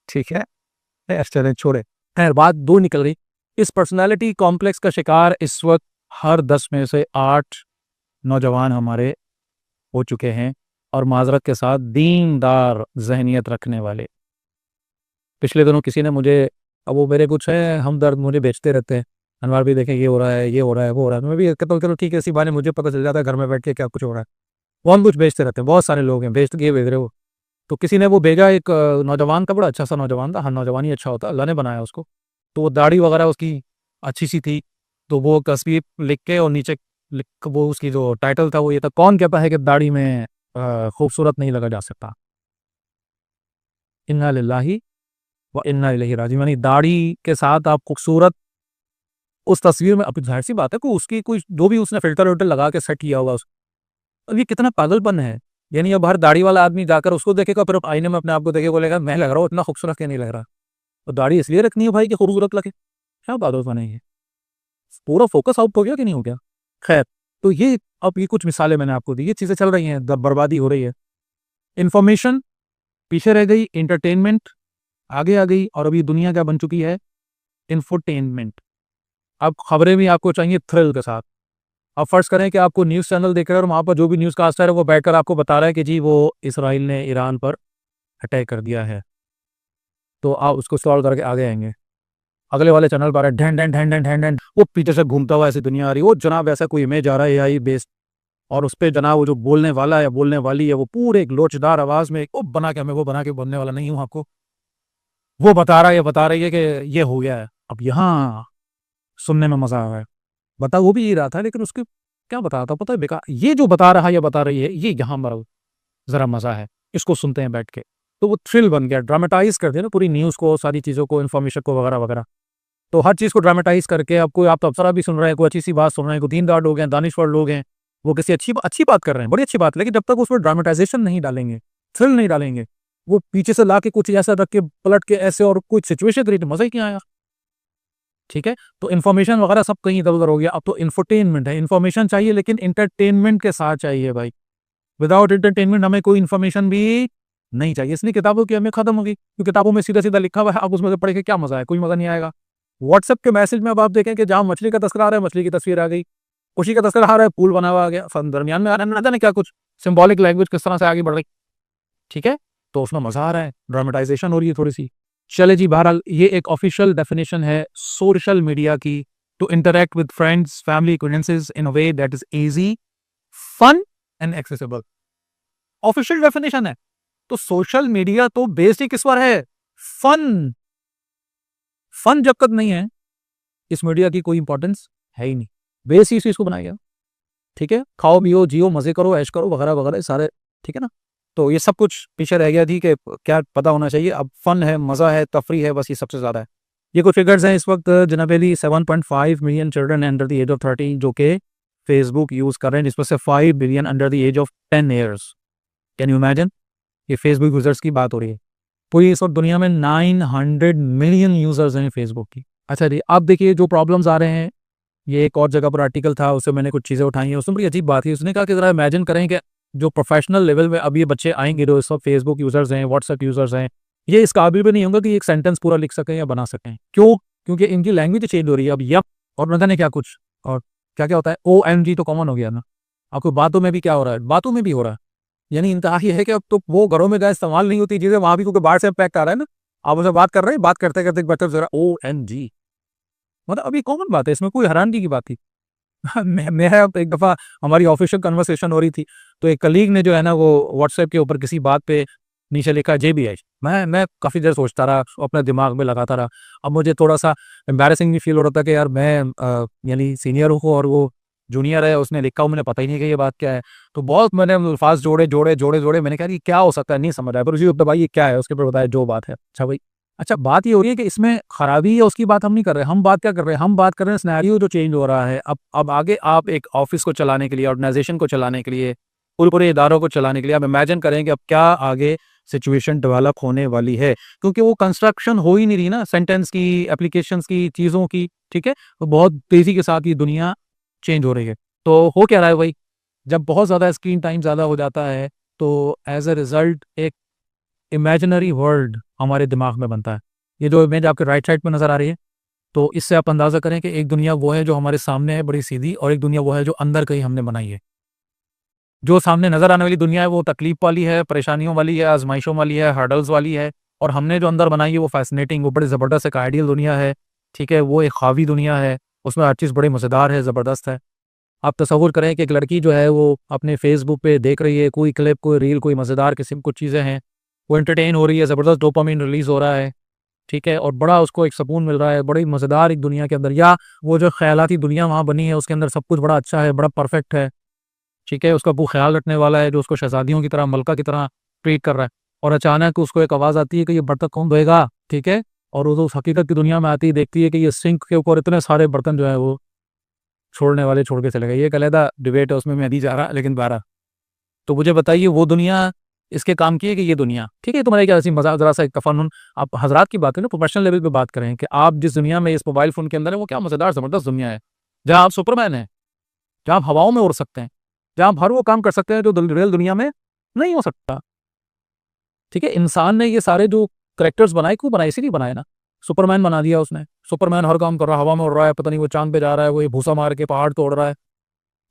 ठीक है। चलें छोड़े, खैर बात दूर निकल गई। इस पर्सनैलिटी कॉम्प्लेक्स का शिकार इस वक्त हर 10 में से 8 नौजवान हमारे हो चुके हैं, और माजरत के साथ दीनदार जहनीत रखने वाले। पिछले दिनों किसी ने मुझे, अब वो मेरे कुछ है हमदर्द, मुझे बेचते रहते हैं, अनवर भी देखें ये हो रहा है, ये हो रहा है, वो हो रहा है, मैं भी कहता हूँ चलो ठीक है, इसी बहाने मुझे पता चल जाता है घर में बैठ के क्या कुछ हो रहा है। वो हम कुछ बेचते रहते हैं, बहुत सारे लोग हैं, भेज रहे हो। तो किसी ने वो भेजा, एक नौजवान था, बड़ा अच्छा सा नौजवान था, हर नौजवान ही अच्छा होता है, अल्लाह ने बनाया उसको, तो वो दाढ़ी वगैरह उसकी अच्छी सी थी, तो वो तस्वीर लिख के, और नीचे वो उसकी जो टाइटल था वो ये था, कौन कहता है कि दाढ़ी में खूबसूरत नहीं लगा जा सकता, इन्ना लिल्लाही व इन्ना इलैहि राजिऊन। यानी दाढ़ी के साथ आप खूबसूरत उस तस्वीर में, अब जाहिर सी बात है कि उसकी कोई जो भी उसने फिल्टर विल्टर लगा के सेट किया होगा, अब ये कितना पागलपन है। यानी अब हर दाढ़ी वाला आदमी जाकर उसको देखेगा, फिर आईने में अपने आप को देखेगा, बोलेगा मैं लग रहा हूँ इतना खूबसूरत, क्या नहीं लग रहा। तो दाढ़ी इसलिए रखनी है भाई कि खूबसूरत लगे, क्या पागलपन है ये, पूरा फोकस आउट हो गया कि नहीं हो गया। खैर, तो ये अब ये कुछ मिसालें मैंने आपको दी, ये चीजें चल रही हैं, बर्बादी हो रही है, इंफॉर्मेशन पीछे रह गई, इंटरटेनमेंट आगे आ गई, और अभी दुनिया क्या बन चुकी है, इंफोटेनमेंट। अब खबरें भी आपको चाहिए थ्रिल के साथ। अब फर्ज करें कि आपको न्यूज़ चैनल देख रहे हैं, और वहाँ पर जो भी न्यूज़ कास्टर है वो बैठकर आपको बता रहा है कि जी वो इसराइल ने ईरान पर अटैक कर दिया है, तो आप उसको सॉल्व करके आगे आएंगे। अगले वाले चैनल पर ढैन ढैन ढैन ढैन ढैन ढैन, वो पीछे से घूमता हुआ ऐसी दुनिया आ रही है, वो जनाब ऐसा कोई इमेज आ रहा है एआई बेस्ड, और उस पर जनाब वो जो बोलने वाला है या बोलने वाली है, वो पूरे एक लोचदार आवाज में, वो बना के, मैं वो बना के बोलने वाला नहीं हूँ आपको, वो बता रहा है या बता रही है कि ये हो गया है। अब यहाँ सुनने में मजा आ रहा है, बता वो भी ये रहा था, लेकिन उसके क्या बता रहा था पता है, बेकार, ये जो बता रहा है या बता रही है, ये यहाँ मरा जरा मजा है, इसको सुनते हैं बैठ के, तो वो थ्रिल बन गया, ड्रामेटाइज कर दिया ना पूरी न्यूज़ को, सारी चीज़ों को, इन्फॉर्मेशन को, वगैरह वगैरह। तो हर चीज़ को ड्रामेटाइज करके अब कोई आप तबसरा भी सुन रहे हैं, कोई अच्छी सी बात सुन रहे हैं, कोई दीनदार लोग हैं, दानिश्वर लोग हैं, वो किसी अच्छी बात कर रहे हैं, बड़ी अच्छी बात है, लेकिन जब तक उसमें ड्रामेटाइजेशन नहीं डालेंगे, थ्रिल नहीं डालेंगे, वो पीछे से ला के कुछ ऐसा रख के पलट के ऐसे और कुछ सिचुएशन क्रिएट, मजा ही क्या आया। ठीक है, तो इन्फॉर्मेशन वगैरह सब कहीं इधर उधर हो गया, अब तो इंफोटेनमेंट है। इन्फॉर्मेशन चाहिए लेकिन इंटरटेनमेंट के साथ चाहिए भाई। विदाउट इंटरटेनमेंट हमें कोई इन्फॉर्मेशन भी नहीं चाहिए, इसलिए किताबों की हमें खत्म होगी, क्योंकि किताबों में सीधा सीधा लिखा हुआ है, आप उसमें से पढ़ के क्या मजा है, कोई मजा नहीं आएगा। व्हाट्सएप के मैसेज में अब आप देखें कि जहां मछली का तस्करा आ रहा है, मछली की तस्वीर आ गई, खुशी का तस्करा आ रहा है, पुल बना हुआ आ गया, दरमियान में आ रहा है, ना जाने क्या कुछ सिंबॉलिक लैंग्वेज किस तरह से आगे बढ़ रही। ठीक है, तो उसमें मजा आ रहा है, ड्रामेटाइजेशन हो रही है थोड़ी सी। चले जी, बहरहाल ये एक ऑफिशियल डेफिनेशन है सोशल मीडिया की, to interact with friends, family, acquaintances in a way that is easy, fun and accessible. Official definition है। तो सोशल मीडिया तो बेस्ड ही किस पर है? फन। फन जब तक नहीं है, इस मीडिया की कोई इंपॉर्टेंस है ही नहीं। बेस ही इसको बनाया गया। ठीक है, खाओ पियो जियो मजे करो ऐश करो वगैरह वगैरह सारे, ठीक है ना। तो ये सब कुछ पीछे रह गया थी कि क्या पता होना चाहिए। अब फन है, मजा है, तफरी है, बस ये सबसे ज्यादा है। ये कुछ फिगर्स हैं इस वक्त जनाबेली 7.5 million children under the age of 13 जो कि फेसबुक यूज कर रहे हैं, जिसमें से 5 billion under the age of 10 years. Can you imagine? ये फेसबुक यूजर्स की बात हो रही है। पूरी इस वक्त दुनिया में 900 मिलियन यूजर्स हैं फेसबुक की। अच्छा जी, अब देखिए जो प्रॉब्लम्स आ रहे हैं, ये एक और जगह पर आर्टिकल था, उससे मैंने कुछ चीज़ें उठाई हैं। उसमें बड़ी अजीब बात थी, उसने कहा कि ज़रा इमेजिन करें कि जो प्रोफेशनल लेवल में अब ये बच्चे आएंगे, जो इस वक्त फेसबुक यूजर्स हैं, व्हाट्सएप यूजर्स हैं, ये इस काबिल भी नहीं होंगे कि एक सेंटेंस पूरा लिख सकें या बना सकें। क्यों? क्योंकि इनकी लैंग्वेज चेंज हो रही है अब। यप और न जाने क्या कुछ, और क्या क्या होता है, OMG तो कॉमन हो गया ना। आपको बातों में भी क्या हो रहा है, बातों में भी हो रहा है। यानी इंतहा ये है कि अब तो वो घरों में गैस इस्तेमाल नहीं होती चीजें, वहां भी क्योंकि बाहर से इम्पैक्ट आ रहा है ना। आप उसे बात कर रहे हैं, बात करते करते बच्चा जरा OMG, मतलब अभी कॉमन बात है, इसमें कोई हैरानगी की बात थी। मैं अब एक दफ़ा हमारी ऑफिशियल कन्वर्सेशन हो रही थी, तो एक कलीग ने जो है ना वो व्हाट्सएप के ऊपर किसी बात पे नीचे लिखा JBH। मैं काफ़ी देर सोचता रहा, अपने दिमाग में लगाता रहा। अब मुझे थोड़ा सा एम्बैरेसिंग भी फील हो रहा था कि यार मैं यानी सीनियर हूँ और वो जूनियर है, उसने लिखा हो, मैंने पता ही नहीं कि ये बात क्या है। तो बहुत मैंने अल्फाज जोड़े, मैंने कहा ये क्या हो सकता है, नहीं समझ आया। पर उसी वक्त भाई ये क्या है, उसके ऊपर बताया जो बात है। अच्छा भाई, अच्छा बात ये हो रही है कि इसमें खराबी है उसकी बात हम नहीं कर रहे। हम बात क्या कर रहे हैं? हम बात कर रहे हैं सिनेरियो जो चेंज हो रहा है। अब आगे आप एक ऑफिस को चलाने के लिए, ऑर्गेनाइजेशन को चलाने के लिए, पूरे इदारों को चलाने के लिए आप इमेजिन करें कि अब क्या आगे सिचुएशन डेवलप होने वाली है, क्योंकि वो कंस्ट्रक्शन हो ही नहीं रही ना सेंटेंस की, एप्लीकेशंस की, चीज़ों की। ठीक है, तो बहुत तेज़ी के साथ ये दुनिया चेंज हो रही है। तो हो क्या रहा है भाई, जब बहुत ज़्यादा स्क्रीन टाइम ज़्यादा हो जाता है तो एज अ रिजल्ट एक इमेजिनरी वर्ल्ड हमारे दिमाग में बनता है। ये जो इमेज आपके राइट साइड पे नज़र आ रही है, तो इससे आप अंदाज़ा करें कि एक दुनिया वो है जो हमारे सामने है बड़ी सीधी, और एक दुनिया वो है जो अंदर कहीं हमने बनाई है। जो सामने नज़र आने वाली दुनिया है वो तकलीफ वाली है, परेशानियों वाली है, आजमाइशों वाली है, हर्डल्स वाली है। और हमने जो अंदर बनाई है वो फैसिनेटिंग, वो बड़ी ज़बरदस्त एक आइडियल दुनिया है। ठीक है, वो एक ख्वाबी दुनिया है, उसमें हर चीज़ बड़ी मज़ेदार है, ज़बरदस्त है। आप तसव्वुर करें कि एक लड़की जो है वो अपने फेसबुक पे देख रही है कोई क्लिप, कोई रील, कोई मज़ेदार किस्म कुछ चीज़ें हैं, वो एंटरटेन हो रही है, ज़बरदस्त डोपामिन रिलीज़ हो रहा है। ठीक है, और बड़ा उसको एक सुकून मिल रहा है बड़ी मज़ेदार एक दुनिया के अंदर, या वो जो ख़यालाती दुनिया वहाँ बनी है उसके अंदर सब कुछ बड़ा अच्छा है, बड़ा परफेक्ट है। ठीक है, उसका वो ख्याल रखने वाला है जो उसको शहज़ादियों की तरह, मलका की तरह ट्रीट कर रहा है। और अचानक उसको एक आवाज़ आती है कि ये बर्तन कौन धोएगा? ठीक है, और वो तो उस हकीकत की दुनिया में आती है, देखती है कि ये सिंक के ऊपर इतने सारे बर्तन जो है वो छोड़ने वाले छोड़ के चले गए। ये एक अलग डिबेट है, उसमें मैं नहीं जा रहा, लेकिन 12। तो मुझे बताइए वो दुनिया इसके काम की है कि ये दुनिया? ठीक है, तुम्हारे क्या ऐसी मजाक, जरा सा एक तफन्नुन आप हजरात की बात करें, प्रोफेशनल लेवल पे बात करें कि आप जिस दुनिया में इस मोबाइल फोन के अंदर है वो क्या मजेदार ज़बरदस्त दुनिया है, जहाँ आप सुपरमैन हैं, जहाँ आप हवाओं में उड़ सकते हैं, जहाँ आप हर वो काम कर सकते हैं जो रियल दुनिया में नहीं हो सकता। ठीक है, इंसान ने ये सारे जो करेक्टर्स बनाए क्यों बनाए? इसीलिए बनाए ना। सुपरमैन बना दिया उसने, सुपरमैन हर काम कर रहा है, हवा में उड़ रहा है, पता नहीं वो चांद पे जा रहा है, वो ये भूसा मार के पहाड़ तोड़ रहा है।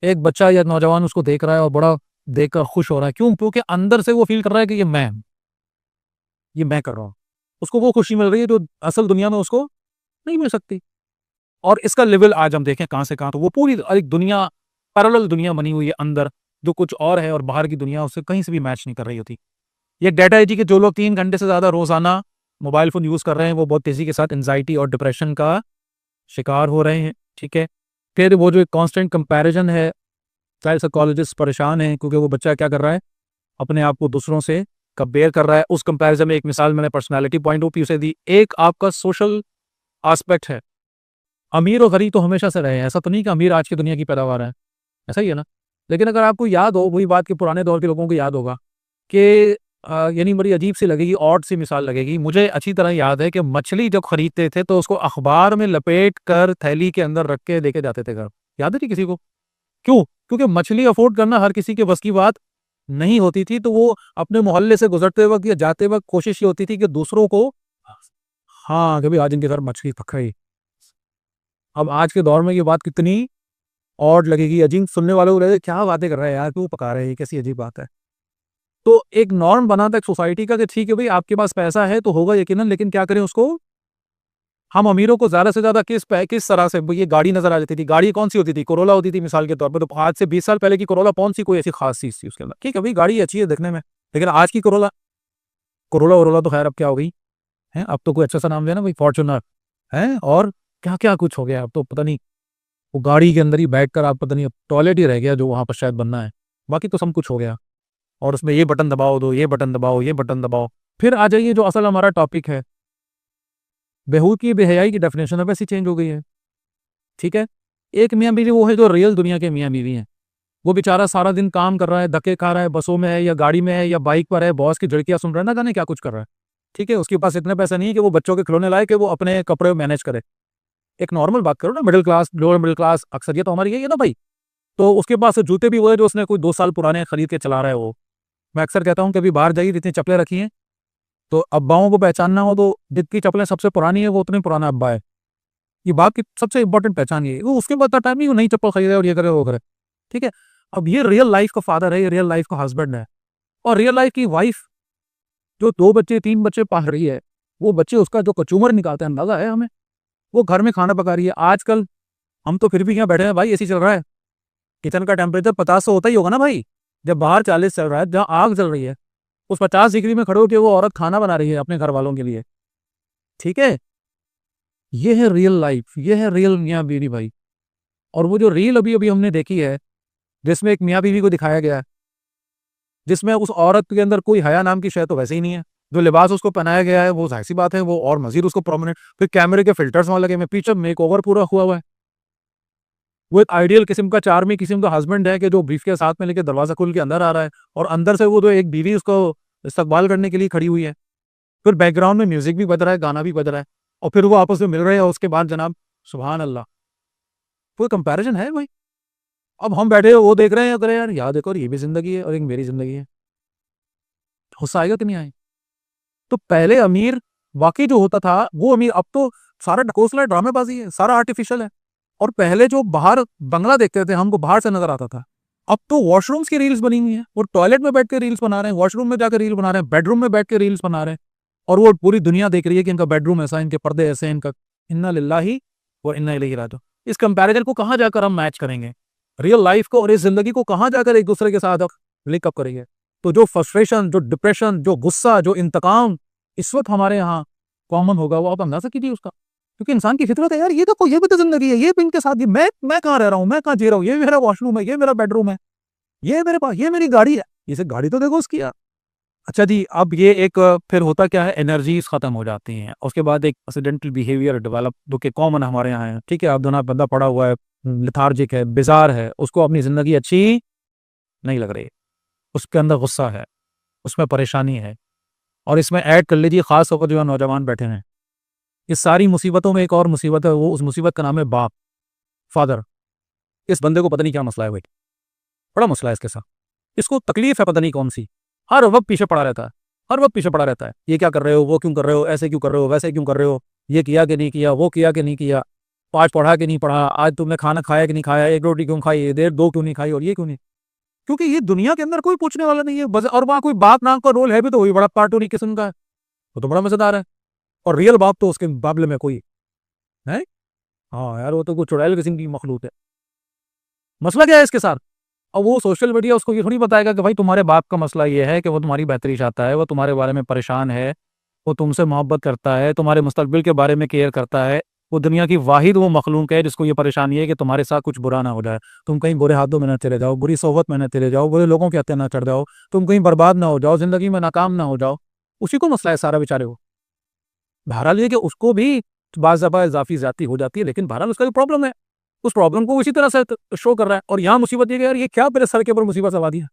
एक बच्चा या नौजवान उसको देख रहा है और बड़ा देखकर खुश हो रहा है। क्यों? क्योंकि अंदर से वो फील कर रहा है कि ये मैं कर रहा हूँ। उसको वो खुशी मिल रही है जो असल दुनिया में उसको नहीं मिल सकती। और इसका लेवल आज हम देखें कहाँ से कहाँ, तो वो पूरी एक दुनिया, पैरेलल दुनिया बनी हुई है अंदर, जो कुछ और है और बाहर की दुनिया उससे कहीं से भी मैच नहीं कर रही होती। ये डाटा है जी कि जो लोग 3 घंटे से ज़्यादा रोजाना मोबाइल फोन यूज़ कर रहे हैं वो बहुत तेज़ी के साथ एंजाइटी और डिप्रेशन का शिकार हो रहे हैं। ठीक है, फिर वो जो कॉन्स्टेंट कंपैरिजन है, चाइल्ड साइकोलॉजिस्ट परेशान हैं क्योंकि वो बच्चा क्या कर रहा है, अपने आप को दूसरों से कंपेयर कर रहा है। उस कंपैरिजन में एक मिसाल मैंने पर्सनालिटी पॉइंट ऑफ व्यू से दी, एक आपका सोशल एस्पेक्ट है। अमीर और गरीब तो हमेशा से रहे हैं, ऐसा तो नहीं कि अमीर आज की दुनिया की पैदावार है, ऐसा ही है ना। लेकिन अगर आपको याद हो, वही बात कि पुराने दौर के लोगों को याद होगा कि यानी बड़ी अजीब सी लगेगी, ऑड सी मिसाल लगेगी, मुझे अच्छी तरह याद है कि मछली जब खरीदते थे तो उसको अखबार में लपेट कर थैली के अंदर रख के लेके जाते थे घर। याद है नहीं किसी को? क्यों? क्योंकि मछली अफोर्ड करना हर किसी के बस की बात नहीं होती थी, तो वो अपने मोहल्ले से गुजरते वक्त या जाते वक्त कोशिश ये होती थी कि दूसरों को, हाँ, कभी आज इनके घर मछली पक गई। अब आज के दौर में ये बात कितनी ऑड लगेगी, अजीब सुनने वालों को लगेगा क्या बातें कर रहा है यार, क्यों पका रहे हैं, कैसी अजीब बात है। तो एक नॉर्म बना था एक सोसाइटी का कि ठीक है भाई, आपके पास पैसा है तो होगा यकीनन, लेकिन क्या करें उसको। हम अमीरों को ज्यादा से ज्यादा किस तरह से ये गाड़ी नजर आ जाती थी। गाड़ी कौन सी होती थी? कोरोला होती थी मिसाल के तौर पर। तो आज से 20 साल पहले की कोरोला कौन सी कोई ऐसी खास चीज थी उसके अंदर? ठीक है भाई, गाड़ी अच्छी है देखने में, लेकिन आज की कोरोला, कोरोला वरोला तो खैर अब क्या हो गई है, अब तो कोई अच्छा सा नाम लेना भाई, फॉर्चुनर है, और क्या क्या कुछ हो गया अब तो पता नहीं। वो गाड़ी के अंदर ही बैठकर आप पता नहीं, अब टॉयलेट ही रह गया जो वहां पर शायद बनना है, बाकी तो सब कुछ हो गया। और उसमें ये बटन दबाओ, दो ये बटन दबाओ, ये बटन दबाओ। फिर आ जाइए जो असल हमारा टॉपिक है, बेहूद की बेहयाई की डेफिनेशन अब ऐसी चेंज हो गई है। ठीक है, एक मियाँ बीवी वो है जो रियल दुनिया के मियाँ बीवी हैं। वो बेचारा सारा दिन काम कर रहा है, धक्के खा रहा है, बसों में है या गाड़ी में है या बाइक पर है, बॉस की झड़कियां सुन रहा है, ना जाने क्या कुछ कर रहा है। ठीक है, उसके पास इतने पैसे नहीं है कि वो बच्चों के खिलौने लाए कि वो अपने कपड़े मैनेज करे। एक नॉर्मल बात करो ना, middle class, lower middle class, अक्सरियत तो हमारी यही है ना भाई। तो उसके पास जूते भी वो है जो उसने कोई 2 साल पुराने खरीद के चला रहा है वो। मैं अक्सर कहता हूँ कि अभी बाहर जाइए, जितनी चप्पलें रखी हैं, तो अब्बाओं को पहचानना हो तो जितनी चप्पलें सबसे पुरानी है वो उतनी पुराना अब्बा है। ये बात की सबसे इंपॉर्टेंट पहचान ये है। वो उसके बाद टाइम नहीं, वो नई चप्पल खरीदे और ये करे वो करे। ठीक है, अब ये रियल लाइफ का फादर है, ये रियल लाइफ का हस्बैंड है। और रियल लाइफ की वाइफ जो 2 बच्चे 3 बच्चे पाल रही है, वो बच्चे उसका जो कचूमर निकालते हैं, अंदाजा है हमें। वो घर में खाना पका रही है। आजकल हम तो फिर भी यहाँ बैठे हैं भाई, एसी चल रहा है, किचन का टेम्परेचर 50 होता ही होगा ना भाई। जब बाहर 40 चल रहा है, जहाँ आग जल रही है, उस 50 डिग्री में खड़े होकर वो औरत खाना बना रही है अपने घर वालों के लिए। ठीक है, ये है रियल लाइफ, ये है रियल मियाँ बीवी भाई। और वो जो रील अभी अभी हमने देखी है, जिसमें एक मियाँ बीवी को दिखाया गया है, जिसमें उस औरत के अंदर कोई हया नाम की शय तो वैसे ही नहीं है। जो लिबास उसको पहनाया गया है वो जाहिर सी बात है वो और मजीद उसको प्रोमिनेंट, फिर कैमरे के फिल्टर्स वहां लगे में, पीछे मेक ओवर पूरा हुआ है। वो एक आइडियल किस्म का, चार्मी किस्म का हस्बैंड है कि जो ब्रीफ के साथ में लेके दरवाजा खोल के अंदर आ रहा है, और अंदर से वो जो एक बीवी उसको इस्तकबाल करने के लिए खड़ी हुई है। फिर बैकग्राउंड में म्यूजिक भी बज रहा है, गाना भी बज रहा है, और फिर वो आपस में मिल रहे हैं। और उसके बाद जनाब, सुभान अल्लाह, कोई कंपैरिजन है भाई? अब हम बैठे वो देख रहे हैं, करें यार, याद देखो, और ये भी जिंदगी है और एक मेरी जिंदगी है, गुस्सा आएगा कि नहीं आए? तो पहले अमीर वाकई जो होता था वो अमीर, अब तो सारा ढकोसला ड्रामेबाजी है, सारा आर्टिफिशियल है। और पहले जो बाहर बंगला देखते थे हमको बाहर से नजर आता था, अब तो वॉशरूम्स की रील्स बनी हुई है। वो टॉयलेट में बैठ के रील्स बना रहे हैं, वॉशरूम में जाकर रील बना रहे हैं, बेडरूम में बैठ के रील्स बना रहे हैं। और वो पूरी दुनिया देख रही है कि इनका बेडरूम ऐसा है, इनके पर्दे ऐसे हैं, इनका। इन्ना लिल्लाही व इन्ना इलैहि राजिऊन। इस कंपैरिजन को कहाँ जाकर हम मैच करेंगे? रियल लाइफ को और इस जिंदगी को कहाँ जाकर एक दूसरे के साथ लिंकअप करेंगे? तो जो फ्रस्ट्रेशन, जो डिप्रेशन, जो गुस्सा, जो इंतकाम इस वक्त हमारे यहाँ कॉमन होगा, वो आप अंदाजा कीजिए उसका। क्योंकि इंसान की फितरत है यार, ये देखो, ये भी तो जिंदगी है, ये भी इनके साथ, ये मैं कहाँ रह रहा हूँ, मैं कहाँ जी रहा हूँ, ये मेरा वॉशरूम है, ये मेरा बेडरूम है, ये मेरे पास, ये मेरी गाड़ी है, इसे गाड़ी तो देखो उसकी यार। अच्छा जी, अब ये एक फिर होता क्या है, एनर्जीज खत्म हो जाती हैं। उसके बाद एक एक्सीडेंटल बिहेवियर डेवलप, जो कि कॉमन हमारे यहाँ है। ठीक है, अब दोनों बंदा पड़ा हुआ है, लिथार्जिक है, बिजार है, उसको अपनी जिंदगी अच्छी नहीं लग रही, उसके अंदर गुस्सा है, उसमें परेशानी है। और इसमें ऐड कर लीजिए खास तौर पर जो नौजवान बैठे हैं, इस सारी मुसीबतों में एक और मुसीबत है, वो उस मुसीबत का नाम है बाप, फादर। इस बंदे को पता नहीं क्या मसला है भाई, बड़ा मसला है इसके साथ, इसको तकलीफ है पता नहीं कौन सी, हर वक्त पीछे पड़ा रहता है, हर वक्त पीछे पड़ा रहता है। ये क्या कर रहे हो, वो क्यों कर रहे हो, ऐसे क्यों कर रहे हो, वैसे क्यों कर रहे हो, ये किया कि नहीं किया, वो किया कि नहीं किया, आज पढ़ा कि नहीं पढ़ा, आज तुमने खाना खाया कि नहीं खाया, एक रोटी क्यों खाई, देर दो क्यों नहीं खाई, और ये क्यों नहीं। क्योंकि ये दुनिया के अंदर कोई पूछने वाला नहीं है बस, और वहां कोई बाप नाम का रोल है भी तो वही बड़ा कार्टूनी किस्म का है, वो तो बड़ा मजेदार है। और रियल बाप तो उसके मुकाबले में कोई है। हाँ यार, वो तो कुछ चुड़ैल किस्म की मखलूक है। मसला क्या है इसके साथ? और वो सोशल मीडिया उसको ये थोड़ी बताएगा कि भाई तुम्हारे बाप का मसला ये है कि वो तुम्हारी बेहतरी चाहता है, वो तुम्हारे बारे में परेशान है, वो तुमसे मोहब्बत करता है, तुम्हारे मुस्तकबिल के बारे में केयर करता है। वो दुनिया की वाहिद वो मखलूक है जिसको ये परेशानी है कि तुम्हारे साथ कुछ बुरा ना हो जाए, तुम कहीं बुरे हाथों में ना चले जाओ, बुरी सोहबत में ना चले जाओ, बुरे लोगों के हत्या ना चढ़ जाओ, तुम कहीं बर्बाद ना हो जाओ, जिंदगी में नाकाम ना हो जाओ। उसी को मसला है सारा बेचारे को। बहरहाल ये कि उसको भी बाज़ दफ़ा इजाफी ज़्यादती हो जाती है, लेकिन बहरहाल उसका जो प्रॉब्लम है, उस प्रॉब्लम को इसी तरह से शो कर रहा है। और यहाँ मुसीबत ये कि यार ये क्या मेरे सर के ऊपर मुसीबत सवा दिया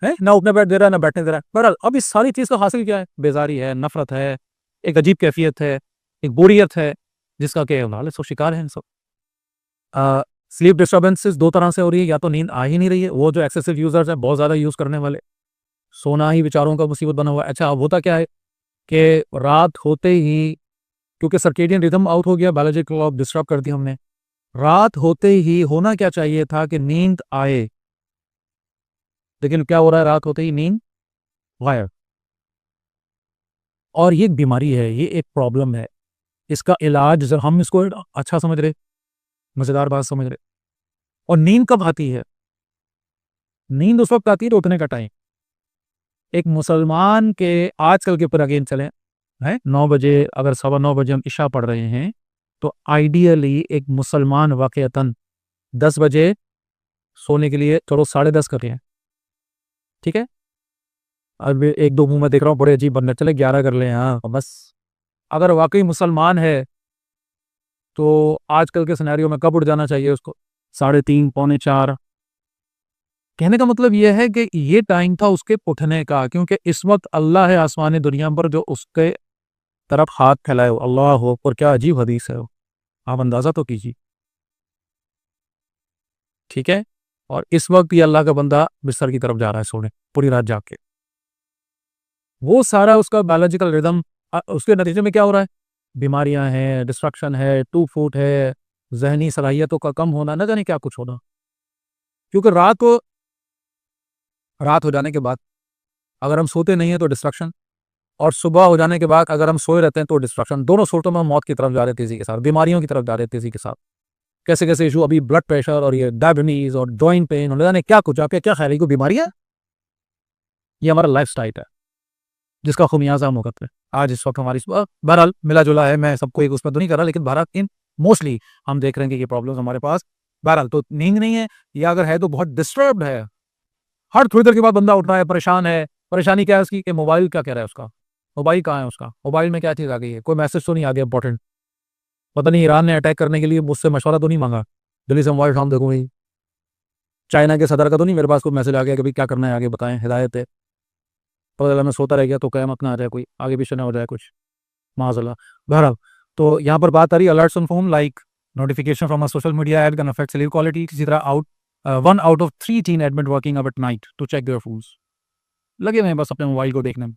है, ना उठने बैठ दे रहा है, ना बैठने दे रहा है। बहरहाल अब इस सारी चीज़ का हासिल क्या है? बेजारी है, नफरत है, एक अजीब कैफियत है, एक बोरियत है, जिसका कि फिलहाल इसको शिकार है सब। स्लीप डिस्टर्बेंसेस दो तरह से हो रही है, या तो नींद आ ही नहीं रही है, वो जो एक्सेसिव यूजर्स हैं, बहुत ज़्यादा यूज़ करने वाले, सोना ही बेचारों का मुसीबत बना हुआ है। अच्छा, अब होता क्या है कि रात होते ही, क्योंकि सर्केडियन रिदम आउट हो गया, बायोलॉजिकल क्लॉक डिस्टर्ब कर दिया हमने, रात होते ही होना क्या चाहिए था कि नींद आए, लेकिन क्या हो रहा है, रात होते ही नींद गायब। और ये एक बीमारी है, ये एक प्रॉब्लम है। इसका इलाज जब हम इसको अच्छा समझ रहे, मजेदार बात समझ रहे। और नींद कब आती है? नींद उस वक्त आती है उठने का टाइम। एक मुसलमान के आजकल के ऊपर अगेन चले हैं 9 बजे, अगर 9:15 हम इशा पढ़ रहे हैं, तो आइडियली एक मुसलमान वाकईतन 10 बजे सोने के लिए, चलो 10:30 कर रहे हैं, ठीक है। अब एक दो मुंह में देख रहा हूँ बड़े अजीब बनने, चले 11 कर ले, हाँ बस। अगर वाकई मुसलमान है तो आजकल के सिनेरियो में कब उठ जाना चाहिए उसको? 3:30, पौने 4। कहने का मतलब यह है कि ये टाइम था उसके उठने का, क्योंकि इस वक्त अल्लाह है आसमानी दुनिया पर जो उसके तरफ हाथ फैलाए हो। अल्लाह हो, और क्या अजीब हदीस है वो, आप अंदाजा तो कीजिए, ठीक है। और इस वक्त ये अल्लाह का बंदा बिस्तर की तरफ जा रहा है सोने, पूरी रात जाग के। वो सारा उसका बायोलॉजिकल रिदम, उसके नतीजे में क्या हो रहा है? बीमारियां हैं, डिस्ट्रक्शन है, टू फूट है, जहनी सलाहियतों का कम होना, न जाने क्या कुछ होना। क्योंकि रात हो जाने के बाद अगर हम सोते नहीं है तो डिस्ट्रक्शन, और सुबह हो जाने के बाद अगर हम सोए रहते हैं तो डिस्ट्रक्शन। दोनों सूरतों में हम मौत की तरफ जा रहे हैं तेजी के साथ, बीमारियों की तरफ जा रहे हैं तेजी के साथ। कैसे कैसे इशू, अभी ब्लड प्रेशर और ये डायबिटीज और जॉइंट पेन और न जाने क्या कुछ, आपके क्या ख्याल है, कोई बीमारियां? ये हमारा लाइफ स्टाइल है जिसका खुमियाजा हम भुगतते हैं आज इस वक्त हमारी। बहरहाल मिला जुला है, मैं सबको एक उसमें तो नहीं कर रहा, लेकिन भारत इन मोस्टली हम देख रहे हैं कि ये प्रॉब्लम्स हमारे पास। बहरहाल तो नींद नहीं है, या अगर है तो बहुत डिस्टर्ब्ड है, हर थोड़ी देर के बाद बंदा उठ रहा है, परेशान है। परेशानी क्या है उसकी? कि मोबाइल क्या कह रहा है उसका, मोबाइल कहाँ है उसका, मोबाइल में क्या चीज़ आ गई है, कोई मैसेज तो नहीं आ गया इंपॉर्टेंट, पता नहीं ईरान ने अटैक करने के लिए मुझसे मशवरा तो नहीं मांगा, जल्दी से मोबाइल उठाऊं देखूँ भाई, चाइना के सदर का तो नहीं मेरे पास कोई मैसेज आ गया कि भाई क्या करना है आगे बताएं, हिदायत है। पता चला मैं सोता रह गया तो क़यामत ना आ जाए, कोई आगे पीछे ना हो जाए कुछ, माज़अल्लाह। बहरहाल तो यहाँ पर बात आ रही है alerts on phone like notification from a social media ad can affect sleep quality. इसी तरह 1 out of 3 teen admit working up at night to check their phones, लगे हुए हैं बस अपने मोबाइल को देखने में।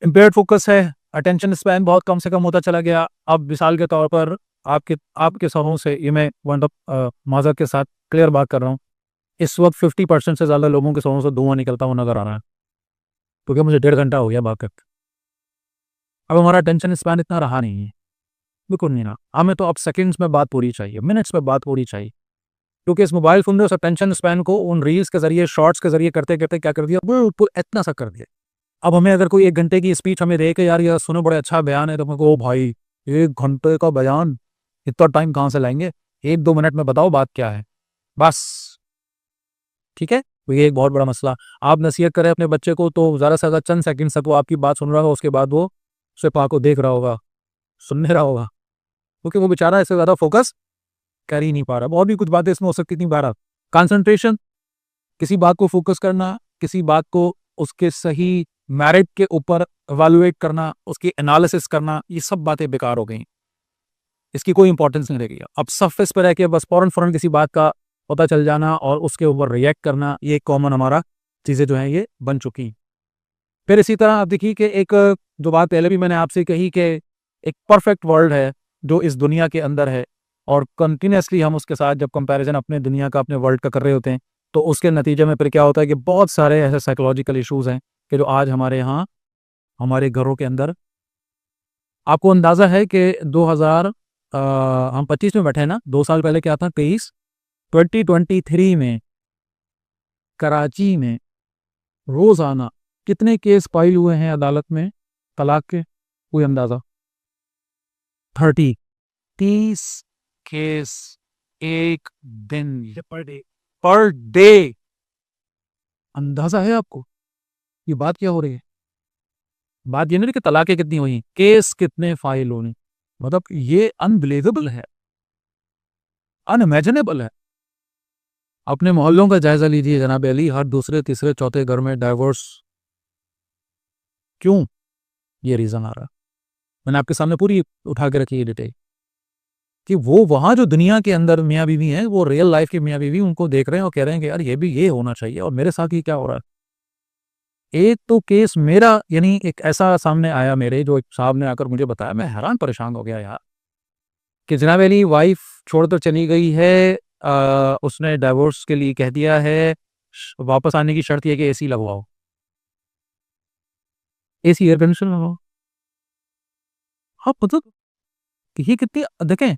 इम्पेयर्ड फोकस है, अटेंशन स्पैन बहुत कम से कम होता चला गया। अब मिसाल के तौर पर आपके आपके सरों से, ये मैं माजरत के साथ क्लियर बात कर रहा हूँ, इस वक्त 50% से ज़्यादा लोगों के सरों से धुआं निकलता हुआ नजर आ रहा है, क्योंकि मुझे 1.5 घंटा हो गया बात करते। अब हमारा अटेंशन स्पैन इतना रहा नहीं है, बिल्कुल नहीं रहा। हमें तो अब सेकंड्स में बात पूरी चाहिए, मिनट्स में बात पूरी चाहिए, क्योंकि इस मोबाइल फोन ने उस अटेंशन स्पैन को उन रील्स के जरिए, शॉर्ट्स के जरिए करते करते क्या कर दिया, बिल्कुल इतना सा कर दिया। अब हमें अगर कोई 1 घंटे की स्पीच हमें दे के यार ये सुनो बड़े अच्छा बयान है, तो मैं को भाई 1 घंटे का बयान, इतना टाइम कहाँ से लाएंगे, 1-2 मिनट में बताओ बात क्या है, बस, ठीक है। तो ये एक बहुत बड़ा मसला। आप नसीहत करें अपने बच्चे को तो ज़्यादा से ज़्यादा चंद सेकंड तक वो आपकी बात सुन रहा होगा, उसके बाद वो उसे पा को देख रहा होगा, सुनने रहा होगा, क्योंकि वो बेचारा इससे ज़्यादा फोकस कर ही नहीं पा रहा। बहुत भी कुछ बातें इसमें हो सकती थी। बहरहाल कंसंट्रेशन, किसी बात को फोकस करना, किसी बात को उसके सही मेरिट के ऊपर इवैल्यूएट करना, उसकी एनालिसिस करना, ये सब बातें बेकार हो गई, इसकी कोई इंपॉर्टेंस नहीं रह गई। अब सरफेस पर रह के बस फौरन फौरन किसी बात का पता चल जाना और उसके ऊपर रिएक्ट करना, ये कॉमन हमारा चीज़ें जो हैं ये बन चुकी। फिर इसी तरह आप देखिए कि एक जो बात पहले भी मैंने आपसे कही कि एक परफेक्ट वर्ल्ड है जो इस दुनिया के अंदर है, और कंटिन्यूसली हम उसके साथ जब कंपैरिजन अपने दुनिया का, अपने वर्ल्ड का कर रहे होते हैं, तो उसके नतीजे में फिर क्या होता है कि बहुत सारे ऐसे साइकोलॉजिकल इश्यूज हैं कि जो आज हमारे यहाँ हमारे घरों के अंदर, आपको अंदाज़ा है कि 2000 हम 25 में बैठे हैं ना, 2 साल पहले क्या था, 2023 में कराची में रोज़ाना कितने केस फाइल हुए हैं अदालत में तलाक के, कोई अंदाज़ा? 30 केस एक दिन, पर डे। अंदाजा है आपको ये बात क्या हो रही है? बात ये नहीं कि तलाकें कितनी हुई, केस कितने फाइल होने। मतलब ये अनबिलीवेबल है, अनइमेजिनेबल है। अपने मोहल्लों का जायजा लीजिए जनाब अली, हर दूसरे तीसरे चौथे घर में डाइवोर्स। क्यों? ये रीजन आ रहा, मैंने आपके सामने पूरी उठा के रखी है डिटेल, कि वो वहां जो दुनिया के अंदर मियाँ बीवी हैं, वो रियल लाइफ के मियाँ बीवी उनको देख रहे हैं और कह रहे हैं कि यार ये भी ये होना चाहिए, और मेरे साथ ही क्या हो रहा है। एक तो केस मेरा, यानी एक ऐसा सामने आया मेरे, जो एक साहब ने आकर मुझे बताया, मैं हैरान परेशान हो गया यार, कि जनाब अली वाइफ छोड़कर चली गई है, उसने डाइवोर्स के लिए कह दिया है, वापस आने की शर्त यह कि एसी लगवाओ, एसी एयर कंडीशन लगवाओ। हाँ मतलब ये कितनी, देखें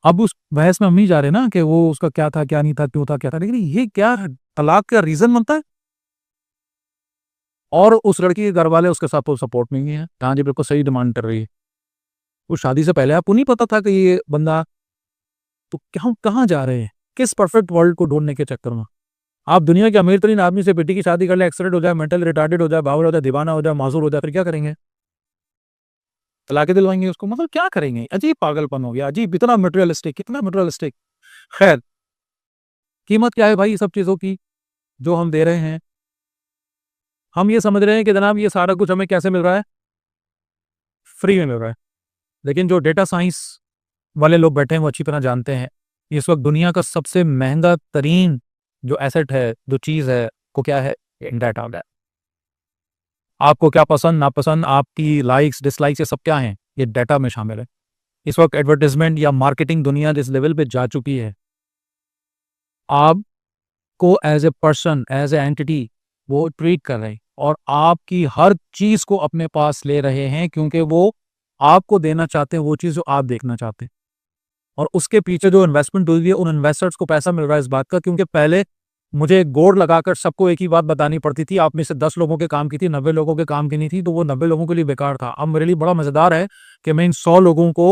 अब उस बहस में हम नहीं जा रहे ना कि वो उसका क्या था क्या नहीं था, क्यों था क्या था, लेकिन ये क्या तलाक का रीजन बनता है। और उस लड़की के घर वाले उसके साथ सपोर्ट नहीं है, हाँ जी बिल्कुल सही डिमांड कर रही है। उस शादी से पहले आपको नहीं पता था कि ये बंदा, तो क्या हम कहाँ जा रहे हैं, किस परफेक्ट वर्ल्ड को ढूंढने के चक्कर में। आप दुनिया के अमीर तरीन आदमी से बेटी की शादी कर ले, एक्सीडेंट हो जाए, मेंटल रिटार्डेड हो जाए, बावल हो जाए, दीवाना हो जाए, मासूर हो जाए, फिर क्या करेंगे? तलाके दिलवाएंगे उसको, मतलब क्या करेंगे? अजीब पागलपन हो गया, अजीब, इतना मटेरियलिस्टिक, कितना मटेरियलिस्टिक। खैर, कीमत क्या है भाई ये सब चीजों की जो हम दे रहे हैं? हम ये समझ रहे हैं कि जनाब ये सारा कुछ हमें कैसे मिल रहा है, फ्री में मिल रहा है। लेकिन जो डेटा साइंस वाले लोग बैठे हैं वो अच्छी तरह जानते हैं, इस वक्त दुनिया का सबसे महंगा तरीन जो एसेट है, जो चीज है, को क्या है? डाटा है। आपको क्या पसंद नापसंद, आपकी लाइक्स डिसलाइक्स, ये सब क्या है? ये डाटा में शामिल है। इस वक्त एडवर्टाइजमेंट या मार्केटिंग दुनिया जिस लेवल पे जा चुकी है, आपको as a person, as a entity वो ट्रीट कर रहे हैं, और आपकी हर चीज को अपने पास ले रहे हैं, क्योंकि वो आपको देना चाहते हैं वो चीज जो आप देखना चाहते हैं। और उसके पीछे जो इन्वेस्टमेंट हुई है, उन इन्वेस्टर्स को पैसा मिल रहा है इस बात का, क्योंकि पहले मुझे एक गोड़ लगाकर सबको एक ही बात बतानी पड़ती थी, आप में से 10 लोगों के काम की थी, 90 लोगों के काम की नहीं थी, तो वो 90 लोगों के लिए बेकार था। अब मेरे लिए बड़ा मजेदार है कि मैं इन 100 लोगों को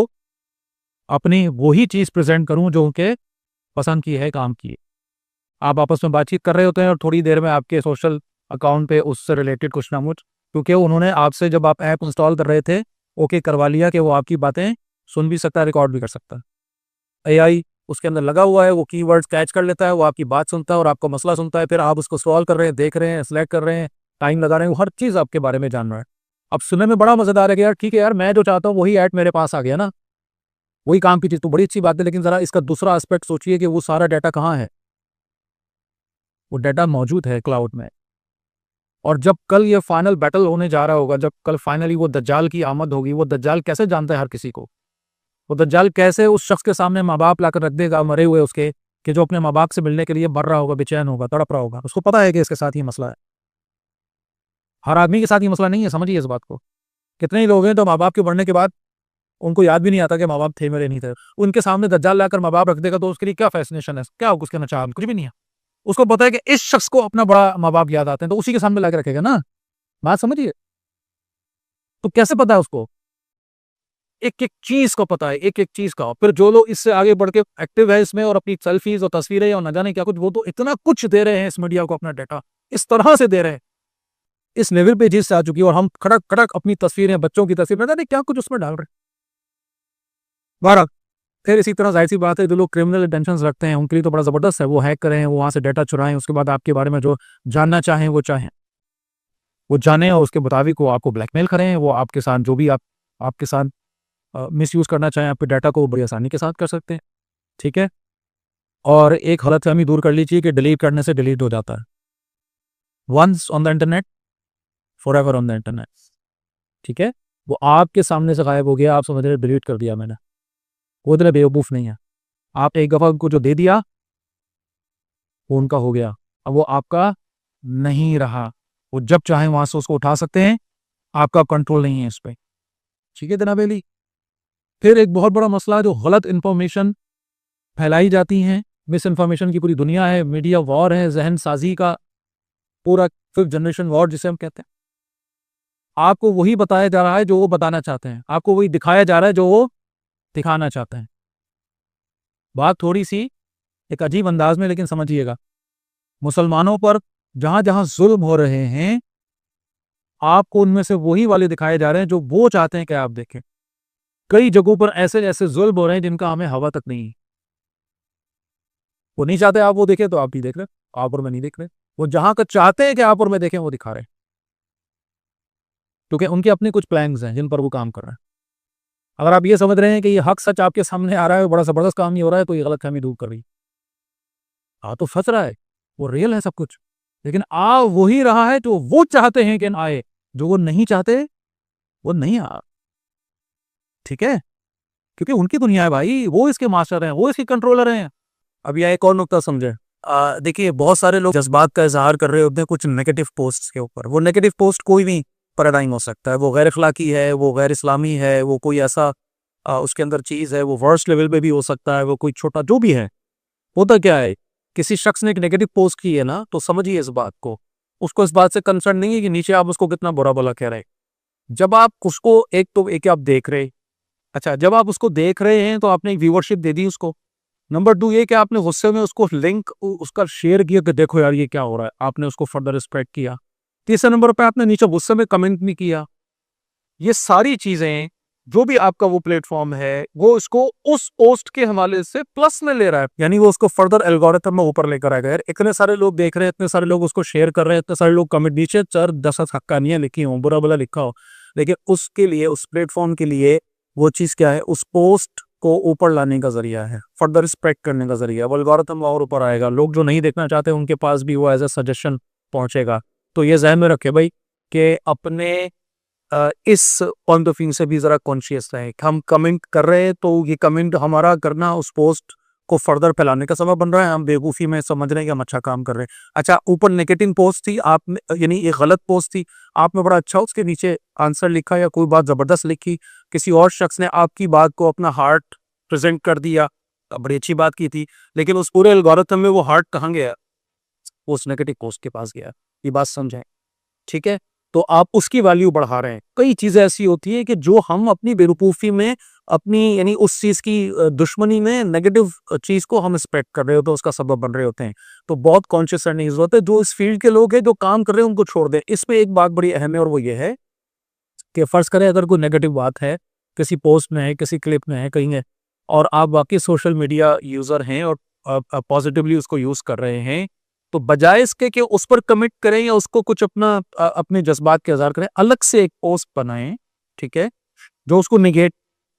अपनी वही चीज प्रेजेंट करूं जो उनके पसंद की है, काम की है। आप आपस में बातचीत कर रहे होते हैं और थोड़ी देर में आपके सोशल अकाउंट पे उससे रिलेटेड कुछ ना कुछ, क्योंकि उन्होंने आपसे जब आप ऐप इंस्टॉल कर रहे थे ओके करवा लिया कि वो आपकी बातें सुन भी सकता है, रिकॉर्ड भी कर सकता है। एआई उसके अंदर लगा हुआ है, वो कीवर्ड्स कैच कर लेता है, वो आपकी बात सुनता है और आपका मसला सुनता है, फिर आप उसको सॉल्व कर रहे हैं, देख रहे हैं, सिलेक्ट कर रहे हैं, टाइम लगा रहे हैं, वो हर चीज़ आपके बारे में जान रहा है। अब सुनने में बड़ा मजेदार है कि यार ठीक है यार, मैं जो चाहता हूँ वही ऐड मेरे पास आ गया ना, वही काम की चीज़, तो बड़ी अच्छी बात है। लेकिन जरा इसका दूसरा एस्पेक्ट सोचिए कि वो सारा डाटा कहाँ है? वो डाटा मौजूद है क्लाउड में। और जब कल ये फाइनल बैटल होने जा रहा होगा, जब कल फाइनली वो दज्जाल की आमद होगी, वो दज्जाल कैसे जानता है हर किसी को? वो दज्जाल कैसे उस शख्स के सामने माँ बाप लाकर रख देगा, मरे हुए उसके, कि जो अपने माँ बाप से मिलने के लिए मर रहा होगा, बेचैन होगा, तड़प रहा होगा, उसको पता है कि इसके साथ ही मसला है। हर आदमी के साथ ही मसला नहीं है, समझिए इस बात को। कितने ही लोग हैं तो माँ बाप के बढ़ने के बाद उनको याद भी नहीं आता कि माँ बाप थे मेरे, नहीं थे। उनके सामने दज्जाल लाकर माँ बाप रख देगा तो उसके लिए क्या फैसिनेशन है, क्या उसके नचार, कुछ भी नहीं है। उसको पता है कि इस शख्स को अपना बड़ा माँ बाप याद आते हैं, तो उसी के सामने लाकर रखेगा ना। बात समझिए। तो कैसे पता है उसको? एक एक चीज को पता है, एक एक चीज का। फिर जो लोग इससे आगे बढ़ के एक्टिव है इसमें और अपनी सेल्फीज और तस्वीरें और न जाने क्या कुछ, वो तो इतना कुछ दे रहे हैं इस मीडिया को, अपना डाटा इस तरह से दे रहे हैं, इस लेवल पे चीज से आ चुकी है। और हम खड़क खड़क अपनी तस्वीरें, बच्चों की तस्वीर, न जाने क्या कुछ उसमें डाल रहे हैं। बारह, फिर इसी तरह जाहिर सी बात है, जो लोग क्रिमिनल इंटेंशंस रखते हैं उनके लिए तो बड़ा जबरदस्त है, वो हैक करें, वो वहां से डाटा चुराएं, उसके बाद आपके बारे में जो जानना चाहें वो चाहें, वो जाने, और उसके मुताबिक वो आपको ब्लैकमेल करें, वो आपके साथ जो भी आपके साथ मिस यूज करना चाहें आपके डाटा को, वो बड़ी आसानी के साथ कर सकते हैं। ठीक है। और एक गलतफहमी दूर कर लीजिए कि डिलीट करने से डिलीट हो जाता है। Once on the internet forever on the internet. ठीक है। वो आपके सामने से गायब हो गया, आप समझ रहे डिलीट कर दिया मैंने, वो इतने बेवकूफ नहीं है। आप एक दफा उनको जो दे दिया वो उनका हो गया, अब वो आपका नहीं रहा। वो जब चाहे वहां से उसको उठा सकते हैं, आपका कंट्रोल नहीं है इस पर। ठीक है जनाब अली। फिर एक बहुत बड़ा मसला है, जो गलत इंफॉर्मेशन फैलाई जाती हैं, मिस इन्फॉर्मेशन की पूरी दुनिया है, मीडिया वॉर है, जहन साजी का पूरा फिफ्थ जनरेशन वॉर जिसे हम कहते हैं। आपको वही बताया जा रहा है जो वो बताना चाहते हैं, आपको वही दिखाया जा रहा है जो वो दिखाना चाहते हैं। बात थोड़ी सी एक अजीब अंदाज में, लेकिन समझिएगा, मुसलमानों पर जहां जहां जुल्म हो रहे हैं, आपको उनमें से वही वाले दिखाए जा रहे हैं जो वो चाहते हैं कि आप देखें। कई जगहों पर ऐसे ऐसे जुल्म हो रहे हैं जिनका हमें हवा तक नहीं है। वो नहीं चाहते आप वो देखें तो आप भी देख रहे, आप और मैं नहीं देख रहे। वो जहां का चाहते हैं कि आप और मैं देखें वो दिखा रहे हैं, क्योंकि उनके अपने कुछ प्लान्स हैं जिन पर वो काम कर रहे हैं। अगर आप ये समझ रहे हैं कि ये हक सच आपके सामने आ रहा है, बड़ा जबरदस्त काम नहीं हो रहा है, तो ये गलतफहमी दूर कर रही है। हाँ तो फंस रहा है, वो रियल है सब कुछ, लेकिन आ वही रहा है जो वो चाहते हैं कि आए, जो वो नहीं चाहते वो नहीं आ। ठीक है, क्योंकि उनकी दुनिया है भाई, वो इसके मास्टर हैं, वो इसके कंट्रोलर हैं। अब यह एक और नुकता समझे। देखिए बहुत सारे लोग जज्बात का इजहार कर रहे होते हैं कुछ नेगेटिव पोस्ट के ऊपर। वो नेगेटिव पोस्ट कोई भी पैराडाइम हो सकता है, वो गैर अखलाकी है, वो गैर इस्लामी है, वो कोई ऐसा उसके अंदर चीज़ है, वो वर्स्ट लेवल पे भी हो सकता है, वो कोई छोटा जो भी है। होता क्या है, किसी शख्स ने एक नेगेटिव पोस्ट की है ना, तो समझिए इस बात को, उसको इस बात से कंसर्न नहीं है कि नीचे आप उसको कितना बुरा भला कह रहे हैं। जब आप उसको एक तो एक आप देख रहे, अच्छा जब आप उसको देख रहे हैं तो आपने एक व्यूअरशिप दे दी उसको। नंबर 2 ये कि आपने गुस्से में उसको लिंक उसका शेयर किया कि देखो यार ये क्या हो रहा है, आपने उसको फर्दर स्प्रेड किया। तीसरे नंबर पे आपने नीचे गुस्से में कमेंट नहीं किया। ये सारी चीजें जो भी आपका वो प्लेटफॉर्म है वो इसको उस पोस्ट के हवाले से प्लस में ले रहा है, यानी वो उसको फर्दर एल्गोरिथम में ऊपर लेकर आएगा। यार इतने सारे लोग देख रहे हैं, इतने सारे लोग उसको शेयर कर रहे हैं, इतने सारे लोग कमेंट, नीचे 4-10 हक्कानियां लिखी हो, बुरा भला लिखा हो, लेकिन उसके लिए, उस प्लेटफॉर्म के लिए वो चीज क्या है, उस पोस्ट को ऊपर लाने का जरिया है, फर्दर स्प्रेड करने का जरिया। वो एल्गोरिथम और ऊपर आएगा, लोग जो नहीं देखना चाहते उनके पास भी वो एज ए सजेशन पहुंचेगा। तो ये जहन में रखे भाई कि अपने इस पॉइंट ऑफ व्यू से भी जरा कॉन्शियस रहे। हम कमेंट कर रहे हैं तो ये कमेंट हमारा करना उस पोस्ट को फर्दर फैलाने का सबब बन रहा है, हम बेवकूफ़ी में समझ रहे हैं कि हम अच्छा काम कर रहे हैं। अच्छा ऊपर नेगेटिव पोस्ट थी आप में, यानी एक गलत पोस्ट थी, आपने बड़ा अच्छा उसके नीचे आंसर लिखा या कोई बात ज़बरदस्त लिखी, किसी और शख्स ने आपकी बात को अपना हार्ट प्रेजेंट कर दिया, बड़ी अच्छी बात की थी, लेकिन उस पूरे एल्गोरिथम में वो हार्ट कहाँ गया, वो उस नेगेटिव पोस्ट के पास गया। ये बात समझें, ठीक है। तो आप उसकी वैल्यू बढ़ा रहे हैं। कई चीजें ऐसी होती है कि जो हम अपनी बेवकूफ़ी में, अपनी यानी उस चीज की दुश्मनी में नेगेटिव चीज को हम स्प्रेड कर रहे होते हैं, उसका सबब बन रहे होते हैं। तो बहुत कॉन्शियस रहने की जरूरत है। जो इस फील्ड के लोग हैं जो काम कर रहे हैं उनको छोड़ दें। इसमें एक बात बड़ी अहम है और वो ये है कि फर्ज करें अगर कोई नेगेटिव बात है, किसी पोस्ट में है, किसी क्लिप में है, कहीं है, और आप वाकई सोशल मीडिया यूजर हैं और पॉजिटिवली उसको यूज कर रहे हैं, तो बजाय इसके कि उस पर कमिट करें या उसको कुछ अपना अपने जज्बात के इज़हार करें, अलग से एक पोस्ट बनाएं, ठीक है, जो उसको निगेट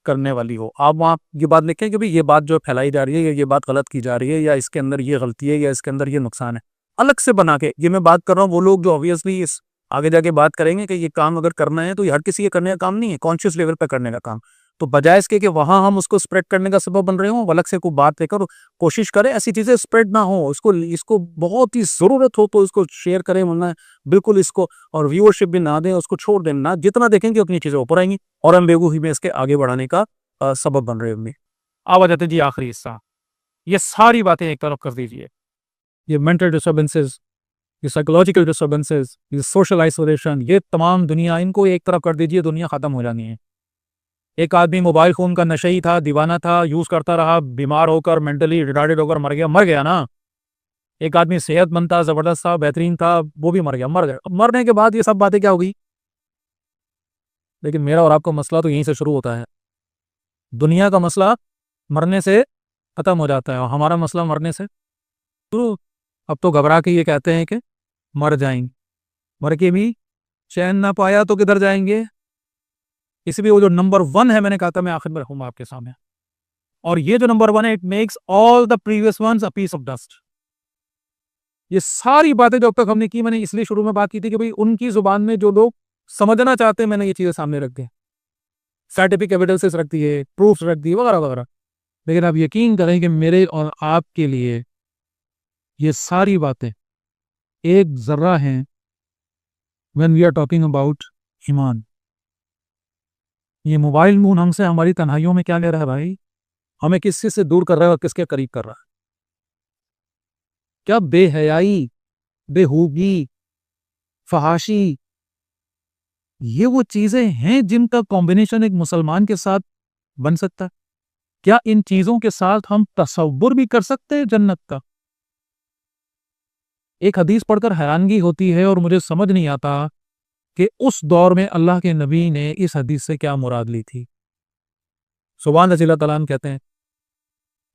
करने वाली हो। आप वहाँ ये बात लिखें कि भाई ये बात जो फैलाई जा रही है या ये बात गलत की जा रही है या इसके अंदर ये गलती है या इसके अंदर ये नुकसान है, अलग से बना के। ये मैं बात कर रहा हूँ वो लोग जो ऑब्वियसली इस आगे जाके बात करेंगे कि ये काम अगर करना है तो ये हर किसी के करने का काम नहीं है, कॉन्शियस लेवल पे करने का काम। तो बजाय इसके कि वहां हम उसको स्प्रेड करने का सबब बन रहे हो, अलग से कोई बात लेकर कोशिश करें ऐसी चीजें स्प्रेड ना हो। इसको बहुत ही जरूरत हो तो इसको शेयर करें, वरना बिल्कुल इसको और व्यूअरशिप भी ना दें, उसको छोड़ दें ना। जितना देखेंगे उतनी चीजें ऊपर आएंगी और हम बेवकूफी में इसके आगे बढ़ाने का सबब बन रहे होंगे। अब आ जाते जी आखिरी हिस्सा। ये सारी बातें एक तरफ कर दीजिए, ये मेंटल डिस्टर्बेंसेस, ये साइकोलॉजिकल डिस्टर्बेंसेस, ये सोशल आइसोलेशन, ये तमाम दुनिया, इनको एक तरफ कर दीजिए, दुनिया खत्म हो जानी है। एक आदमी मोबाइल फोन का नशई था, दीवाना था, यूज करता रहा, बीमार होकर मेंटली रिटार्डेड होकर मर गया ना। एक आदमी सेहतमंद था, जबरदस्त था, बेहतरीन था, वो भी मर गया। अब मरने के बाद ये सब बातें क्या होगी? लेकिन मेरा और आपका मसला तो यहीं से शुरू होता है। दुनिया का मसला मरने से खत्म हो जाता है और हमारा मसला मरने से शुरू। अब तो घबरा के ये कहते हैं कि मर जाएंगे, मर के भी चैन ना पाया तो किधर जाएंगे। इसलिए वो जो नंबर 1 है, मैंने कहा था मैं आखिर में रखूंगा आपके सामने, और ये जो नंबर 1 है, it makes all the previous ones a piece of dust. ये सारी बातें जो अब तक हमने की, मैंने इसलिए शुरू में बात की थी कि भाई उनकी जुबान में जो लोग समझना चाहते हैं, मैंने ये चीजें सामने रख दी, साइंटिफिक एविडेंसेस रख दिए, प्रूफ रख दिए, वगैरह वगैरह। लेकिन आप यकीन करें कि मेरे और आपके लिए ये सारी बातें एक जर्रा हैं when we are talking about ईमान। ये मोबाइल फोन हमसे हमारी तन्हाइयों में क्या ले रहा है भाई? हमें किस चीज से दूर कर रहा है और किसके करीब कर रहा है? क्या बेहयाई, बेहूगी, फहाशी, ये वो चीजें हैं जिनका कॉम्बिनेशन एक मुसलमान के साथ बन सकता है? क्या इन चीजों के साथ हम तसव्वुर भी कर सकते हैं जन्नत का? एक हदीस पढ़कर हैरानगी होती है और मुझे समझ नहीं आता कि उस दौर में अल्लाह के नबी ने इस हदीस से क्या मुराद ली थी। सुभान रज़ी अल्लाह तआला अन्हु कहते हैं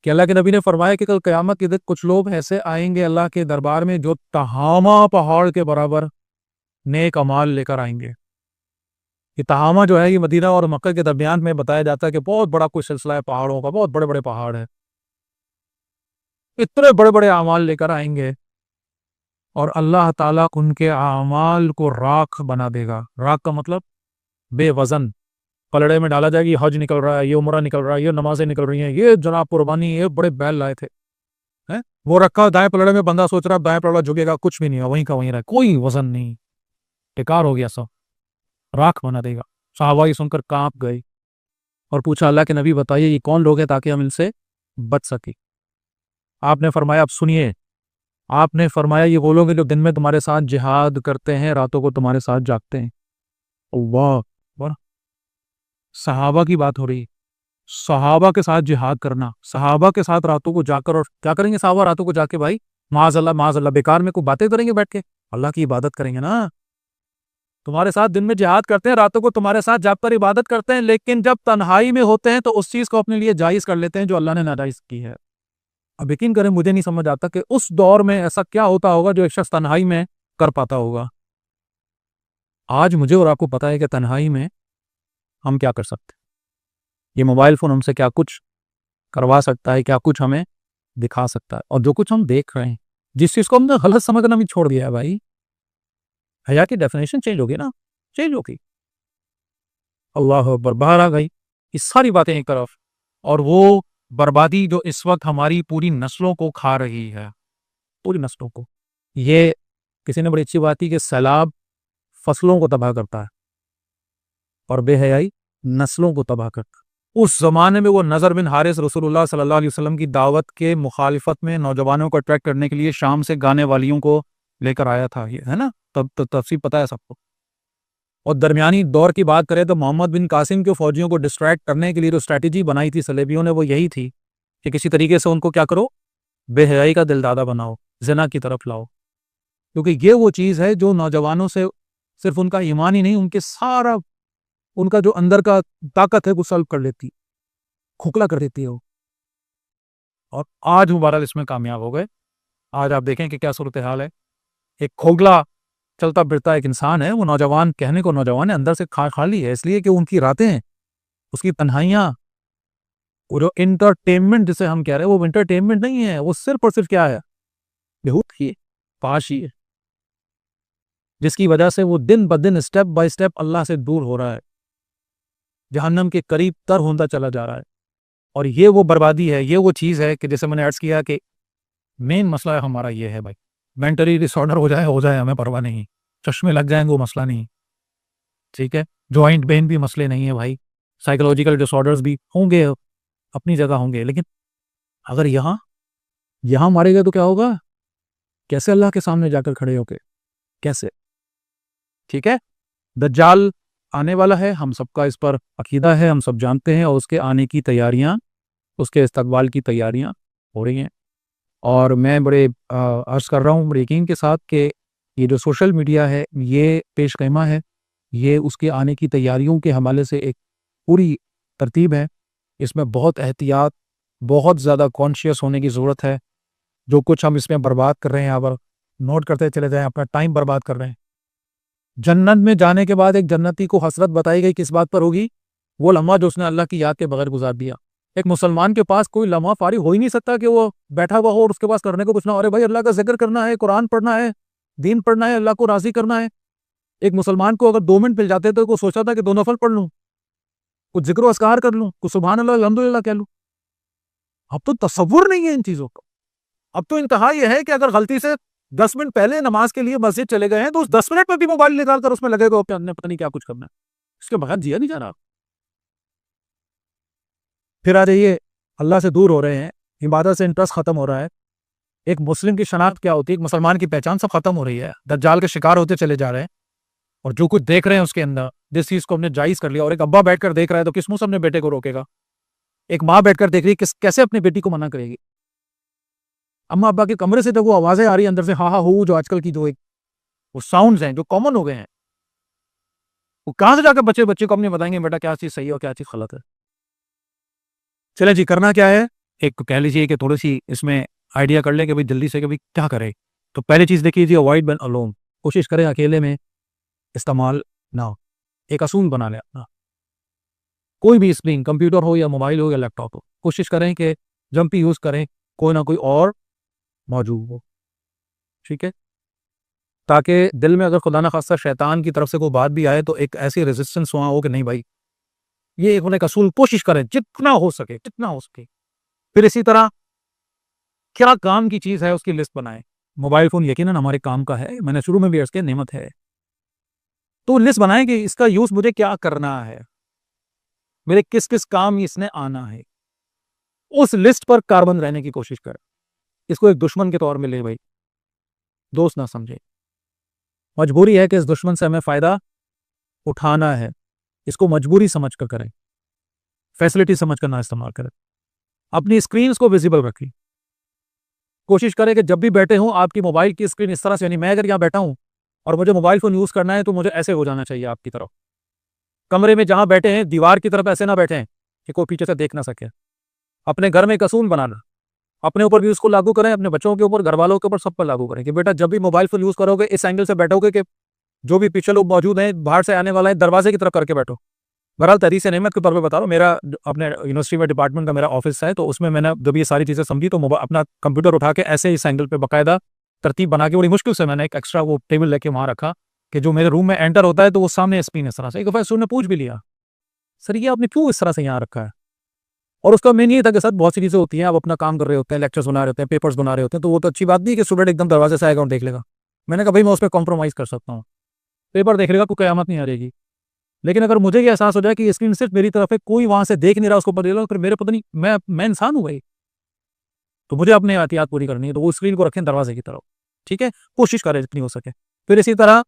कि अल्लाह के नबी ने फरमाया कि कल क़यामत के दिन कुछ लोग ऐसे आएंगे अल्लाह के दरबार में जो तहामा पहाड़ के बराबर नेक अमाल लेकर आएंगे। ये तहामा जो है ये मदीना और मक्का के दरमियान में बताया जाता है कि बहुत बड़ा कोई सिलसिला है पहाड़ों का, बहुत बड़े बड़े पहाड़ है, इतने बड़े बड़े अमाल लेकर आएंगे और अल्लाह ताला उनके अमाल को राख बना देगा। राख का मतलब बेवजन, पलड़े में डाला जाएगा, ये हज निकल रहा है, ये उम्रा निकल रहा है, ये नमाजें निकल रही हैं, ये जनाब कुर्बानी, ये बड़े बैल लाए थे, हैं? वो रखा दाएं पलड़े में, बंदा सोच रहा है दाएं पलड़ा झुकेगा, कुछ भी नहीं है, वहीं का वहीं रहा, कोई वजन नहीं, बेकार हो गया सब, राख बना देगा। सहाबा ये सुनकर कांप गए और पूछा अल्लाह के नबी बताइए ये कौन लोग हैं ताकि हम इनसे बच सके। आपने फरमाया अब सुनिए, आपने फरमाया ये वो लोग हैं जो दिन में तुम्हारे साथ जिहाद करते हैं, रातों को तुम्हारे साथ जागते हैं। अल्लाह अकबर, सहाबा की बात हो रही है, सहाबा के साथ जिहाद करना, सहाबा के साथ रातों को जाकर, और क्या करेंगे सहाबा रातों को जाके भाई, माज़अल्लाह बेकार में कोई बातें करेंगे बैठ के, अल्लाह की इबादत करेंगे ना। तुम्हारे साथ दिन में जिहाद करते हैं, रातों को तुम्हारे साथ जाकर इबादत करते हैं, लेकिन जब तन्हाई में होते हैं तो उस चीज को अपने लिए जायज कर लेते हैं जो अल्लाह ने नाजायज की है। अब यकीन करें मुझे नहीं समझ आता कि उस दौर में ऐसा क्या होता होगा जो एक शख्स तन्हाई में कर पाता होगा। आज मुझे और आपको पता है कि तन्हाई में हम क्या कर सकते हैं, ये मोबाइल फोन हमसे क्या कुछ करवा सकता है, क्या कुछ हमें दिखा सकता है, और जो कुछ हम देख रहे हैं, जिस चीज को हमने गलत समझना भी छोड़ दिया है भाई, हया की डेफिनेशन चेंज होगी ना, चेंज होगी। अल्लाह अकबर, बाहर आ गई ये सारी बातें एक तरफ, और वो बर्बादी जो इस वक्त हमारी पूरी नस्लों को खा रही है, पूरी नस्लों को। ये किसी ने बड़ी अच्छी बात की कि सैलाब फसलों को तबाह करता है और बेहयाई नस्लों को तबाह करता है। उस जमाने में वो नजर बिन हारिस रसूलुल्लाह सल्लल्लाहु अलैहि वसल्लम की दावत के मुखालिफत में नौजवानों को अट्रैक्ट करने के लिए शाम से गाने वालियों को लेकर आया था, ये है ना, तब तफसील पता है सबको। और दरमियानी दौर की बात करें तो मोहम्मद बिन कासिम के फौजियों को डिस्ट्रैक्ट करने के लिए जो स्ट्रैटेजी बनाई थी सलेबियों ने, वो यही थी कि किसी तरीके से उनको क्या करो, बेहयाई का दिलदादा बनाओ, जना की तरफ लाओ, क्योंकि ये वो चीज़ है जो नौजवानों से सिर्फ उनका ईमान ही नहीं, उनके सारा उनका जो अंदर का ताकत है वो सल्ब कर लेती, खोखला कर देती है वो। और आज वो बहरहाल इसमें कामयाब हो गए। आज आप देखें कि क्या सूरत हाल है, एक खोखला चलता फिरता एक इंसान है, वो नौजवान कहने को नौजवान है, अंदर से खाली है, इसलिए कि उनकी रातें, उसकी तन्हाइयाँ, वो जो इंटरटेनमेंट जिसे हम कह रहे हैं वो इंटरटेनमेंट नहीं है, वो सिर्फ और सिर्फ क्या है, बेहूद ही पाश ही है, जिसकी वजह से वो दिन ब दिन स्टेप बाय स्टेप अल्लाह से दूर हो रहा है, जहन्नम के करीब तर होता चला जा रहा है। और ये वो बर्बादी है, ये वो चीज़ है कि जैसे मैंने अर्ज किया कि मेन मसला है हमारा ये है भाई, मेंटली डिसऑर्डर हो जाए हमें परवाह नहीं, चश्मे लग जाएंगे वो मसला नहीं, ठीक है, जॉइंट पेन भी मसले नहीं है भाई, साइकोलॉजिकल डिसऑर्डर्स भी होंगे, अपनी जगह होंगे, लेकिन अगर यहाँ मारे गए तो क्या होगा, कैसे अल्लाह के सामने जाकर खड़े होके, कैसे, ठीक है। दज्जाल आने वाला है, हम सबका इस पर अकीदा है, हम सब जानते हैं, और उसके आने की तैयारियां, उसके इस्तकबाल की तैयारियां हो रही हैं। और मैं बड़े अर्ज कर रहा हूँ बड़े यकीन के साथ कि ये जो सोशल मीडिया है ये पेशकैमा है, ये उसके आने की तैयारियों के हवाले से एक पूरी तरतीब है, इसमें बहुत एहतियात, बहुत ज़्यादा कॉन्शियस होने की ज़रूरत है। जो कुछ हम इसमें बर्बाद कर रहे हैं, अब नोट करते चले जाएं, अपना टाइम बर्बाद कर रहे हैं। जन्नत में जाने के बाद एक जन्नती को हसरत बताई गई किस बात पर होगी, वो लम्हा जो उसने अल्लाह की याद के बगैर गुजार दिया। एक मुसलमान के पास कोई लम्हा फारिग हो ही नहीं सकता कि वो बैठा हुआ हो और उसके पास करने को कुछ ना हो। अरे भाई अल्लाह का जिक्र करना है, कुरान पढ़ना है, दीन पढ़ना है, अल्लाह को राजी करना है। एक मुसलमान को अगर 2 मिनट मिल जाते तो वो सोचता था कि 2 नफल पढ़ लूँ, कुछ जिक्र अस्कार कर लूँ, कुछ सुभान अल्लाह अल्हम्दुलिल्लाह कह लूँ। अब तो तसव्वुर नहीं है इन चीज़ों का। अब तो इंतहा यह है कि अगर गलती से 10 मिनट पहले नमाज के लिए मस्जिद चले गए हैं तो उस 10 मिनट में भी मोबाइल निकाल कर उसमें लगेगा कि हमने पता नहीं क्या कुछ करना है, इसके बगैर जिया नहीं जा रहा। फिर आ जाइए, अल्लाह से दूर हो रहे हैं, इबादत से इंटरेस्ट खत्म हो रहा है। एक मुस्लिम की शनाख्त क्या होती है, एक मुसलमान की पहचान सब खत्म हो रही है, दज्जाल के शिकार होते चले जा रहे हैं। और जो कुछ देख रहे हैं उसके अंदर, जिस चीज को हमने जायज कर लिया, और एक अब्बा बैठकर देख रहा है तो किस मुंह से अपने बेटे को रोकेगा। एक माँ बैठकर देख रही है, कैसे अपनी बेटी को मना करेगी। अम्मा अब्बा के कमरे से जब वो आवाजें आ रही है अंदर से, हा हा हो, जो आजकल की जो एक वो साउंड्स हैं जो कॉमन हो गए हैं, वो कहां से जाकर बच्चे को अपने बताएंगे बेटा क्या चीज सही है और क्या चीज गलत है। चले जी, करना क्या है, एक कह लीजिए कि थोड़ी सी इसमें आइडिया कर लें कि भाई जल्दी से कि भाई क्या करें। तो पहली चीज़ देखिए जी, अवॉइड बन अलोन, कोशिश करें अकेले में इस्तेमाल ना हो। एक असूल बना लें अपना, कोई भी स्क्रीन, कंप्यूटर हो या मोबाइल हो या लैपटॉप हो, कोशिश करें कि जब भी यूज़ करें कोई ना कोई और मौजूद हो, ठीक है, ताकि दिल में अगर खुदा ना खास्ता शैतान की तरफ से कोई बात भी आए तो एक ऐसी रेजिस्टेंस वहाँ हो कि नहीं भाई, ये एक होने का असूल, कोशिश करें जितना हो सके, जितना हो सके। फिर इसी तरह क्या काम की चीज़ है उसकी लिस्ट बनाएं। मोबाइल फ़ोन यकीनन हमारे काम का है, मैंने शुरू में भी अर्ज़ किया, नेमत है। तो लिस्ट बनाएं कि इसका यूज़ मुझे क्या करना है, मेरे किस किस काम इसने आना है। उस लिस्ट पर कारबंद रहने की कोशिश करें। इसको एक दुश्मन के तौर में ले भाई, दोस्त ना समझे। मजबूरी है कि इस दुश्मन से हमें फ़ायदा उठाना है, इसको मजबूरी समझ कर करें, फैसिलिटी समझ कर ना इस्तेमाल करें। अपनी स्क्रीन को विजिबल रखें, कोशिश करें कि जब भी बैठे हों आपकी मोबाइल की स्क्रीन इस तरह से, यानी मैं अगर यहाँ बैठा हूँ और मुझे मोबाइल फ़ोन यूज़ करना है तो मुझे ऐसे हो जाना चाहिए आपकी तरफ। कमरे में जहाँ बैठे हैं दीवार की तरफ ऐसे ना बैठें कि कोई पीछे से देख ना सके। अपने घर में एक असूल बनाना, अपने ऊपर भी उसको लागू करें, अपने बच्चों के ऊपर, घर वालों के ऊपर, सब पर लागू करें कि बेटा जब भी मोबाइल फ़ोन यूज़ करोगे इस एंगल से बैठोगे कि जो भी पीछे लोग मौजूद हैं, बाहर से आने वाला है, दरवाजे की तरफ करके बैठो। बहरहाल तहरीर नेमत के तौर पे बता रहा हूँ, मेरा अपने यूनिवर्सिटी में डिपार्टमेंट का मेरा ऑफिस है, तो उसमें मैंने जब ये सारी चीज़ें समझी तो अपना कंप्यूटर उठा के ऐसे इस एंगल पे बाकायदा तरतीब बना के बड़ी मुश्किल से मैंने एक एक्स्ट्रा वो टेबल लेके वहाँ रखा कि जो मेरे रूम में एंटर होता है तो वो सामने स्क्रीन इस तरह से। एक दफ़ा स्टूडेंट ने पूछ भी लिया, सर ये आपने क्यों इस तरह से यहाँ रखा है? और उसका मेन ये था कि सर बहुत सी चीज़ें होती हैं, आप अपना काम कर रहे होते हैं, लेक्चर्स बना रहे होते हैं, पेपर्स बना रहे होते हैं, तो वो तो अच्छी बात नहीं है कि स्टूडेंट एकदम दरवाजे से आएगा और देख लेगा। मैंने कहा भाई मैं उस पर कॉम्प्रोमाइज़ कर सकता हूँ, पेपर देख लेगा, कोई क़यामत नहीं आ जाएगी। लेकिन अगर मुझे ये एहसास हो जाए कि ये स्क्रीन सिर्फ मेरी तरफ है, कोई वहाँ से देख नहीं रहा, उसको पता, फिर मेरे पता नहीं, मैं इंसान हूँ भाई, तो मुझे अपनी एहतियात पूरी करनी है, तो वो स्क्रीन को रखें दरवाजे की तरफ, ठीक है, कोशिश करें जितनी हो सके। फिर इसी तरह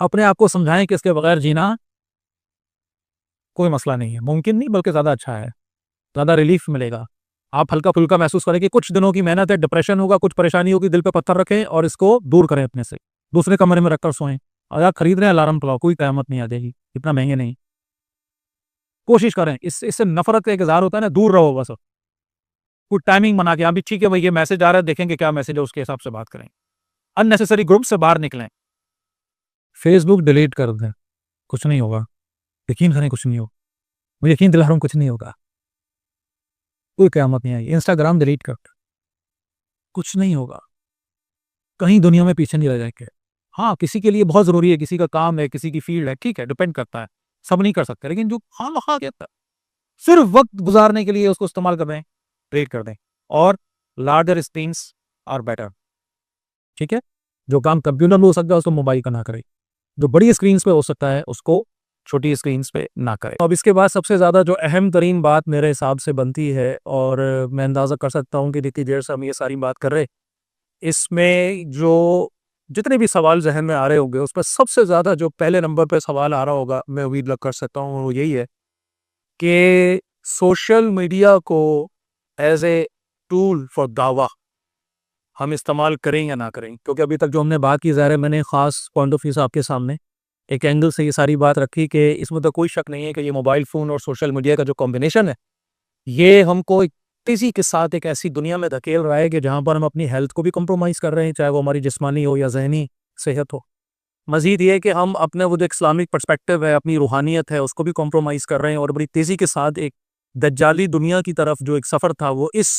अपने आप को समझाएं कि इसके बगैर जीना कोई मसला नहीं है, मुमकिन नहीं बल्कि ज़्यादा अच्छा है, ज़्यादा रिलीफ मिलेगा। आप हल्का फुल्का महसूस करें कि कुछ दिनों की मेहनत है, डिप्रेशन होगा, कुछ परेशानी होगी, दिल पे पत्थर रखें और इसको दूर करें अपने से, दूसरे कमरे में रखकर सोएं। अगर खरीद रहे हैं अलार्म लगाओ, कोई क़यामत नहीं आ जाएगी, इतना महंगे नहीं। कोशिश करें, इससे नफरत का एक इज़हार होता है ना, दूर रहो बस। कोई टाइमिंग बना के, हाँ भी ठीक है भाई ये मैसेज आ रहा है, देखेंगे क्या मैसेज है, उसके हिसाब से बात करें। अननेसेसरी ग्रुप से बाहर निकलें, फेसबुक डिलीट कर दें, कुछ नहीं होगा, यकीन करें कुछ नहीं होगा, मुझे यकीन दिला रहा हूँ कुछ नहीं होगा, कोई क़यामत नहीं आएगी। इंस्टाग्राम डिलीट कर, कुछ नहीं होगा, कहीं दुनिया में पीछे नहीं रह जाएंगे। हाँ, किसी के लिए बहुत ज़रूरी है, किसी का काम है, किसी की फील्ड है, ठीक है, डिपेंड करता है, सब नहीं कर सकते, लेकिन जो खामखा कहता है सिर्फ वक्त गुजारने के लिए उसको इस्तेमाल कर दें, डिलीट कर दें। और लार्जर स्क्रीन्स आर बेटर, ठीक है, जो काम कंप्यूटर में हो सकता है उसको मोबाइल का ना करें, जो बड़ी स्क्रीन पे हो सकता है उसको छोटी स्क्रीन पे ना करें। अब इसके बाद सबसे ज़्यादा जो अहम तरीन बात मेरे हिसाब से बनती है, और मैं अंदाज़ा कर सकता हूँ कि जितनी देर से हम ये सारी बात कर रहे, इसमें जो जितने भी सवाल जहन में आ रहे होंगे उस पर सबसे ज़्यादा जो पहले नंबर पे सवाल आ रहा होगा, मैं उम्मीद लग कर सकता हूँ, वो यही है कि सोशल मीडिया को एज ए टूल फॉर दावा हम इस्तेमाल करें या ना करें। क्योंकि अभी तक जो हमने बात की, ज़ाहिर है मैंने ख़ास पॉइंट ऑफ व्यू से आपके सामने एक एंगल से ये सारी बात रखी कि इसमें तो कोई शक नहीं है कि ये मोबाइल फ़ोन और सोशल मीडिया का जो कॉम्बिनेशन है, ये हमको एक तेज़ी के साथ एक ऐसी दुनिया में धकेल रहा है कि जहाँ पर हम अपनी हेल्थ को भी कॉम्प्रोमाइज़ कर रहे हैं, चाहे वो हमारी जिस्मानी हो या ज़हनी सेहत हो। मज़ीद ये है कि हम अपने वो जो इस्लामिक पर्सपेक्टिव है, अपनी रूहानियत है, उसको भी कॉम्प्रोमाइज़ कर रहे हैं, और बड़ी तेज़ी के साथ एक दज्जाली दुनिया की तरफ जो एक सफ़र था वो इस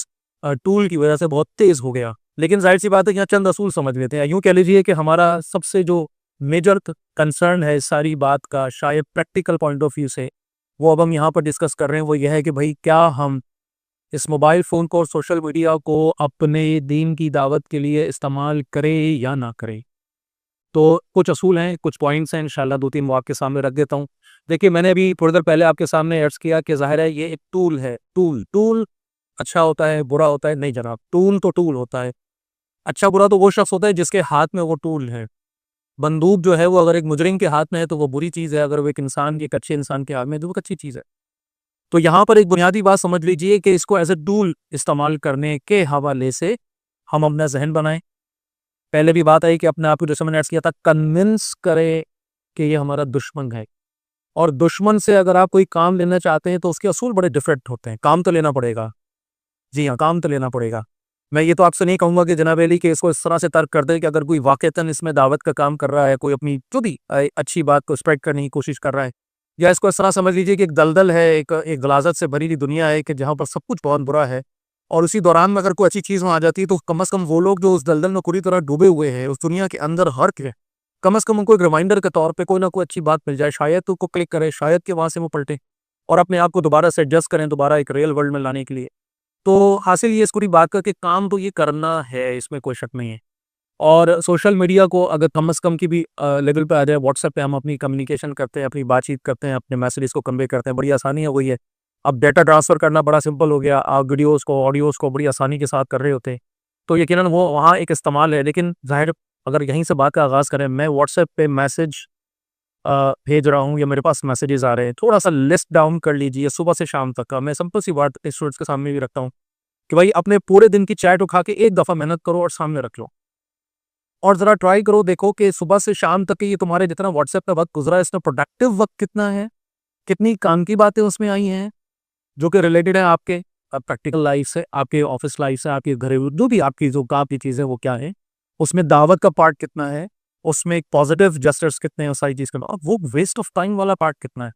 टूल की वजह से बहुत तेज़ हो गया। लेकिन ज़ाहिर-सी बात है यहाँ चंद असूल समझ लेते हैं। यूँ कह लीजिए कि हमारा सबसे जो मेजर कंसर्न है इस सारी बात का, शायद प्रैक्टिकल पॉइंट ऑफ व्यू से, वो अब हम यहाँ पर डिस्कस कर रहे हैं, वो यह है कि भाई क्या हम इस मोबाइल फ़ोन को और सोशल मीडिया को अपने दीन की दावत के लिए इस्तेमाल करें या ना करें। तो कुछ असूल हैं, कुछ पॉइंट्स हैं, इंशाल्लाह 2-3 वो आपके सामने रख देता हूँ। देखिए, मैंने अभी थोड़ी देर पहले आपके सामने अर्ज़ किया कि ज़ाहिर है ये एक टूल है। टूल अच्छा होता है, बुरा होता है? नहीं जनाब, टूल तो टूल होता है। अच्छा बुरा तो वो शख्स होता है जिसके हाथ में वो टूल है। बंदूक जो है वो अगर एक मुजरिम के हाथ में है तो वो बुरी चीज़ है, अगर वो एक इंसान, एक अच्छे इंसान के हाथ में है तो वो एक अच्छी चीज़ है। तो यहाँ पर एक बुनियादी बात समझ लीजिए कि इसको एज़ अ टूल इस्तेमाल करने के हवाले से हम अपना ज़हन बनाएँ। पहले भी बात आई कि अपने आप को, जैसे मैंने अर्ज़ किया था, कन्विंस करें कि ये हमारा दुश्मन है। और दुश्मन से अगर आप कोई काम लेना चाहते हैं तो उसके असूल बड़े डिफरेंट होते हैं। काम तो लेना पड़ेगा, जी हाँ, काम तो लेना पड़ेगा। मैं ये तो आपसे नहीं कहूँगा कि जनाब अली कि इसको इस तरह से तर्क कर दें कि अगर कोई वाक़तन इसमें दावत का काम कर रहा है, कोई अपनी जो भी अच्छी बात को स्प्रेड करने की कोशिश कर रहा है, या इसको इस तरह समझ लीजिए कि एक दलदल है, एक गलाज़त से भरी हुई दुनिया है कि जहाँ पर सब कुछ बहुत बुरा है, और उसी दौरान में अगर कोई अच्छी चीज़ वहाँ आ जाती है तो कम से कम वो लोग जो उस दलदल में पूरी तरह डूबे हुए हैं, उस दुनिया के अंदर हर्क है, कम से कम उनको एक रिमाइंडर के तौर पे कोई ना कोई अच्छी बात मिल जाए, शायद तो को क्लिक करें, शायद कि वहाँ से वो पलटें और अपने आप को दोबारा से एडजस्ट करें, दोबारा एक रियल वर्ल्ड में लाने के लिए। तो हासिल ये इस पूरी बात का कि काम तो ये करना है, इसमें कोई शक नहीं है। और सोशल मीडिया को अगर कम से कम की भी लेवल पे आ जाए, व्हाट्सएप पे हम अपनी कम्युनिकेशन करते हैं, अपनी बातचीत करते हैं, अपने मैसेजेस को कन्वे करते हैं, बड़ी आसानी हो गई है। अब डेटा ट्रांसफ़र करना बड़ा सिंपल हो गया, आप वीडियोज़ को, ऑडियोज़ को बड़ी आसानी के साथ कर रहे होते हैं। तो यकीनन वो वहाँ एक इस्तेमाल है, लेकिन ज़ाहिर अगर यहीं से बात का आगाज़ करें, मैं व्हाट्सएप पे मैसेज भेज रहा हूँ या मेरे पास मैसेजेस आ रहे हैं, थोड़ा-सा लिस्ट डाउन कर लीजिए सुबह से शाम तक का। मैं सिंपल सी बात स्टूडेंट्स के सामने भी रखता हूँ कि भाई अपने पूरे दिन की चैट उठा के एक दफ़ा मेहनत करो और सामने रख लो। और ज़रा ट्राई करो, देखो कि सुबह से शाम तक के ये तुम्हारे जितना व्हाट्सएप पे वक़्त गुज़रा है, इसमें प्रोडक्टिव वक़्त कितना है? कितनी काम की बातें उसमें आई हैं, जो कि रिलेटेड है आपके प्रैक्टिकल लाइफ़ से, आपके ऑफ़िस लाइफ़ से, आपके घरेलू जो भी आपकी जो काम की चीज़ें वो क्या है? उसमें दावत का पार्ट कितना है? उसमें एक पॉज़िटिव जेस्चर्स कितने हैं, उस सारी चीज़ का, और वो वेस्ट ऑफ टाइम वाला पार्ट कितना है?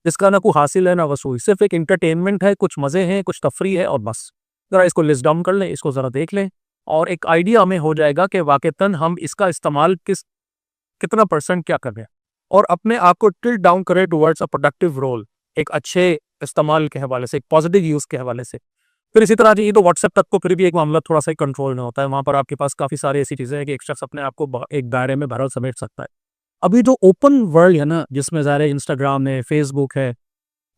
जिसका ना कोई हासिल है ना वसूल, सिर्फ़ एक एंटरटेनमेंट है, कुछ मज़े हैं, कुछ तफ़रीह है और बस। ज़रा इसको लिस्ट डाउन कर लें, इसको ज़रा देख लें और एक आइडिया हमें हो जाएगा कि वाक़तन हम इसका इस्तेमाल कितना परसेंट क्या कर रहे हैं, और अपने आप को टिल्ट डाउन करें टुवर्ड्स अ प्रोडक्टिव रोल, एक अच्छे इस्तेमाल के हवाले से, एक पॉजिटिव यूज़ के हवाले से। फिर इसी तरह ये तो व्हाट्सएप तक को फिर भी एक मामला थोड़ा-सा कंट्रोल में होता है, वहाँ पर आपके पास काफ़ी सारी ऐसी चीज़ें हैं कि एक शख्स अपने आप को एक दायरे में भर समेट सकता है। अभी जो ओपन वर्ल्ड है ना, जिसमें ज़ाहिर है इंस्टाग्राम है, फेसबुक है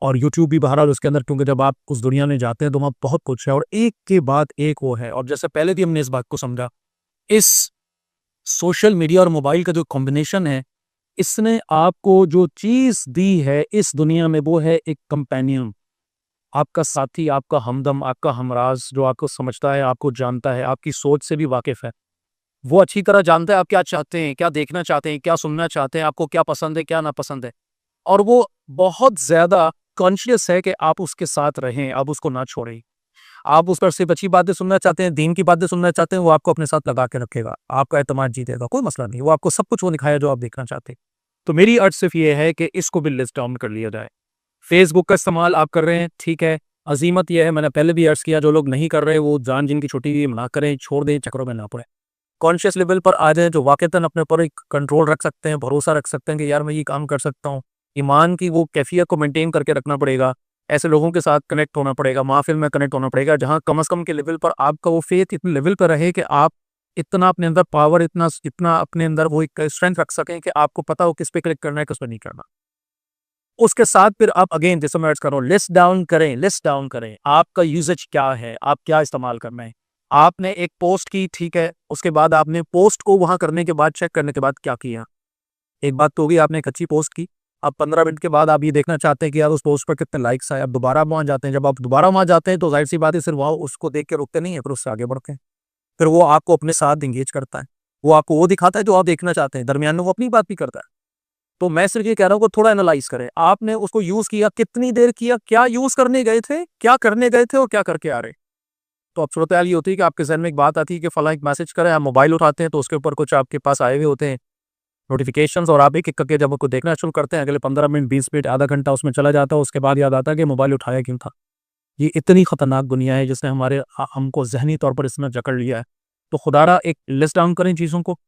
और यूट्यूब भी बहरहाल उसके अंदर, क्योंकि जब आप उस दुनिया में जाते हैं तो वहाँ बहुत कुछ है और एक के बाद एक वो है। और जैसे पहले भी हमने इस बात को समझा, इस सोशल मीडिया और मोबाइल का जो कॉम्बिनेशन है, इसने आपको जो चीज़ दी है इस दुनिया में, वो है एक कंपेनियन, आपका साथी, आपका हमदम, आपका हमराज, जो आपको समझता है, आपको जानता है, आपकी सोच से भी वाकिफ़ है। वो अच्छी तरह जानता है आप क्या चाहते हैं, क्या देखना चाहते हैं, क्या सुनना चाहते हैं, आपको क्या पसंद है, क्या नापसंद है। और वो बहुत ज़्यादा कॉन्शियस है कि आप उसके साथ रहें, आप उसको ना छोड़ें। आप उस पर सिर्फ़ अच्छी बातें सुनना चाहते हैं, दीन की बातें सुनना चाहते हैं, वो आपको अपने साथ लगा के रखेगा, आपका एतमाद जीतेगा, कोई मसला नहीं। वो आपको सब कुछ वो दिखाएगा जो आप देखना चाहते हैं। तो मेरी अर्ज़ सिर्फ़ ये है कि इसको भी लिस्ट डाउन कर लिया जाए। फ़ेसबुक का इस्तेमाल आप कर रहे हैं, ठीक है। अज़ीमत ये है, मैंने पहले भी अर्ज़ किया, जो लोग नहीं कर रहे, वो जान जिनकी छुट्टी हुई है, ना करें, छोड़ दें, चक्करों में ना पड़ें। कॉन्शियस लेवल पर आ जाएँ, जो वाक़तन अपने ऊपर एक कंट्रोल रख सकते हैं, भरोसा रख सकते हैं कि यार मैं ये काम कर सकता हूँ। ईमान की वो कैफ़ियत को मेंटेन करके रखना पड़ेगा। ऐसे लोगों के साथ कनेक्ट होना पड़ेगा, महफ़िल में कनेक्ट होना पड़ेगा, जहाँ कम से कम के लेवल पर आपका वो फ़ेथ इतने लेवल पर रहे कि आप इतना अपने अंदर पावर, इतना इतना अपने अंदर वो एक स्ट्रेंथ रख सकें कि आपको पता हो किस पे क्लिक करना है, किस पे नहीं करना। उसके साथ फिर आप अगेन जैसे मैं अर्ज़ कर रहा हूँ, लिस्ट डाउन करें, लिस्ट डाउन करें। आपका यूसेज क्या है? आप क्या इस्तेमाल कर रहे हैं? आपने एक पोस्ट की, ठीक है, उसके बाद आपने पोस्ट को वहाँ करने के बाद, चेक करने के बाद क्या किया? एक बात तो होगी, आपने एक अच्छी पोस्ट की, अब 15 मिनट के बाद आप ये देखना चाहते हैं कि यार उस पोस्ट पर कितने लाइक्स आए, आप दोबारा वहाँ जाते हैं। जब आप दोबारा वहाँ जाते हैं तो ज़ाहिर-सी बात है, सिर्फ वहाँ उसको देख के रुकते नहीं हैं, फिर उससे आगे बढ़ते हैं। फिर वो आपको अपने साथ एंगेज करता है। वो आपको वो दिखाता है जो आप देखना चाहते हैं, दरमियान में वो अपनी बात भी करता है। तो मैं सिर्फ ये कह रहा हूँ कि थोड़ा एनालाइज़ करें। आपने उसको यूज़ किया, कितनी देर किया, क्या यूज़ करने गए थे, क्या करने गए थे और क्या करके आ रहे? तो अब सूरत-ए-हाल ये होती है कि आपके ज़हन में एक बात आती है कि फलाँ एक मैसेज करें, आप मोबाइल उठाते हैं तो उसके ऊपर कुछ आपके पास आए हुए होते हैं नोटिफ़िकेशंस, और आप एक-एक करके जब उसको देखना शुरू करते हैं, अगले 15 मिनट, 20 मिनट, आधा घंटा उसमें चला जाता है, उसके बाद याद आता है कि मोबाइल उठाया क्यों था? ये इतनी ख़तरनाक दुनिया है जिसने हमको ज़हनी तौर पर इसने जकड़ लिया है। तो खुदारा एक लिस्ट डाउन करें चीज़ों को।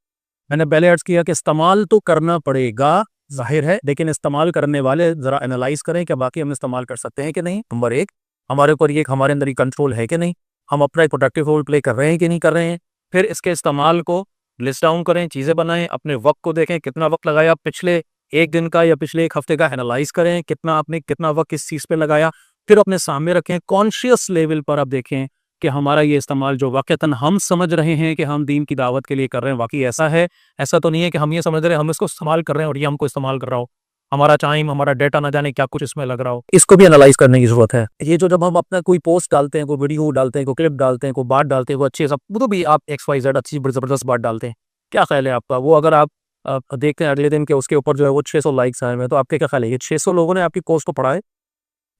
मैंने पहले अर्ज़ किया कि इस्तेमाल तो करना पड़ेगा, ज़ाहिर है, लेकिन इस्तेमाल करने वाले ज़रा एनालाइज़ करें कि बाकी हम इस्तेमाल कर सकते हैं कि नहीं। नंबर 1, हमारे ऊपर ये हमारे अंदर ये कंट्रोल है कि नहीं, हम अपना एक प्रोडक्टिव रोल प्ले कर रहे हैं कि नहीं कर रहे हैं। फिर इसके इस्तेमाल को लिस्ट डाउन करें, चीज़ें बनाएँ, अपने वक़्त को देखें, कितना वक़्त लगाया पिछले 1 दिन का या पिछले 1 हफ़्ते का एनालाइज़ करें, कितना वक़्त किस चीज़ पे लगाया, फिर अपने सामने रखें। कॉन्शियस लेवल पर आप देखें कि हमारा ये इस्तेमाल जो वाक़तन हम समझ रहे हैं कि हम दीन की दावत के लिए कर रहे हैं, वाक़ई ऐसा है? ऐसा तो नहीं है कि हम ये समझ रहे हैं, हम इसको इस्तेमाल कर रहे हैं और ये हमको इस्तेमाल कर रहा हो। हमारा टाइम, हमारा डेटा ना जाने क्या कुछ इसमें लग रहा हो। इसको भी एनालाइज़ करने की ज़रूरत है। ये जो जब हम अपना कोई पोस्ट डालते हैं, कोई वीडियो डालते हैं, कोई क्लिप डालते हैं, कोई बात डालते हैं, वो अच्छी सब वो तो भी आप XYZ अच्छी ज़बरदस्त बात डालते हैं। क्या ख़्याल है आपका? वो अगर आप देखते हैं अगले दिन के उसके ऊपर जो है वो 600 लाइक्स आए हुए हैं, तो आपके क्या ख्याल है, ये 600 लोगों ने आपकी पोस्ट को पढ़ा है?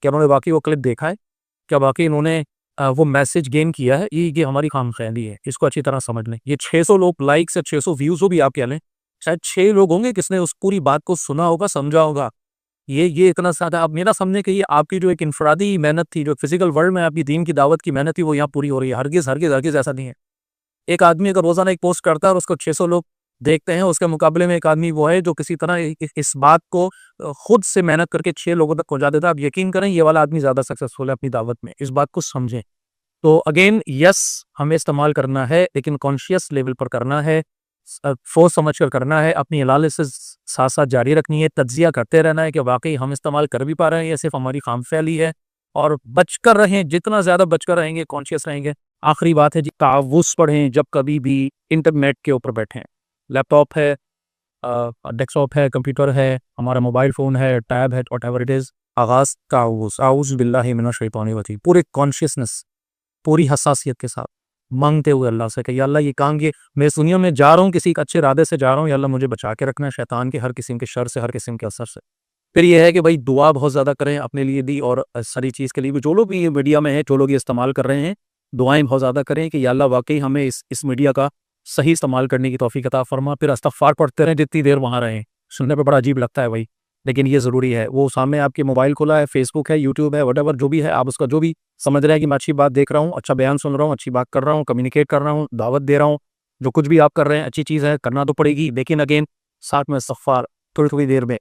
क्या उन्होंने वाकई वो क्लिप देखा है? क्या वाकई इन्होंने वो मैसेज गेन किया है? ये हमारी खामख्याली है, इसको अच्छी तरह समझ लें। ये 600 लोग लाइक्स या 600 व्यूज़ हो भी आप कह लें, शायद 6 लोग होंगे किसने उस पूरी बात को सुना होगा, समझा होगा। ये इतना ज़्यादा अब मेरा समझने कि ये आपकी जो एक इनफरादी मेहनत थी, जो फिज़िकल वर्ल्ड में आपकी दीन की दावत की मेहनत थी, वो यहाँ पूरी हो रही है। हरगिज़, हरगिज़, हरगिज़ ऐसा नहीं है। एक आदमी अगर रोज़ाना एक पोस्ट करता है और उसको 600 लोग देखते हैं, उसके मुकाबले में एक आदमी वो है जो किसी तरह इस बात को खुद से मेहनत करके 6 लोगों तक पहुँचा देता है। आप यकीन करें ये वाला आदमी ज़्यादा सक्सेसफुल है अपनी दावत में। इस बात को समझें। तो अगेन यस, हमें इस्तेमाल करना है लेकिन कॉन्शियस लेवल पर करना है, सोच समझ कर करना है, अपनी एनालिसिस साथ साथ जारी रखनी है, तज्जिया करते रहना है कि वाकई हम इस्तेमाल कर भी पा रहे हैं या सिर्फ हमारी खामख्याली है, और बचकर रहें, जितना ज़्यादा बचकर रहेंगे कॉन्शियस रहेंगे। आखिरी बात है जी, तावुज़ पढ़ें जब कभी भी इंटरनेट के ऊपर बैठें। लैपटॉप है, डेस्कटॉप है, कंप्यूटर है, हमारा मोबाइल फ़ोन है, टैब है, व्हाटएवर इट इज़, आगाज़ तावुज़, औज़ु बिल्लाहि मिनश शैतानिर रजीम, पूरे कॉन्शियसनेस, पूरी हसासियत के साथ मांगते हुए अल्लाह से कि या अल्लाह ये काम ये मैं इस दुनिया में जा रहा हूँ, किसी एक अच्छे इरादे से जा रहा हूँ, या अल्लाह मुझे बचा के रखना है शैतान के हर किस्म के शर से, हर किस्म के असर से। फिर ये है कि भाई दुआ बहुत ज़्यादा करें अपने लिए भी और सारी चीज़ के लिए भी। जो लोग भी ये मीडिया में हैं, जो लोग ये इस्तेमाल कर रहे हैं, दुआएँ बहुत ज़्यादा करें कि या अल्लाह वाक़ई हमें इस मीडिया का सही इस्तेमाल करने की तौफ़ीक अता फ़रमा। फिर इस्तग़फ़ार पढ़ते रहें जितनी देर वहाँ रहें। सुनने पे बड़ा अजीब लगता है भाई, लेकिन ये ज़रूरी है। वो सामने आपके मोबाइल खुला है, फ़ेसबुक है, यूट्यूब है, व्हाटएवर जो भी है, आप उसका जो भी समझ रहे हैं कि मैं अच्छी बात देख रहा हूँ, अच्छा बयान सुन रहा हूँ, अच्छी बात कर रहा हूँ, कम्युनिकेट कर रहा हूँ, दावत दे रहा हूँ, जो कुछ भी आप कर रहे हैं अच्छी चीज़ है, करना तो पड़ेगी। लेकिन अगेन साथ में इस्तग़फ़ार थोड़ी-थोड़ी देर में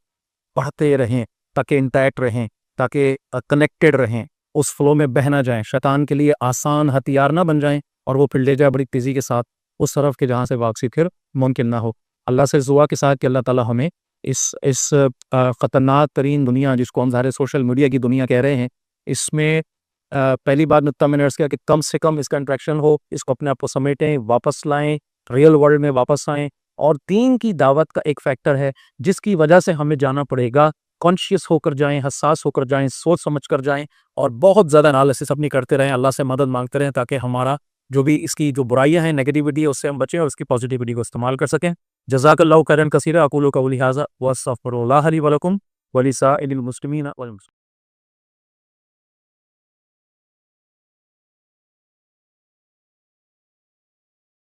पढ़ते रहें ताकि इंटैक्ट रहें, ताकि कनेक्टेड रहें, उस फ़्लो में बह ना जाएँ, शैतान के लिए आसान हथियार ना बन जाएँ और वो फिर ले जाए बड़ी तेज़ी के साथ उस तरफ के जहाँ से वापसी फिर मुमकिन ना हो। अल्लाह से दुआ के साथ कि अल्लाह ताला हमें इस ख़तरनाक तरीन दुनिया जिसको हम ज़ाहिर सोशल मीडिया की दुनिया कह रहे हैं, इसमें पहली बात नुक्ता मैंने अर्ज़ किया कि कम से कम इसका इंटरेक्शन हो, इसको अपने आप को समेटें, वापस लाएँ, रियल वर्ल्ड में वापस आएँ। और दीन की दावत का एक फैक्टर है जिसकी वजह से हमें जाना पड़ेगा, कॉन्शियस होकर जाएँ, हसास होकर जाएँ, सोच समझ कर जाएँ और बहुत ज़्यादा एनालिसिस अपनी करते रहें, अल्लाह से मदद माँगते रहें ताकि हमारा जो भी इसकी जो बुराइयाँ हैं, नेगेटिविटी है, उससे हम बचें और उसकी पॉजिटिविटी को इस्तेमाल कर सकें। जज़ाकल्लाहु खैरन कसीरा, अक़ूलु क़ौली हाज़ा व अस्तग़फ़िरुल्लाह ली व लकुम व लिसाइरिल मुस्लिमीन वल मुस्लिमात।